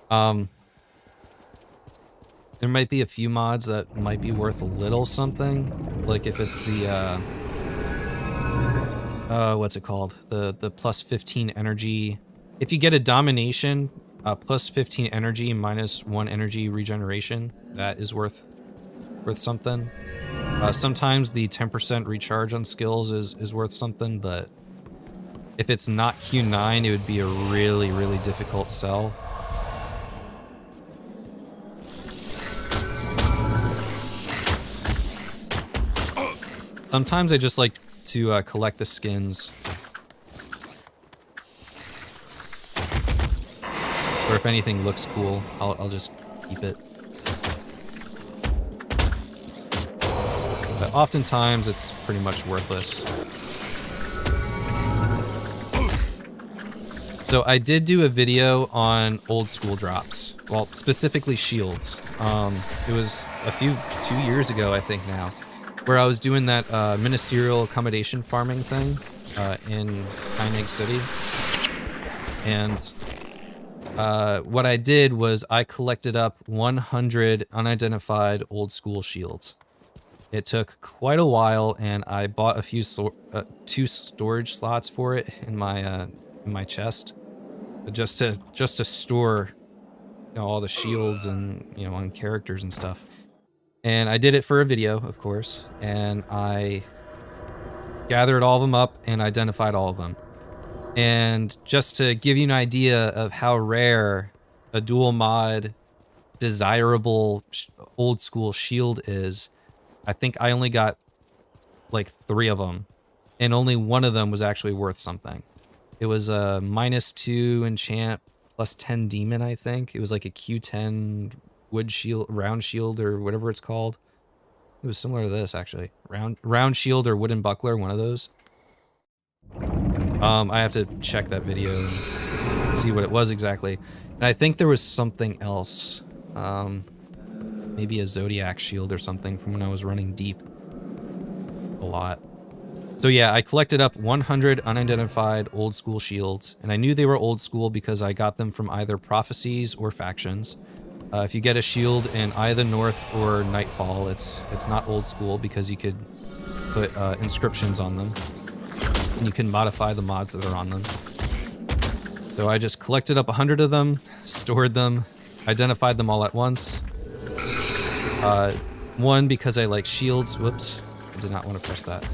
Speaker 1: There might be a few mods that might be worth a little something. Like if it's the, what's it called? The plus 15 energy. If you get a domination, plus 15 energy minus 1 energy regeneration, that is worth something. Sometimes the 10% recharge on skills is worth something, but if it's not Q9, it would be a really, really difficult sell. Sometimes I just like to collect the skins. Or if anything looks cool, I'll just keep it. But oftentimes it's pretty much worthless. So I did do a video on old school drops. Well, specifically shields. It was 2 years ago, I think now, where I was doing that ministerial accommodation farming thing in Kyneg City. And what I did was I collected up 100 unidentified old school shields. It took quite a while, and I bought a few 2 storage slots for it in my chest, just to store, you know, all the shields and, you know, on characters and stuff. And I did it for a video, of course, and I gathered all of them up and identified all of them. And just to give you an idea of how rare a dual mod desirable old school shield is, I think I only got like 3 of them, and only one of them was actually worth something. It was a -2 enchant plus 10 demon, I think. It was like a Q10 wood shield, round shield, or whatever it's called. It was similar to this, actually. Round shield or wooden buckler, one of those. I have to check that video and see what it was exactly. And I think there was something else. Maybe a Zodiac shield or something from when I was running deep a lot. So yeah, I collected up 100 unidentified old school shields, and I knew they were old school because I got them from either prophecies or factions. If you get a shield in either North or Nightfall, it's not old school because you could put inscriptions on them, and you can modify the mods that are on them. So I just collected up 100 of them, stored them, identified them all at once. One, because I like shields. Whoops, I did not want to press that.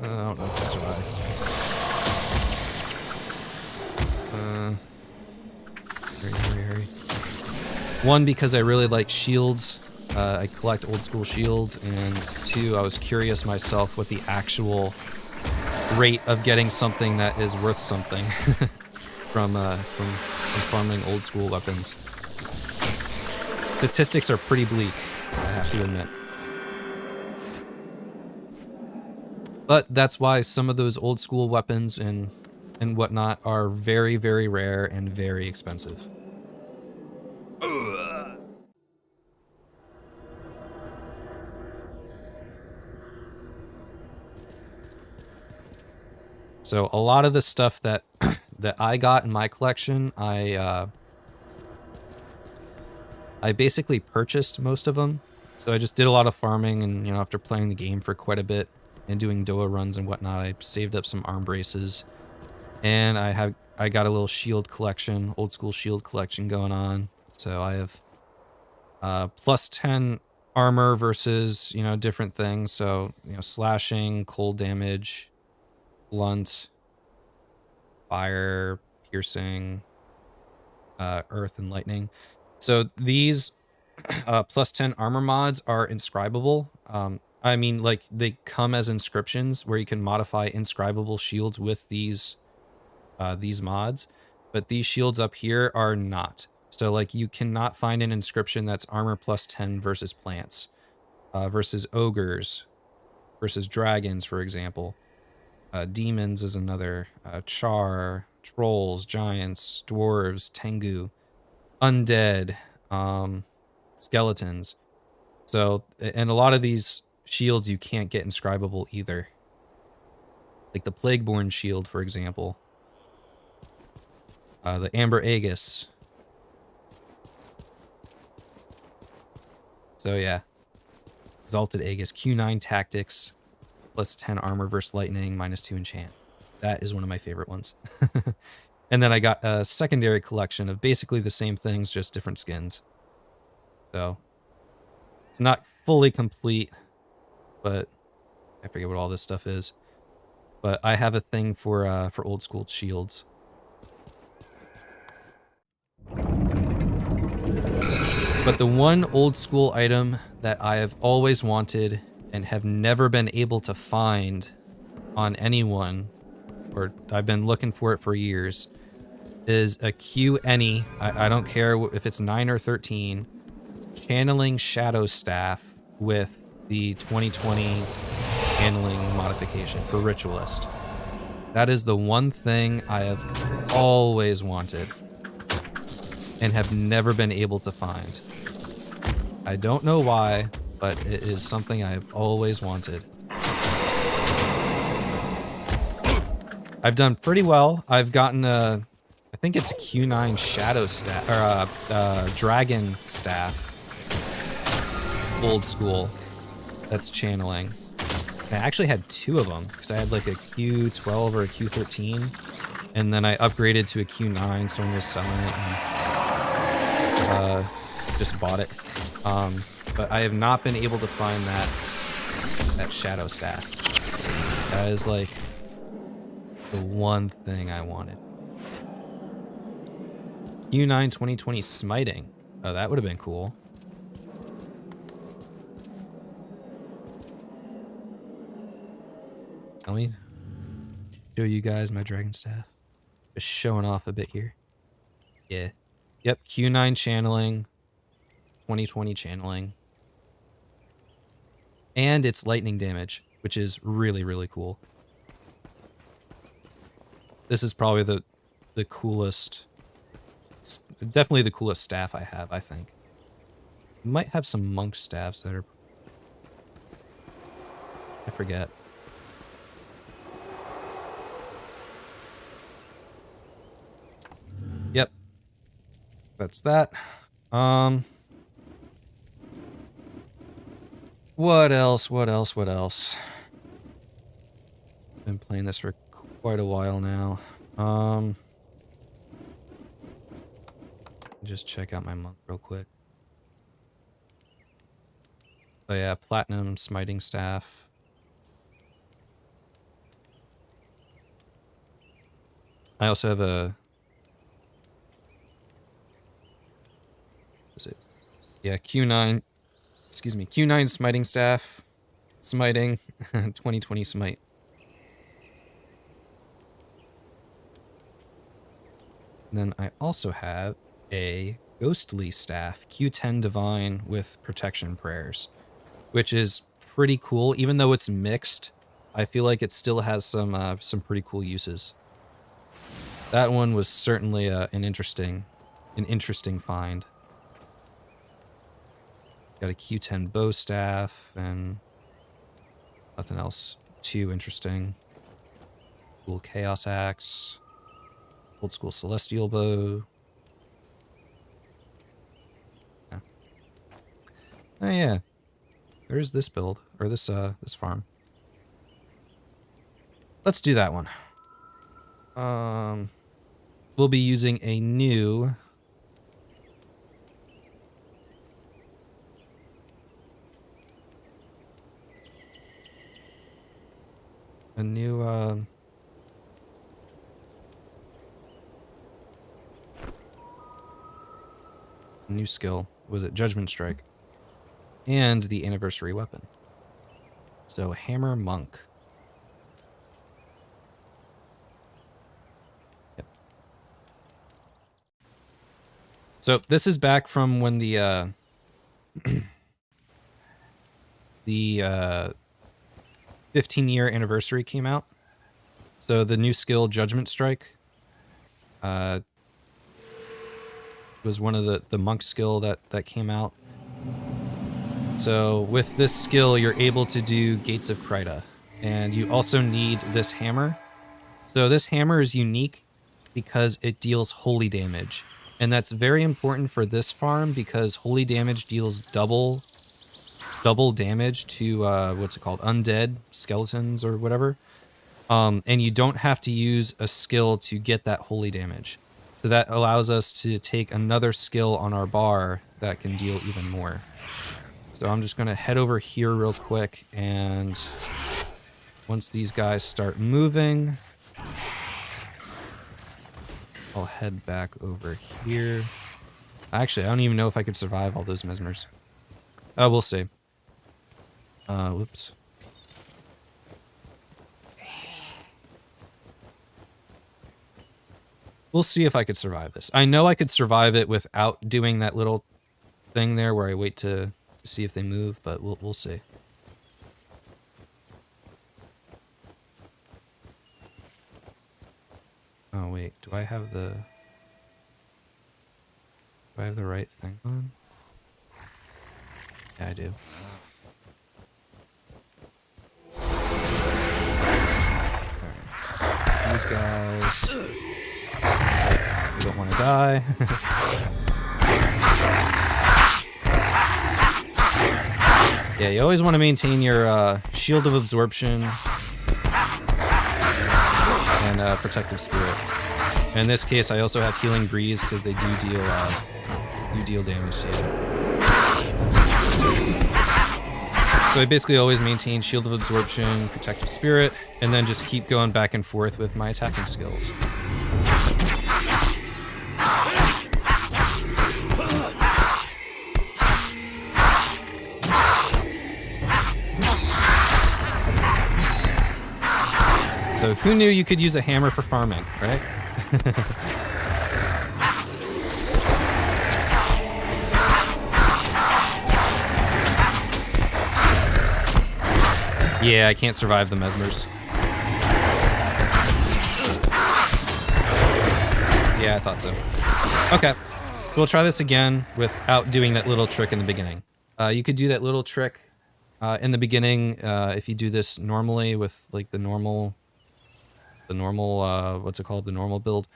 Speaker 1: I don't know if I survive. Hurry. One, because I really like shields. I collect old school shields, and 2, I was curious myself what the actual rate of getting something that is worth something from farming old school weapons. Statistics are pretty bleak, I have to admit. But that's why some of those old school weapons and whatnot are very, very rare and very expensive. So a lot of the stuff that that I got in my collection, I basically purchased most of them. So I just did a lot of farming, and, you know, after playing the game for quite a bit and doing DOA runs and whatnot, I saved up some arm braces, and I got a little shield collection, old school shield collection going on. So I have plus 10 armor versus, you know, different things. So, you know, slashing, cold damage, blunt, fire, piercing, earth, and lightning. So these plus 10 armor mods are inscribable. I mean, like, they come as inscriptions where you can modify inscribable shields with these mods, but these shields up here are not. So, like, you cannot find an inscription that's armor plus 10 versus plants, versus ogres, versus dragons, for example. Demons is another. Char, trolls, giants, dwarves, tengu, undead, skeletons. So, and a lot of these shields you can't get inscribable either. Like the Plagueborn shield, for example. The Amber Aegis. So yeah. Exalted Aegis, Q9 tactics, plus 10 armor versus lightning, -2 enchant. That is one of my favorite ones. And then I got a secondary collection of basically the same things, just different skins. So it's not fully complete, but I forget what all this stuff is. But I have a thing for old school shields. But the one old school item that I have always wanted and have never been able to find on anyone or I've been looking for it for years, is a Q any. I don't care if it's 9 or 13. Channeling Shadow Staff with the 2020 channeling modification for Ritualist. That is the one thing I have always wanted and have never been able to find. I don't know why, but it is something I have always wanted. I've done pretty well. I've gotten a, I think it's a Q9 Shadow Staff, or Dragon Staff, old school, that's channeling. And I actually had 2 of them, because I had like a Q12 or a Q13, and then I upgraded to a Q9, someone was selling it, and just bought it. But I have not been able to find that Shadow Staff. That is like the one thing I wanted. Q9 2020 Smiting. Oh, that would have been cool. Let me show you guys my Dragon Staff. Just showing off a bit here. Yeah. Yep, Q9 channeling. 2020 channeling. And it's lightning damage, which is really, really cool. This is probably the coolest, definitely the coolest staff I have, I think. Might have some monk staffs that are, I forget. Yep. That's that. What else? What else? What else? Been playing this for quite a while now. Just check out my monk real quick. Oh yeah, Platinum Smiting Staff. I also have a... What is it? Yeah, Q9. Excuse me, Q9 Smiting Staff. Smiting. 2020 Smite. And then I also have a Ghostly Staff. Q10 Divine with Protection Prayers. Which is pretty cool. Even though it's mixed, I feel like it still has some pretty cool uses. That one was certainly an interesting find. Got a Q10 bow staff and nothing else too interesting. Cool chaos axe, old school celestial bow. Yeah. Oh yeah, there's this build or this farm. Let's do that one. We'll be using a new new skill. Was it Judgment Strike? And the anniversary weapon. So Hammer Monk. Yep. So this is back from when the 15-year anniversary came out. So the new skill Judgment Strike was one of the monk skill that came out. So with this skill, you're able to do Gates of Kryta, and you also need this hammer. So this hammer is unique because it deals holy damage, and that's very important for this farm because holy damage deals double damage to what's it called, undead skeletons or whatever. And you don't have to use a skill to get that holy damage. So that allows us to take another skill on our bar that can deal even more. So I'm just going to head over here real quick, and once these guys start moving, I'll head back over here. Actually, I don't even know if I could survive all those mesmers. Oh, we'll see. Whoops. We'll see if I could survive this. I know I could survive it without doing that little thing there where I wait to see if they move, but we'll see. Oh wait, do I have the right thing on? Yeah, I do. Alright. These guys. We don't want to die. Yeah, you always want to maintain your shield of absorption and protective spirit. And in this case, I also have healing breeze because they do deal damage to you. So I basically always maintain shield of absorption, protective spirit, and then just keep going back and forth with my attacking skills. So who knew you could use a hammer for farming, right? Yeah, I can't survive the mesmers. Yeah, I thought so. Okay, so we'll try this again without doing that little trick in the beginning. You could do that little trick in the beginning if you do this normally with like the normal what's it called, the normal build,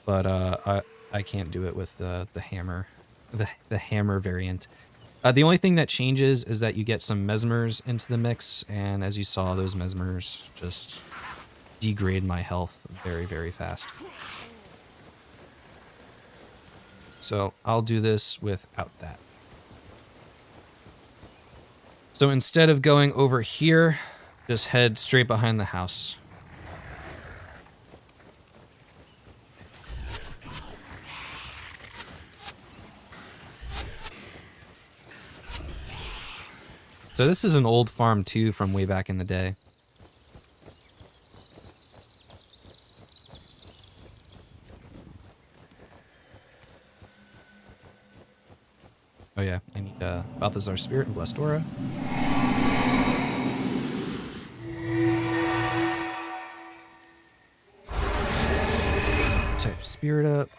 Speaker 1: but I can't do it with the hammer, the hammer variant. The only thing that changes is that you get some mesmers into the mix, and as you saw, those mesmers just degrade my health very, very fast. So I'll do this without that. So instead of going over here, just head straight behind the house. So this is an old farm too from way back in the day. Oh yeah, I need Balthazar Spirit and Blessed Aura. Type Spirit up.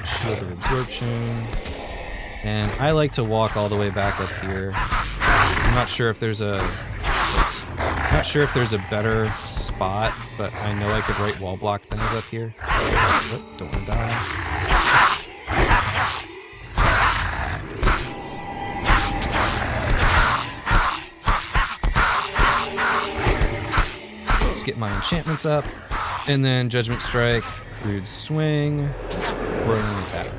Speaker 1: Shield of Absorption. And I like to walk all the way back up here. I'm not sure if there's a better spot, but I know I could right wall block things up here. Oh, don't want to die. Let's get my enchantments up, and then Judgment Strike, Crude Swing, Whirling Attack.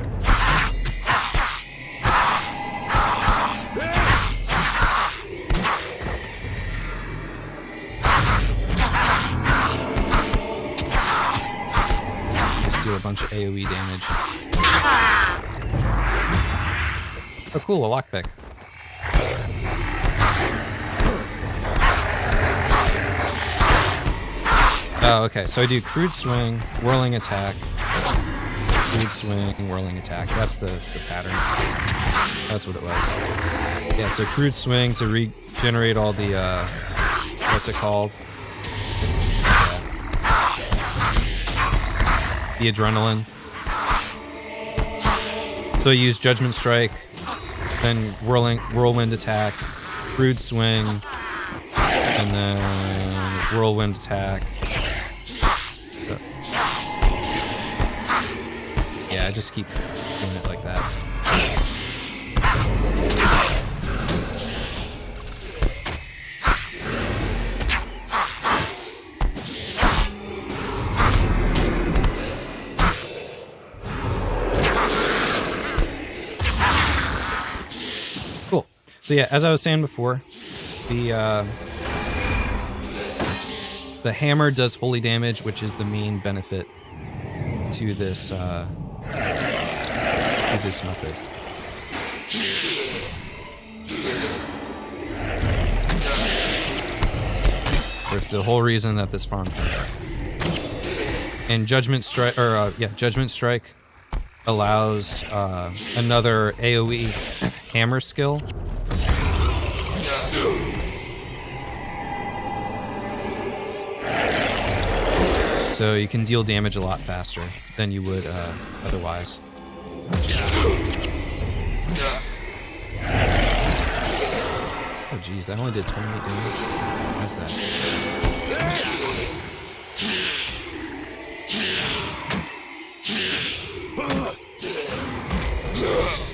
Speaker 1: A bunch of AoE damage. Oh cool, a lockpick. Oh, okay, so I do Crude Swing, Whirling Attack, Crude Swing, Whirling Attack. That's the pattern. That's what it was. Yeah, so Crude Swing to regenerate all the, what's it called? The adrenaline. So I use Judgment Strike, then Whirlwind Attack, Crude Swing, and then Whirlwind Attack. Yeah, I just keep doing it like that. So yeah, as I was saying before, the hammer does holy damage, which is the main benefit to this method. That's the whole reason that this farm came back. And Judgment Strike, Judgment Strike allows another AoE hammer skill. So you can deal damage a lot faster than you would otherwise. Oh geez, that only did 28 damage. How's that?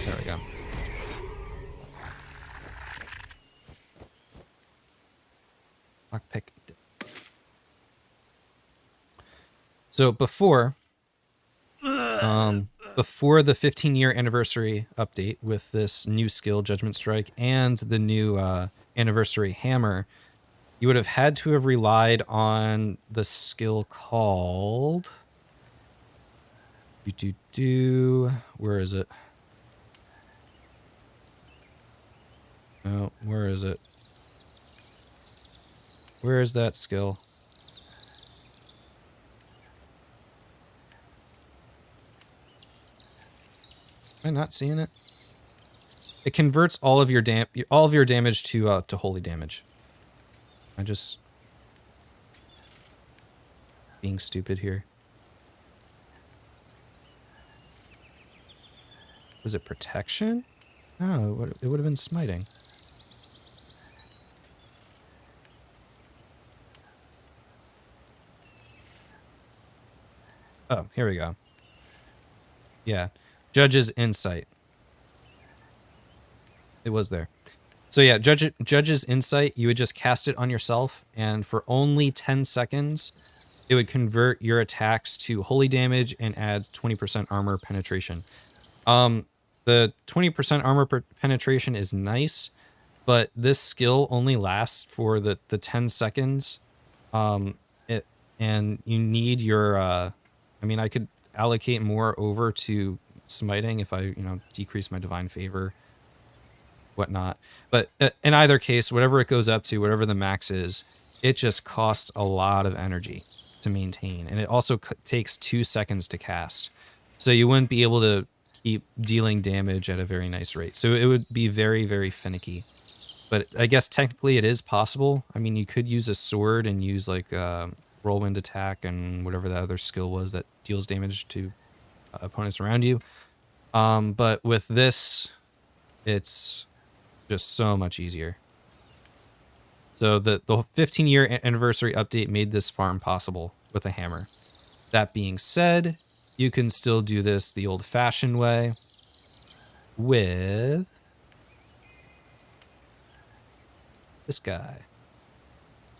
Speaker 1: There we go. Lockpick. So before the 15-year anniversary update with this new skill, Judgment Strike, and the new anniversary hammer, you would have had to have relied on the skill called... Where is it? Oh, where is it? Where is that skill? Am I not seeing it? It converts all of your damage to holy damage. I just being stupid here. Was it protection? No, it would have been smiting. Oh, here we go. Yeah. Judge's Insight. It was there. So yeah, Judge's Insight, you would just cast it on yourself, and for only 10 seconds, it would convert your attacks to holy damage and adds 20% armor penetration. The 20% armor penetration is nice, but this skill only lasts for the 10 seconds. And you need your... I mean, I could allocate more over to smiting if I, decrease my divine favor, whatnot. But in either case, whatever it goes up to, whatever the max is, it just costs a lot of energy to maintain. And it also takes 2 seconds to cast. So you wouldn't be able to keep dealing damage at a very nice rate. So it would be very, very finicky. But I guess technically it is possible. I mean, you could use a sword and use like whirlwind attack and whatever that other skill was that deals damage to opponents around you. But with this, it's just so much easier. So the 15-year anniversary update made this farm possible with a hammer. That being said, you can still do this the old-fashioned way with this guy,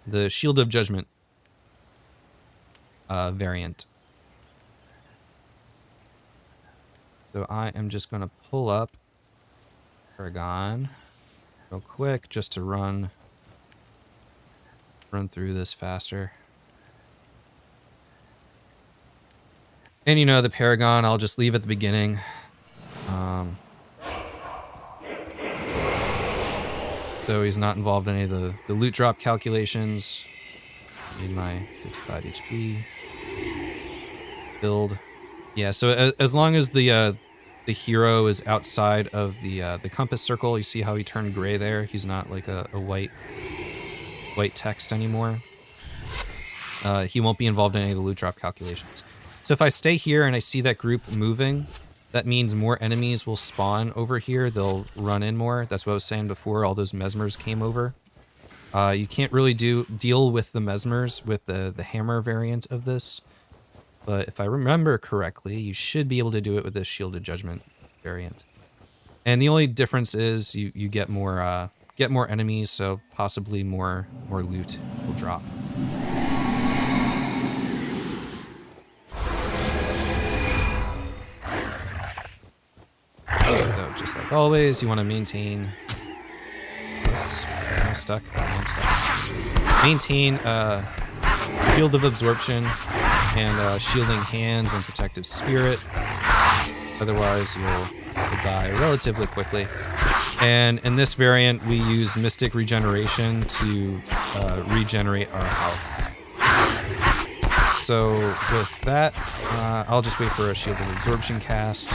Speaker 1: the Shield of Judgment variant. So I am just going to pull up Paragon real quick just to run through this faster. And the Paragon, I'll just leave at the beginning. So he's not involved in any of the loot drop calculations. Need my 55 HP build. Yeah, so as long as the hero is outside of the compass circle, you see how he turned gray there? He's not like a white text anymore. He won't be involved in any of the loot drop calculations. So if I stay here and I see that group moving, that means more enemies will spawn over here. They'll run in more. That's what I was saying before. All those mesmers came over. You can't really deal with the mesmers with the hammer variant of this. But if I remember correctly, you should be able to do it with this Shielded Judgment variant. And the only difference is you get more enemies, so possibly more loot will drop. So just like always, you want to maintain. Oops, am I stuck? I'm stuck. Maintain Field of Absorption and Shielding Hands and Protective Spirit. Otherwise, you'll die relatively quickly. And in this variant, we use Mystic Regeneration to regenerate our health. So with that, I'll just wait for a Shield of Absorption cast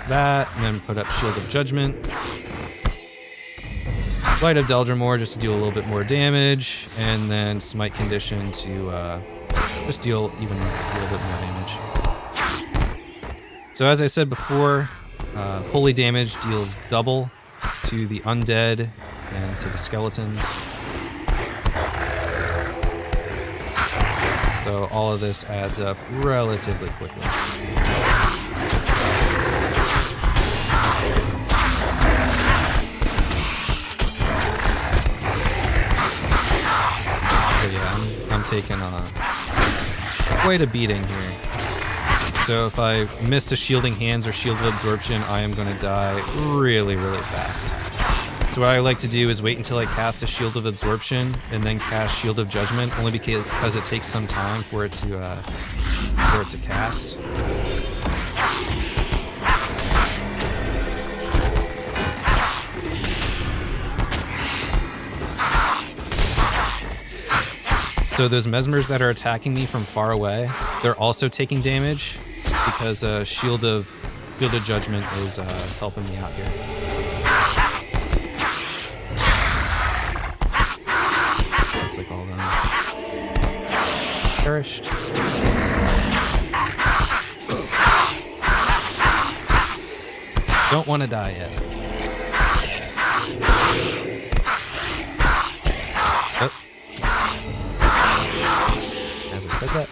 Speaker 1: that, and then put up Shield of Judgment. Light of Deldrimor just to deal a little bit more damage, and then Smite Condition to just deal even a little bit more damage. So as I said before, Holy Damage deals double to the undead and to the skeletons. So all of this adds up relatively quickly. I'm taking quite a beating here. So if I miss a Shielding Hands or Shield of Absorption, I am going to die really, really fast. So what I like to do is wait until I cast a Shield of Absorption and then cast Shield of Judgment, only because it takes some time for it to cast. So those mesmers that are attacking me from far away, they're also taking damage because Shield of Judgment is helping me out here. Looks like all of them perished. Don't want to die yet. Oh. As I said that.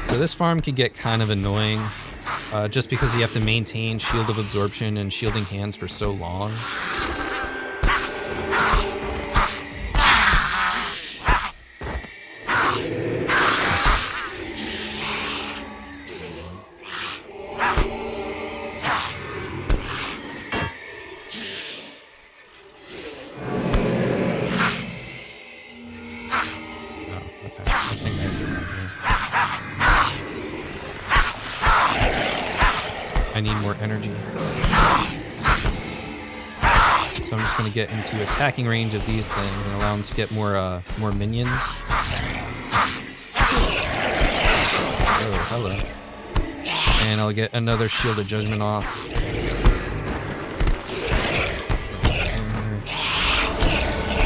Speaker 1: So this farm could get kind of annoying, just because you have to maintain Shield of Absorption and Shielding Hands for so long. I need more energy. So I'm just going to get into attacking range of these things and allow them to get more minions. Oh, hello. And I'll get another Shield of Judgment off.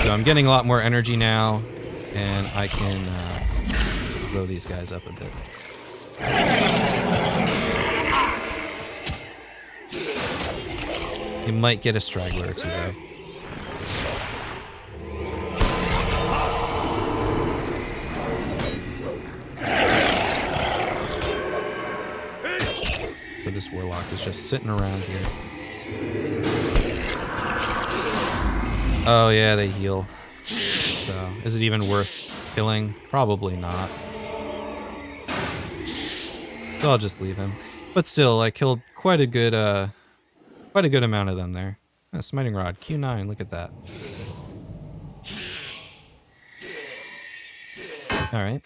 Speaker 1: So I'm getting a lot more energy now, and I can blow these guys up a bit. You might get a straggler or two though. So this warlock is just sitting around here. Oh yeah, they heal. So is it even worth killing? Probably not. So I'll just leave him. But still, I killed quite a good amount of them there. Oh, Smiting Rod, Q9, look at that. Alright.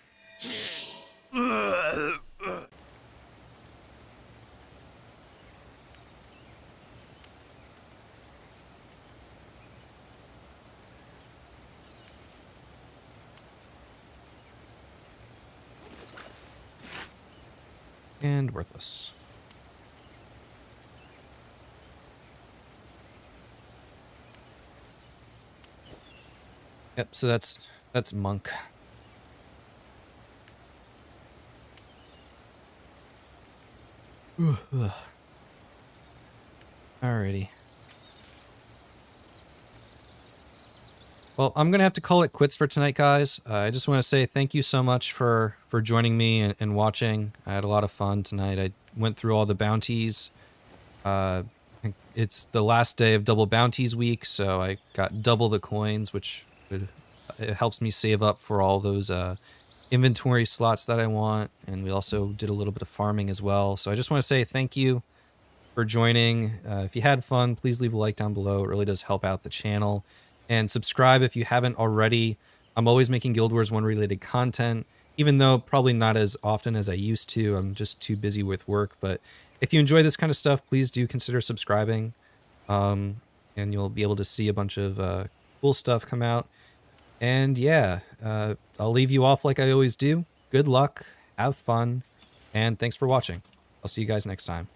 Speaker 1: And worthless. Yep, so that's Monk. Alrighty. Well, I'm gonna have to call it quits for tonight, guys. I just want to say thank you so much for joining me and watching. I had a lot of fun tonight. I went through all the bounties. I think it's the last day of double bounties week, so I got double the coins, which it helps me save up for all those inventory slots that I want. And we also did a little bit of farming as well. So I just want to say thank you. for joining. If you had fun, please leave a like down below. It really does help out the channel. And subscribe if you haven't already. I'm always making Guild Wars 1 related content, even though probably not as often as I used to. I'm just too busy with work. But if you enjoy this kind of stuff, please do consider subscribing. And you'll be able to see a bunch of cool stuff come out. And yeah, I'll leave you off like I always do. Good luck, have fun, and thanks for watching. I'll see you guys next time.